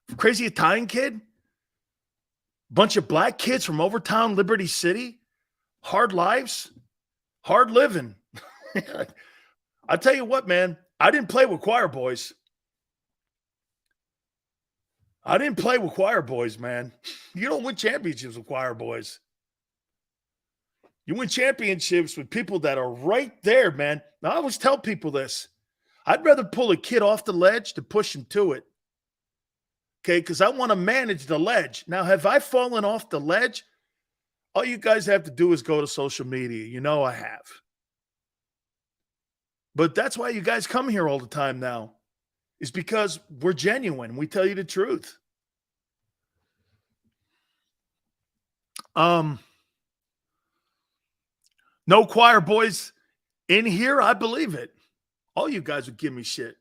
Italian kid, bunch of black kids from Overtown, Liberty City, hard lives, hard living. I'll tell you what, man, I didn't play with choir boys. Man. You don't win championships with choir boys. You win championships with people that are right there, man. Now, I always tell people this. I'd rather pull a kid off the ledge than push him to it. Okay, because I want to manage the ledge. Now, have I fallen off the ledge? All you guys have to do is go to social media. You know I have. But that's why you guys come here all the time now, is because we're genuine. We tell you the truth. No choir boys in here. I believe it. All you guys would give me shit.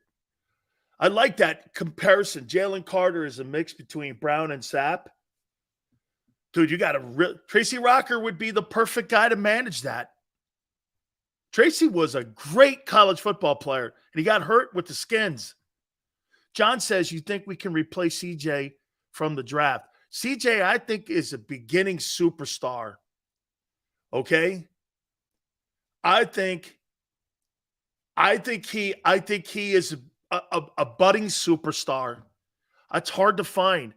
I like that comparison. Jalen Carter is a mix between Brown and Sapp. Dude, you got Tracy Rocker would be the perfect guy to manage that. Tracy was a great college football player, and he got hurt with the Skins. John says, you think we can replace CJ from the draft? CJ, I think, is a beginning superstar. Okay? I think he is a budding superstar. That's hard to find.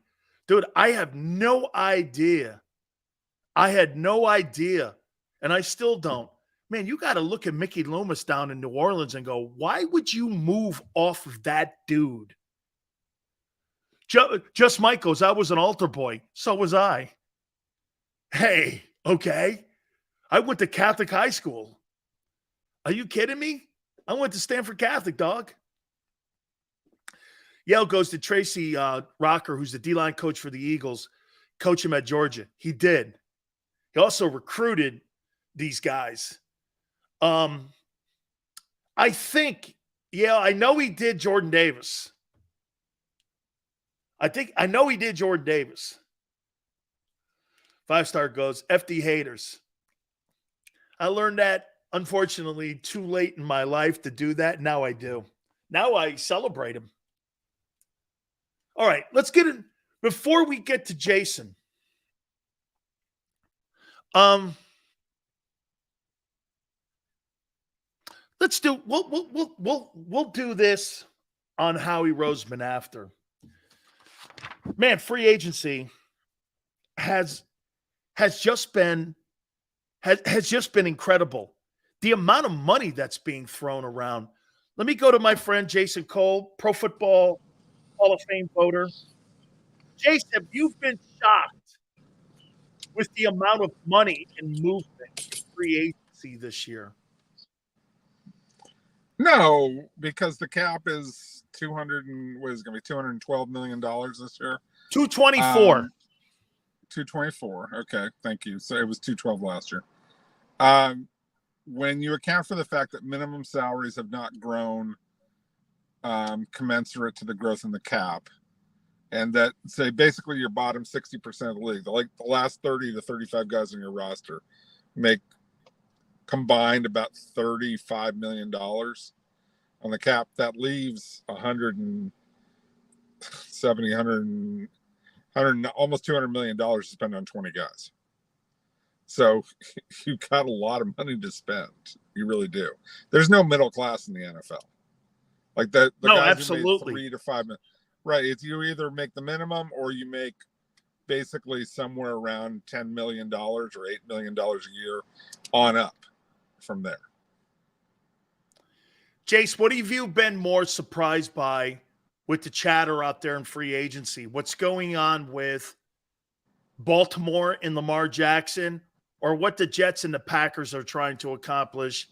Dude, I have no idea. I had no idea, and I still don't. Man, you got to look at Mickey Loomis down in New Orleans and go, why would you move off of that dude? Just Mike goes, I was an altar boy. So was I. Hey, okay. I went to Catholic high school. Are you kidding me? I went to Stanford Catholic, dog. Yale goes to Tracy Rocker, who's the D-line coach for the Eagles, coach him at Georgia. He did. He also recruited these guys. I think, I know he did Jordan Davis. I know he did Jordan Davis. 5-star goes, FD haters. I learned that, unfortunately, too late in my life to do that. Now I do. Now I celebrate him. All right, let's get in. Before we get to Jason, Let's do we'll do this on Howie Roseman after. Man, free agency has just been incredible. The amount of money that's being thrown around. Let me go to my friend Jason Cole, Pro Football Hall of Fame voter. Jason, have you been shocked with the amount of money and movement in free agency this year? No, because the cap is $212 million this year. 224. 224. Okay, thank you. So it was 212 last year. When you account for the fact that minimum salaries have not grown commensurate to the growth in the cap, and that say basically your bottom 60% of the league, like the last 30 to 35 guys on your roster make combined about $35 million on the cap. That leaves 170, almost $200 million to spend on 20 guys. So you've got a lot of money to spend. You really do. There's no middle class in the NFL. Like the guys absolutely. Who made $3 to $5 million. Right. It's you either make the minimum or you make basically somewhere around $10 million or $8 million a year on up from there. Jace, what have you been more surprised by with the chatter out there in free agency? What's going on with Baltimore and Lamar Jackson, or what the Jets and the Packers are trying to accomplish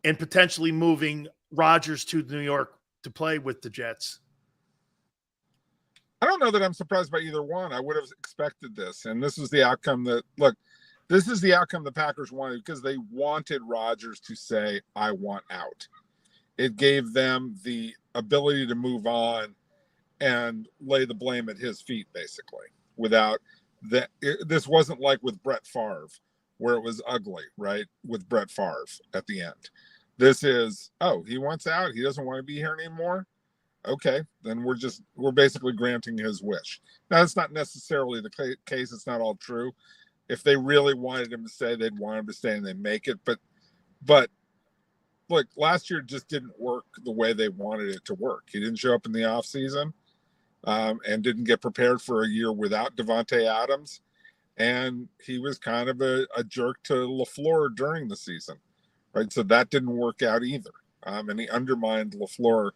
and potentially moving Rodgers to New York to play with the Jets? I don't know that I'm surprised by either one. I would have expected this. And this is the outcome this is the outcome the Packers wanted because they wanted Rodgers to say, I want out. It gave them the ability to move on and lay the blame at his feet, basically, without that. This wasn't like with Brett Favre, where it was ugly, right? With Brett Favre at the end. This is, he wants out. He doesn't want to be here anymore. Okay, then we're basically granting his wish. Now, that's not necessarily the case. It's not all true. If they really wanted him to stay, they'd want him to stay and they make it. But look, last year just didn't work the way they wanted it to work. He didn't show up in the offseason and didn't get prepared for a year without Devontae Adams. And he was kind of a jerk to LaFleur during the season, right? So that didn't work out either. And he undermined LaFleur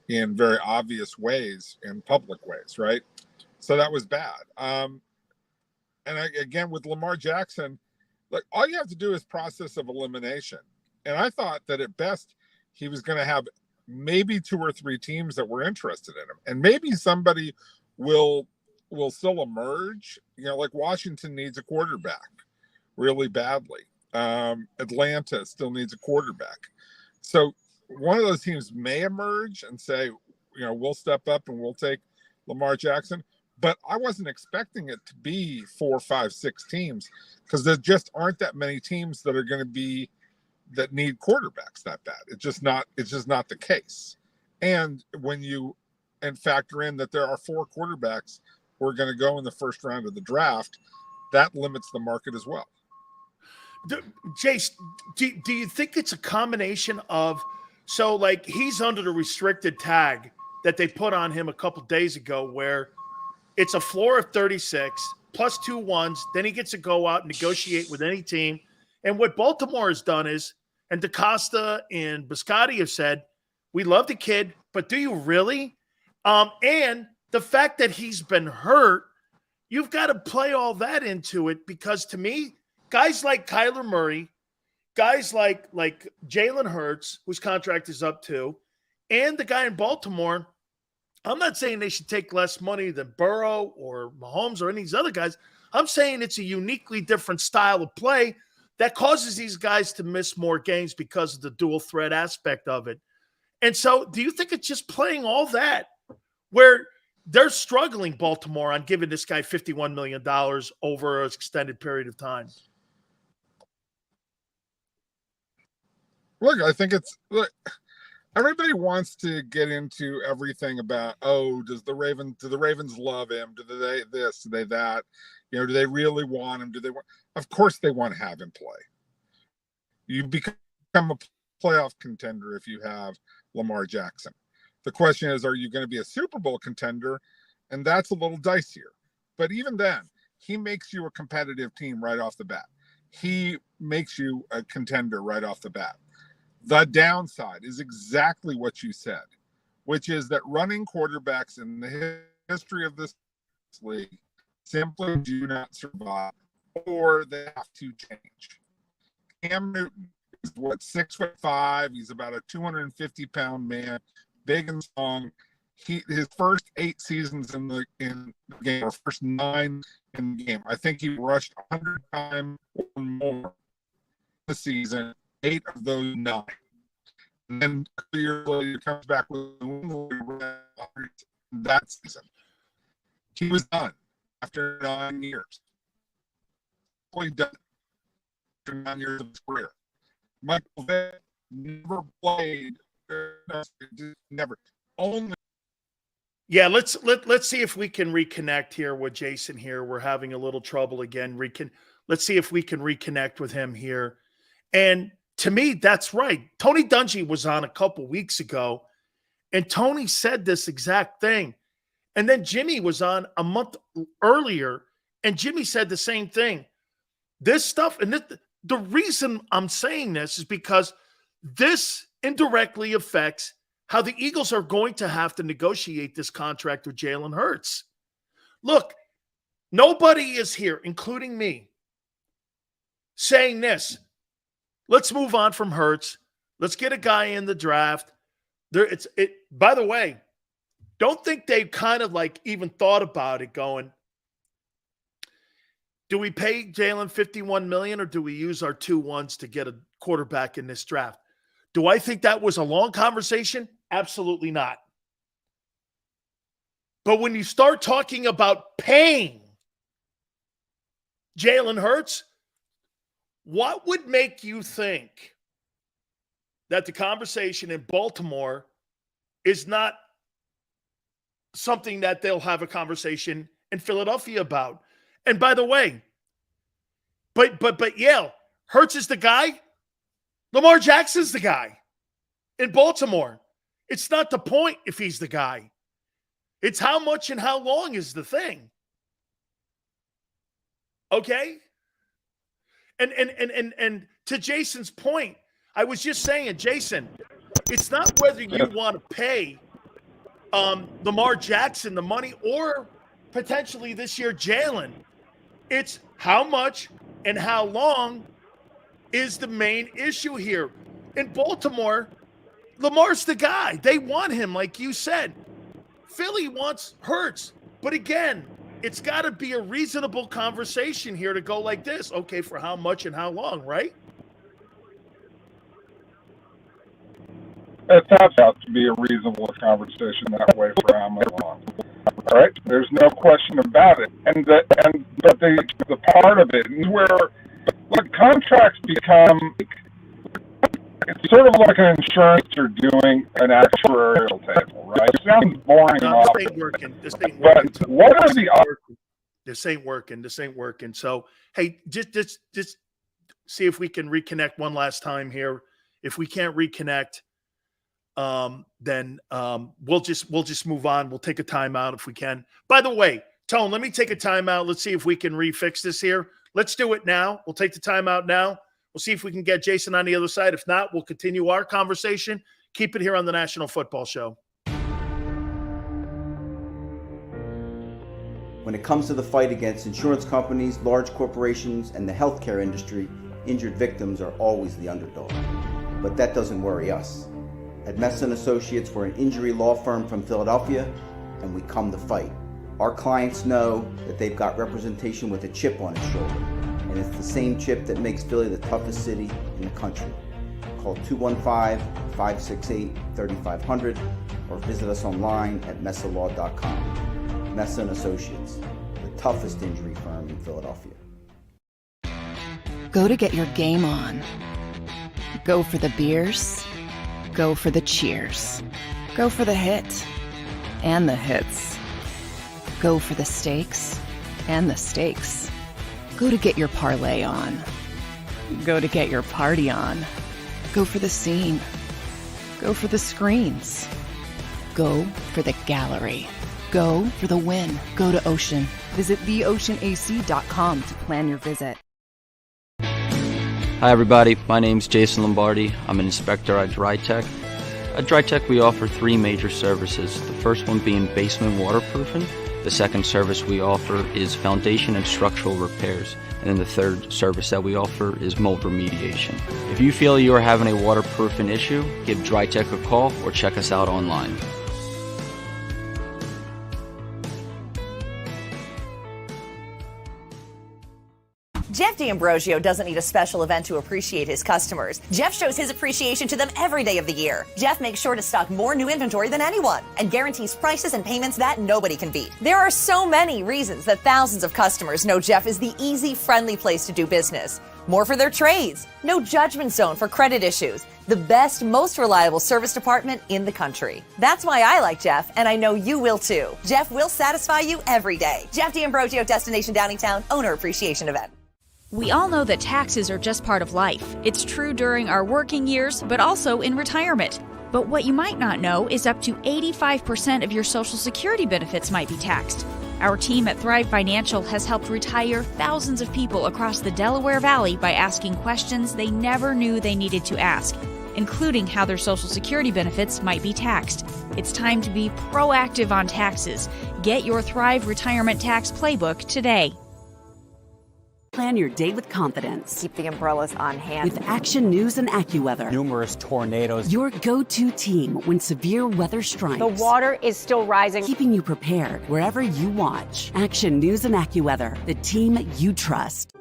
in very obvious ways, in public ways, right? So that was bad. Again, with Lamar Jackson, like all you have to do is process of elimination. And I thought that at best he was going to have maybe 2 or 3 teams that were interested in him. And maybe somebody will still emerge. You know, like Washington needs a quarterback really badly. Atlanta still needs a quarterback. So one of those teams may emerge and say, you know, we'll step up and we'll take Lamar Jackson. But I wasn't expecting it to be 4, 5, 6 teams because there just aren't that many teams that are going to be that need quarterbacks that bad. It's just not the case. And when you factor in that there are 4 quarterbacks who are going to go in the first round of the draft, that limits the market as well. Jace, do you think it's a combination of, so like he's under the restricted tag that they put on him a couple days ago where it's a floor of 36 plus 2 ones, then he gets to go out and negotiate with any team. And what Baltimore has done is, and DaCosta and Biscotti have said, we love the kid, but do you really? And the fact that he's been hurt, you've got to play all that into it because to me, guys like Kyler Murray, guys like Jalen Hurts, whose contract is up too, and the guy in Baltimore, I'm not saying they should take less money than Burrow or Mahomes or any of these other guys. I'm saying it's a uniquely different style of play that causes these guys to miss more games because of the dual threat aspect of it. And so do you think it's just playing all that where they're struggling, Baltimore, on giving this guy $51 million over an extended period of time? Look, I think everybody wants to get into everything about, do the Ravens love him? Do they this? Do they that? You know, do they really want him? Of course they want to have him play. You become a playoff contender if you have Lamar Jackson. The question is, are you going to be a Super Bowl contender? And that's a little dicier. But even then, he makes you a competitive team right off the bat. He makes you a contender right off the bat. The downside is exactly what you said, which is that running quarterbacks in the history of this league simply do not survive, or they have to change. Cam Newton is 6'5". He's about a 250-pound man, big and strong. His first 8 seasons in the game, or first 9 in the game, I think he rushed 100 times or more this season. 8 of those 9. And then 2 years later, he comes back with that season. He was done after 9 years. He done after 9 years of his career. Michael Vick never played. Never. Only. Yeah, let's see if we can reconnect here with Jason here. We're having a little trouble again. Let's see if we can reconnect with him here. And to me, that's right. Tony Dungy was on a couple weeks ago, and Tony said this exact thing. And then Jimmy was on a month earlier, and Jimmy said the same thing. This stuff, and the reason I'm saying this is because this indirectly affects how the Eagles are going to have to negotiate this contract with Jalen Hurts. Look, nobody is here, including me, saying this. Let's move on from Hertz. Let's get a guy in the draft. By the way, don't think they've kind of like even thought about it going, do we pay Jalen $51 million or do we use our 2 ones to get a quarterback in this draft? Do I think that was a long conversation? Absolutely not. But when you start talking about paying Jalen Hurts, what would make you think that the conversation in Baltimore is not something that they'll have a conversation in Philadelphia about? And by the way, but Yale, Hertz is the guy. Lamar Jackson's the guy in Baltimore. It's not the point if he's the guy. It's how much and how long is the thing. Okay? And to Jason's point, I was just saying, Jason, it's not whether you want to pay Lamar Jackson the money or potentially this year Jalen. It's how much and how long is the main issue here. In Baltimore, Lamar's the guy. They want him, like you said. Philly wants Hertz. But again, it's got to be a reasonable conversation here to go like this. Okay, for how much and how long, right? It has to be a reasonable conversation that way for how much long. All right, there's no question about it. But the part of it is where the contracts become. It's sort of like an insurance you're doing an actuarial table, right? It sounds boring. No, this ain't working. But what are the other? This ain't working. So, hey, just see if we can reconnect one last time here. If we can't reconnect, then we'll just move on. We'll take a timeout if we can. By the way, Tone, let me take a timeout. Let's see if we can refix this here. Let's do it now. We'll take the timeout now. We'll see if we can get Jason on the other side. If not, we'll continue our conversation. Keep it here on the National Football Show. When it comes to the fight against insurance companies, large corporations, and the healthcare industry, injured victims are always the underdog. But that doesn't worry us. At Messon Associates, we're an injury law firm from Philadelphia, and we come to fight. Our clients know that they've got representation with a chip on its shoulder, and it's the same chip that makes Philly the toughest city in the country. Call 215-568-3500 or visit us online at messalaw.com. Messon Associates, the toughest injury firm in Philadelphia. Go to get your game on. Go for the beers. Go for the cheers. Go for the hit and the hits. Go for the stakes and the stakes. Go to get your parlay on. Go to get your party on. Go for the scene. Go for the screens. Go for the gallery. Go for the win. Go to Ocean. Visit theoceanac.com to plan your visit. Hi everybody, my name's Jason Lombardi. I'm an inspector at DryTech. At DryTech we offer three major services, the first one being basement waterproofing. The second service we offer is foundation and structural repairs. And then the third service that we offer is mold remediation. If you feel you are having a waterproofing issue, give DryTech a call or check us out online. Jeff D'Ambrosio doesn't need a special event to appreciate his customers. Jeff shows his appreciation to them every day of the year. Jeff makes sure to stock more new inventory than anyone and guarantees prices and payments that nobody can beat. There are so many reasons that thousands of customers know Jeff is the easy, friendly place to do business. More for their trades. No judgment zone for credit issues. The best, most reliable service department in the country. That's why I like Jeff, and I know you will too. Jeff will satisfy you every day. Jeff D'Ambrosio, Destination Downingtown, Owner Appreciation Event. We all know that taxes are just part of life. It's true during our working years, but also in retirement. But what you might not know is up to 85% of your Social Security benefits might be taxed. Our team at Thrive Financial has helped retire thousands of people across the Delaware Valley by asking questions they never knew they needed to ask, including how their Social Security benefits might be taxed. It's time to be proactive on taxes. Get your Thrive Retirement Tax Playbook today. Plan your day with confidence. Keep the umbrellas on hand. With Action News and AccuWeather. Numerous tornadoes. Your go-to team when severe weather strikes. The water is still rising. Keeping you prepared wherever you watch. Action News and AccuWeather, the team you trust.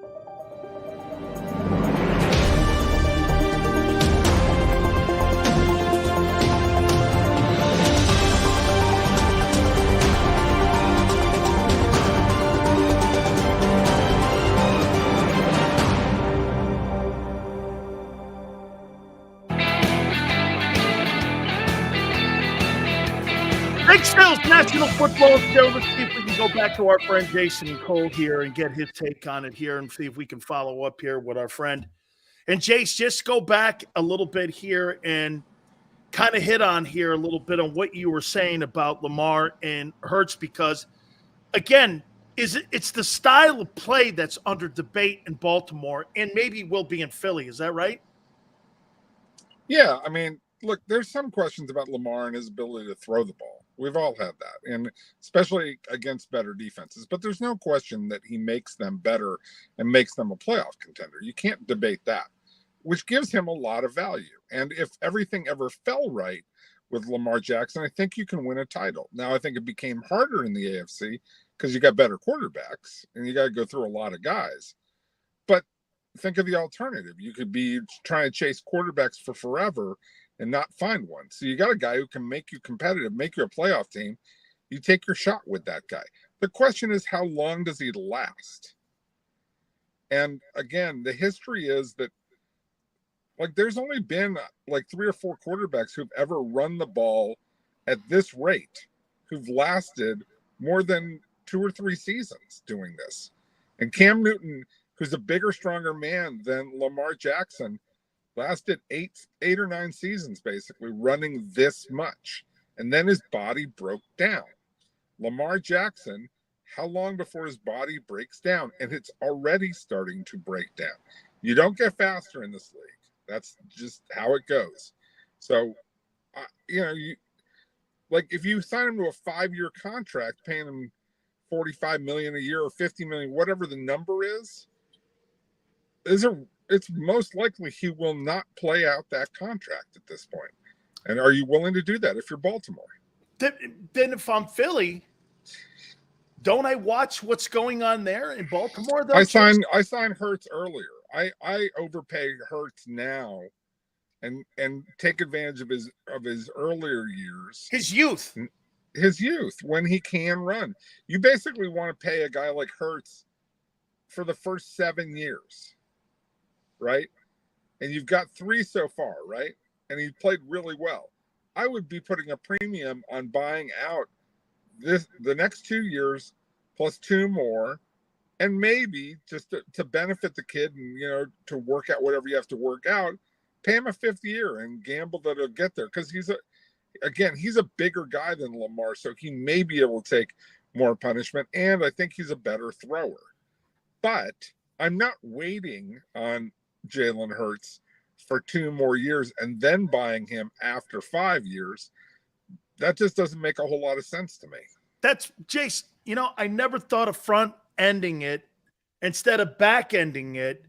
Big Stills National Football Show. Let's see if we can go back to our friend Jason Cole here and get his take on it here and see if we can follow up here with our friend. And Jace, just go back a little bit here and kind of hit on here a little bit on what you were saying about Lamar and Hertz, because, again, it's the style of play that's under debate in Baltimore and maybe will be in Philly. Is that right? Yeah, I mean, look, there's some questions about Lamar and his ability to throw the ball. We've all had that, and especially against better defenses. But there's no question that he makes them better and makes them a playoff contender. You can't debate that, which gives him a lot of value. And if everything ever fell right with Lamar Jackson, I think you can win a title. Now, I think it became harder in the AFC because you got better quarterbacks, and you got to go through a lot of guys. But think of the alternative. You could be trying to chase quarterbacks for forever and not find one. So you got a guy who can make you competitive, make you a playoff team. You take your shot with that guy. The question is, how long does he last? And again, the history is that, like, there's only been like 3 or 4 quarterbacks who've ever run the ball at this rate, who've lasted more than 2 or 3 seasons doing this. And Cam Newton, who's a bigger, stronger man than Lamar Jackson, lasted 8 or 9 seasons basically running this much, and then his body broke down. Lamar Jackson, how long before his body breaks down? And it's already starting to break down. You don't get faster in this league. That's just how it goes. So, you like, if you sign him to a 5-year contract, paying him $45 million a year or $50 million, whatever the number is, it's most likely he will not play out that contract at this point. And are you willing to do that if you're Baltimore? Then if I'm Philly, don't I watch what's going on there in Baltimore? Though? I signed Hertz earlier. I overpay Hertz now and take advantage of his earlier years. His youth when he can run. You basically want to pay a guy like Hertz for the first 7 years. Right? And you've got 3 so far, right? And he played really well. I would be putting a premium on buying out the next 2 years plus 2 more And maybe just to benefit the kid and, to work out whatever you have to work out, pay him a 5th year and gamble that he'll get there. Because he's a bigger guy than Lamar, so he may be able to take more punishment. And I think he's a better thrower. But I'm not waiting on Jalen Hurts for 2 more years and then buying him after 5 years. That just doesn't make a whole lot of sense to me. That's Jace. I never thought of front ending it instead of back ending it.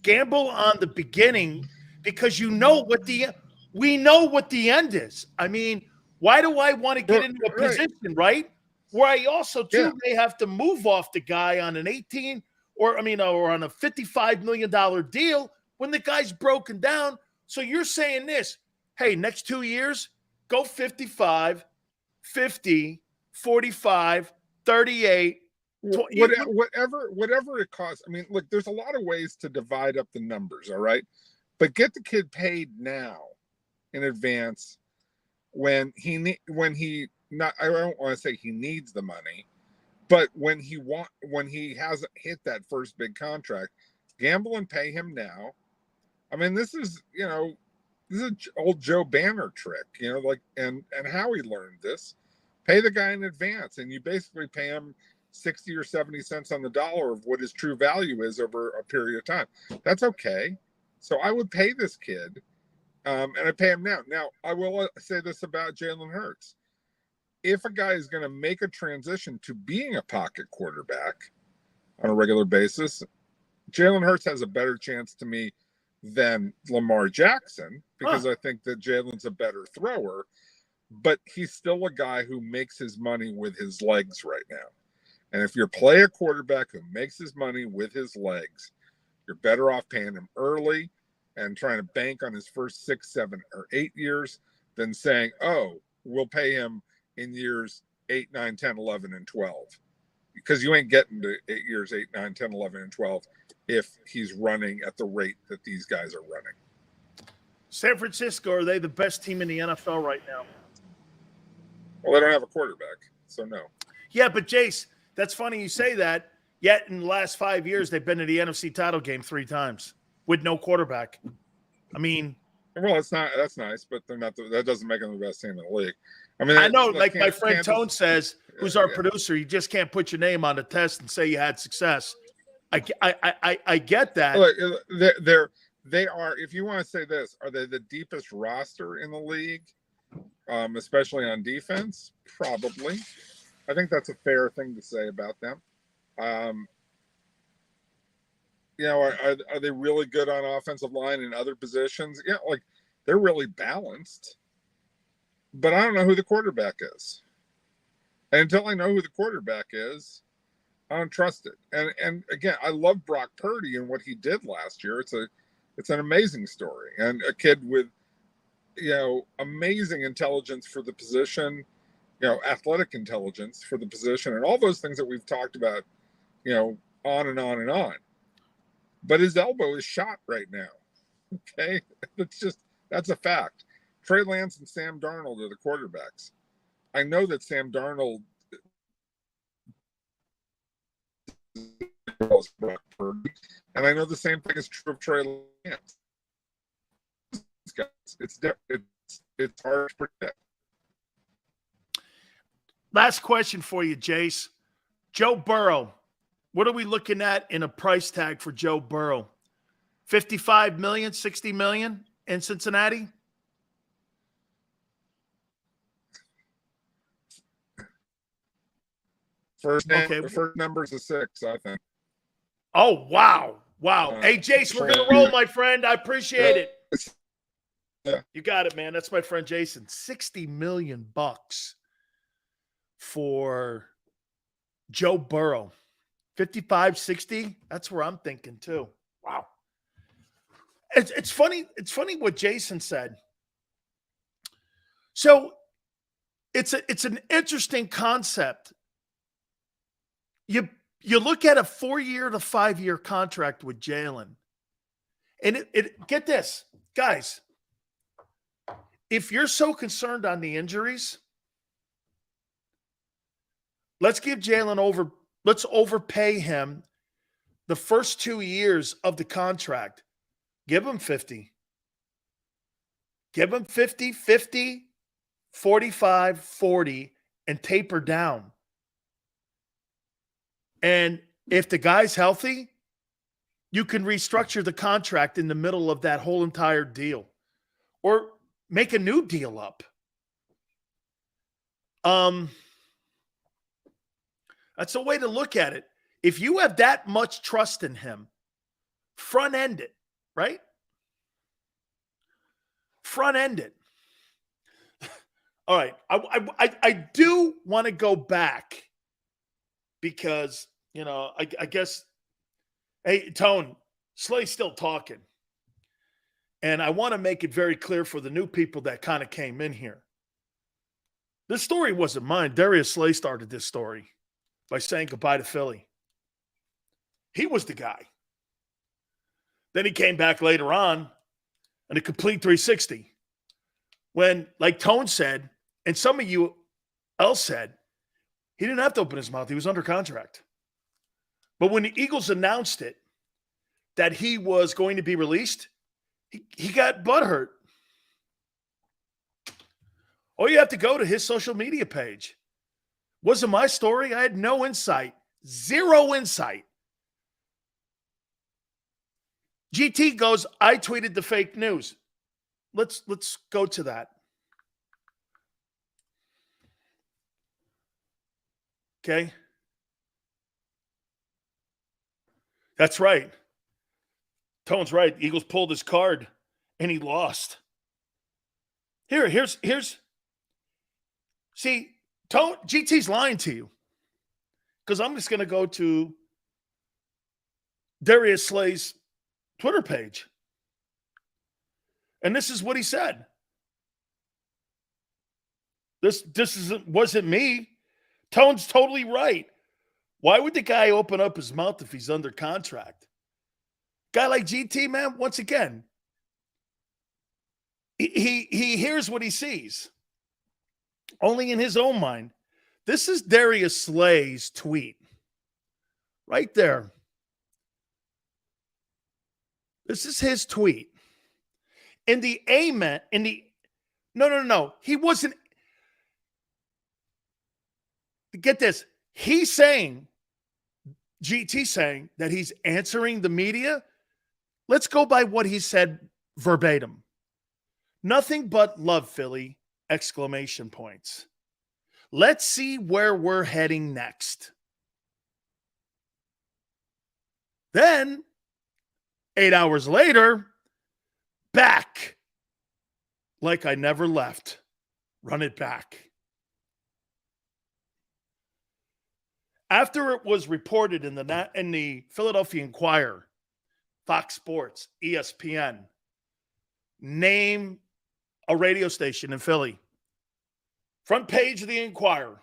Gamble on the beginning because we know what the end is. I mean, why do I want to get into a position, right? Where I also may have to move off the guy on an or on a $55 million deal when the guy's broken down. So you're saying this, hey, next 2 years, go 55, 50, 45, 38, whatever it costs. I mean, look, there's a lot of ways to divide up the numbers, all right? But get the kid paid now in advance when I don't want to say he needs the money, but when he hasn't hit that first big contract, gamble and pay him now. I mean, this is an old Joe Banner trick, and Howie learned this. Pay the guy in advance, and you basically pay him 60 or 70 cents on the dollar of what his true value is over a period of time. That's okay. So I would pay this kid, and I pay him now. Now, I will say this about Jalen Hurts. If a guy is going to make a transition to being a pocket quarterback on a regular basis, Jalen Hurts has a better chance to me than Lamar Jackson because I think that Jalen's a better thrower, but he's still a guy who makes his money with his legs right now. And if you play a quarterback who makes his money with his legs, you're better off paying him early and trying to bank on his first 6, 7, or 8 years than saying, oh, we'll pay him in years 8, 9, 10, 11, and 12. Because you ain't getting to 8 years, 8, 9, 10, 11, and 12 if he's running at the rate that these guys are running. San Francisco, are they the best team in the NFL right now? Well, they don't have a quarterback, so no. Yeah, but Jace, that's funny you say that. Yet in the last 5 years, they've been to the NFC title game 3 times with no quarterback. I mean, well, that's nice, but they're not. That doesn't make them the best team in the league. I mean, I know, like my friend Tone says, who's our producer, you just can't put your name on the test and say you had success. I get that. Look, they are. If you want to say this, are they the deepest roster in the league, especially on defense? Probably. I think that's a fair thing to say about them. Are they really good on offensive line and other positions? Yeah, like they're really balanced. But I don't know who the quarterback is. And until I know who the quarterback is, I don't trust it. And again, I love Brock Purdy and what he did last year. It's an amazing story. And a kid with amazing intelligence for the position, athletic intelligence for the position, and all those things that we've talked about, on and on and on. But his elbow is shot right now. Okay. That's a fact. Trey Lance and Sam Darnold are the quarterbacks. I know that Sam Darnold and I know the same thing is true of Trey Lance. It's hard to predict. Last question for you, Jace. Joe Burrow. What are we looking at in a price tag for Joe Burrow? 55 million, 60 million in Cincinnati? The first number is a 6, I think. Oh, wow. Hey, Jace, we're going to roll, my friend. I appreciate it. Yeah. You got it, man. That's my friend Jason. $60 million for Joe Burrow. 55, 60. That's where I'm thinking too. Wow. It's funny. It's funny what Jason said. So it's an interesting concept. You look at a 4-year to 5-year contract with Jalen, and it get this, guys. If you're so concerned on the injuries, let's give Jalen let's overpay him the first 2 years of the contract. Give him 50. Give him 50, 50, 45, 40, and taper down. And if the guy's healthy, you can restructure the contract in the middle of that whole entire deal or make a new deal up. That's a way to look at it. If you have that much trust in him, front end it, right? Front end it. All right. I do want to go back because, you know, I guess, hey, Tone, Slay's still talking. And I want to make it very clear for the new people that kind of came in here. This story wasn't mine. Darius Slay started this story by saying goodbye to Philly. He was the guy. Then he came back later on in a complete 360 when, like Tone said, and some of you else said, he didn't have to open his mouth. He was under contract. But when the Eagles announced it, that he was going to be released, he got butthurt. All you have to go to his social media page. Wasn't my story. I had no insight. Zero insight. GT goes, I tweeted the fake news. Let's go to that. Okay. That's right. Tone's right. Eagles pulled his card and he lost. Here's see, Tone, GT's lying to you. Because I'm just going to go to Darius Slay's Twitter page. And this is what he said. This wasn't me. Tone's totally right. Why would the guy open up his mouth if he's under contract? Guy like GT, man, once again, he hears what he sees. Only in his own mind. This is Darius Slay's tweet. Right there. This is his tweet. No. He wasn't. Get this. He's saying, GT saying that he's answering the media. Let's go by what he said verbatim. Nothing but love, Philly! Exclamation points. Let's see where we're heading next. Then, 8 hours later, back like I never left. Run it back. After it was reported in the Philadelphia Inquirer, Fox Sports, ESPN, name a radio station in Philly. Front page of the Inquirer.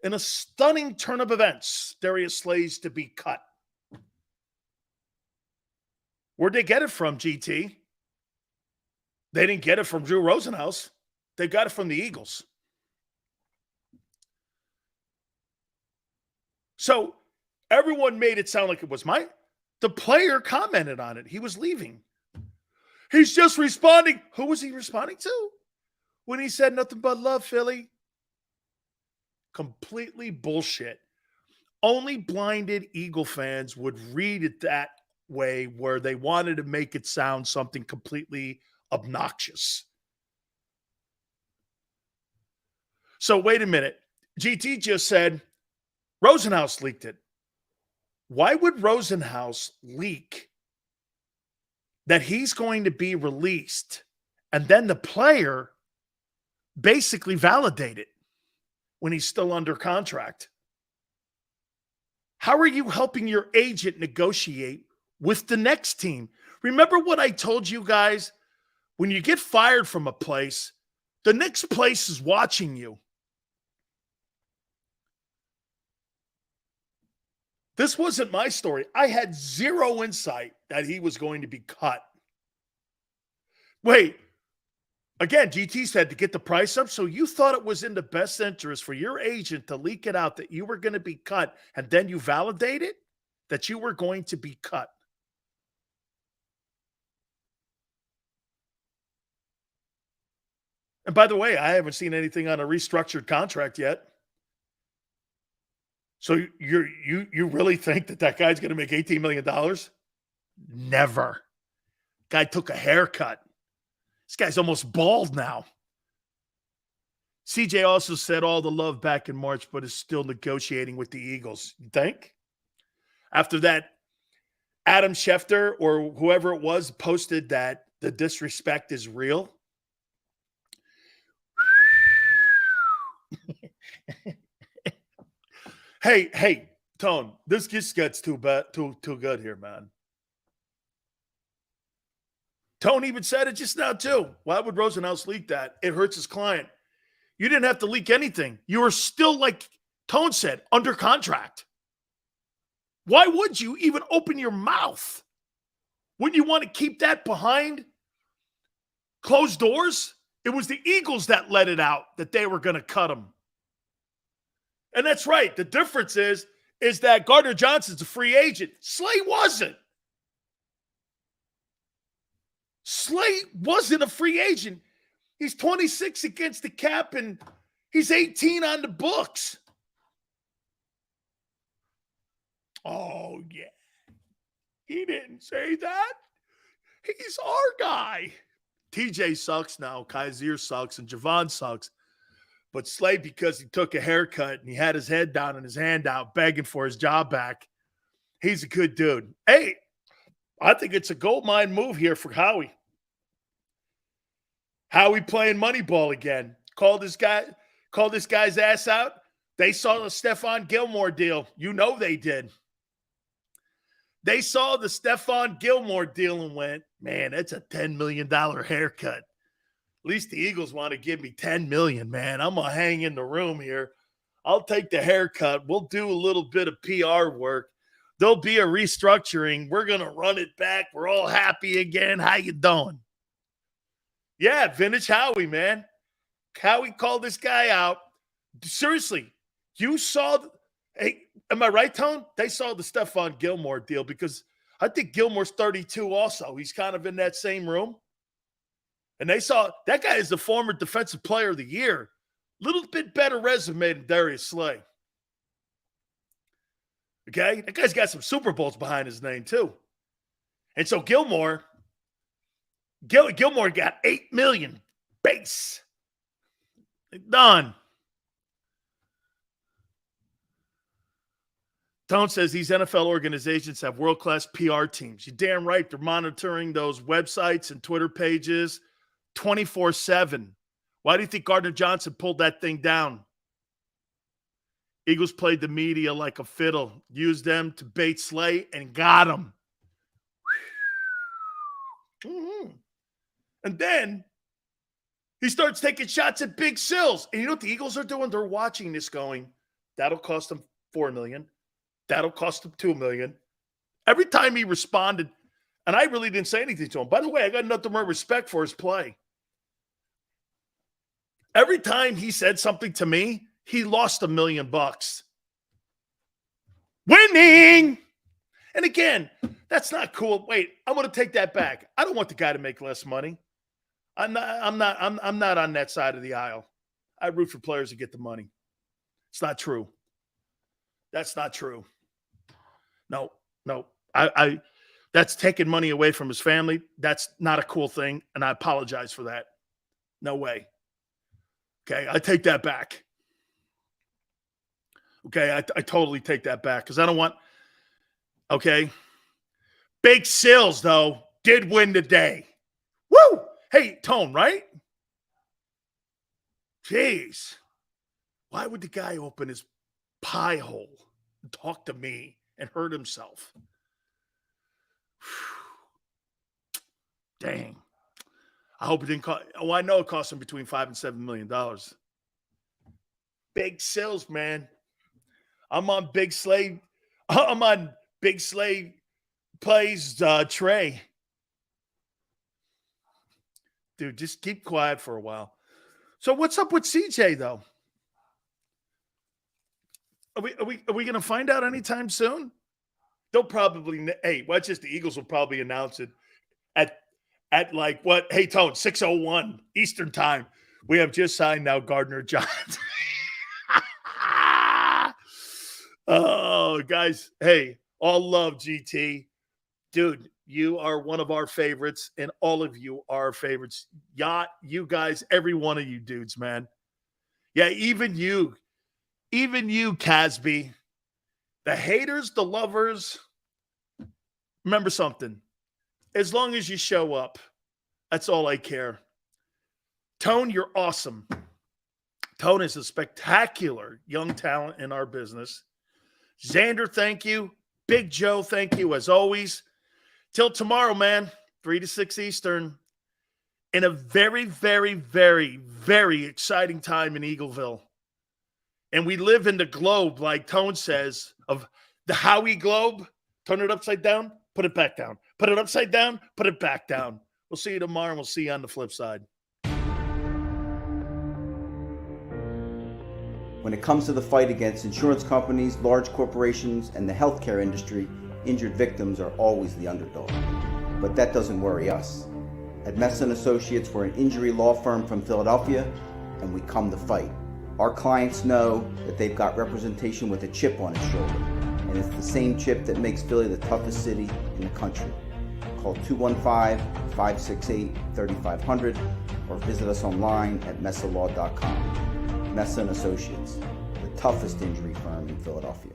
In a stunning turn of events, Darius Slay's to be cut. Where'd they get it from, GT? They didn't get it from Drew Rosenhaus. They got it from the Eagles. So everyone made it sound like it was the player commented on it. He was leaving. He's just responding. Who was he responding to? When he said nothing but love, Philly. Completely bullshit. Only blinded Eagle fans would read it that way, where they wanted to make it sound something completely obnoxious. So wait a minute. GT just said Rosenhaus leaked it. Why would Rosenhaus leak that he's going to be released and then the player basically validate it when he's still under contract? How are you helping your agent negotiate with the next team? Remember what I told you guys? When you get fired from a place, the next place is watching you. This wasn't my story. I had zero insight that he was going to be cut. Wait, again, GT said to get the price up. So you thought it was in the best interest for your agent to leak it out that you were going to be cut, and then you validate it? that you were going to be cut. And by the way, I haven't seen anything on a restructured contract yet. So you really think that guy's going to make $18 million? Never. Guy took a haircut. This guy's almost bald now. CJ also said all the love back in March, but is still negotiating with the Eagles. You think? After that, Adam Schefter or whoever it was posted that the disrespect is real. Hey, Tone, this just gets too good here, man. Tone even said it just now, too. Why would Rosenhaus leak that? It hurts his client. You didn't have to leak anything. You were still, like Tone said, under contract. Why would you even open your mouth? Wouldn't you want to keep that behind closed doors? It was the Eagles that let it out that they were going to cut him. And that's right. The difference is that Gardner-Johnson's a free agent. Slay wasn't. Slay wasn't a free agent. He's 26 against the cap, and he's 18 on the books. Oh, yeah. He didn't say that. He's our guy. TJ sucks now. Kaiser sucks, and Javon sucks. But Slay, because he took a haircut and he had his head down and his hand out begging for his job back, he's a good dude. Hey, I think it's a gold mine move here for Howie. Howie playing Moneyball again. Called this guy's ass out. They saw the Stephon Gilmore deal. You know they did. They saw the Stephon Gilmore deal and went, man, that's a $10 million haircut. At least the Eagles want to give me $10 million, man. I'm going to hang in the room here. I'll take the haircut. We'll do a little bit of PR work. There'll be a restructuring. We're going to run it back. We're all happy again. How you doing? Yeah, vintage Howie, man. Howie called this guy out. Seriously, you saw hey, am I right, Tone? They saw the Stephon Gilmore deal because I think Gilmore's 32 also. He's kind of in that same room. And they saw that guy is the former defensive player of the year. Little bit better resume than Darius Slay. Okay? That guy's got some Super Bowls behind his name, too. And so Gilmore got $8 million base. Done. Tone says these NFL organizations have world-class PR teams. You're damn right. They're monitoring those websites and Twitter pages 24/7. Why do you think Gardner-Johnson pulled that thing down? Eagles played the media like a fiddle, used them to bait Slay, and got him. Mm-hmm. And then he starts taking shots at Big Sills. And you know what the Eagles are doing? They're watching this going, that'll cost them $4 million. That'll cost him $2 million. Every time he responded, and I really didn't say anything to him. By the way, I got nothing more respect for his play. Every time he said something to me, he lost $1 million. Winning! And again, that's not cool. Wait, I'm going to take that back. I don't want the guy to make less money. I'm not on that side of the aisle. I root for players to get the money. It's not true. That's not true. No. I that's taking money away from his family. That's not a cool thing, and I apologize for that. No way. Okay, I take that back. Okay, I totally take that back because I don't want – okay. Big Sills, though, did win the day. Woo! Hey, Tone, right? Jeez. Why would the guy open his pie hole and talk to me and hurt himself? Dang. I hope it didn't cost. Oh, I know it cost him between $5 and $7 million. Big Sills, man. I'm on Big Slay. I'm on Big Slay plays Trey. Dude, just keep quiet for a while. So what's up with CJ though? Are we going to find out anytime soon? They'll probably, hey, watch this. The Eagles will probably announce it at like what? Hey, Tone, 6:01 Eastern time. We have just signed now Gardner-Johnson. Oh, guys. Hey, all love, GT. Dude, you are one of our favorites, and all of you are our favorites. Yacht, you guys, every one of you dudes, man. Yeah, even you, Casby. The haters, the lovers, remember something. As long as you show up, that's all I care. Tone, you're awesome. Tone is a spectacular young talent in our business. Xander, thank you. Big Joe, thank you as always. Till tomorrow, man, 3 to 6 Eastern. In a very, very, very, very exciting time in Eagleville. And we live in the globe, like Tone says, of the Howie globe. Turn it upside down, put it back down. Put it upside down, put it back down. We'll see you tomorrow, and we'll see you on the flip side. When it comes to the fight against insurance companies, large corporations, and the healthcare industry, injured victims are always the underdog. But that doesn't worry us. At Messon Associates, we're an injury law firm from Philadelphia, and we come to fight. Our clients know that they've got representation with a chip on its shoulder, and it's the same chip that makes Philly the toughest city in the country. Call 215-568-3500 or visit us online at messalaw.com. Messon Associates, the toughest injury firm in Philadelphia.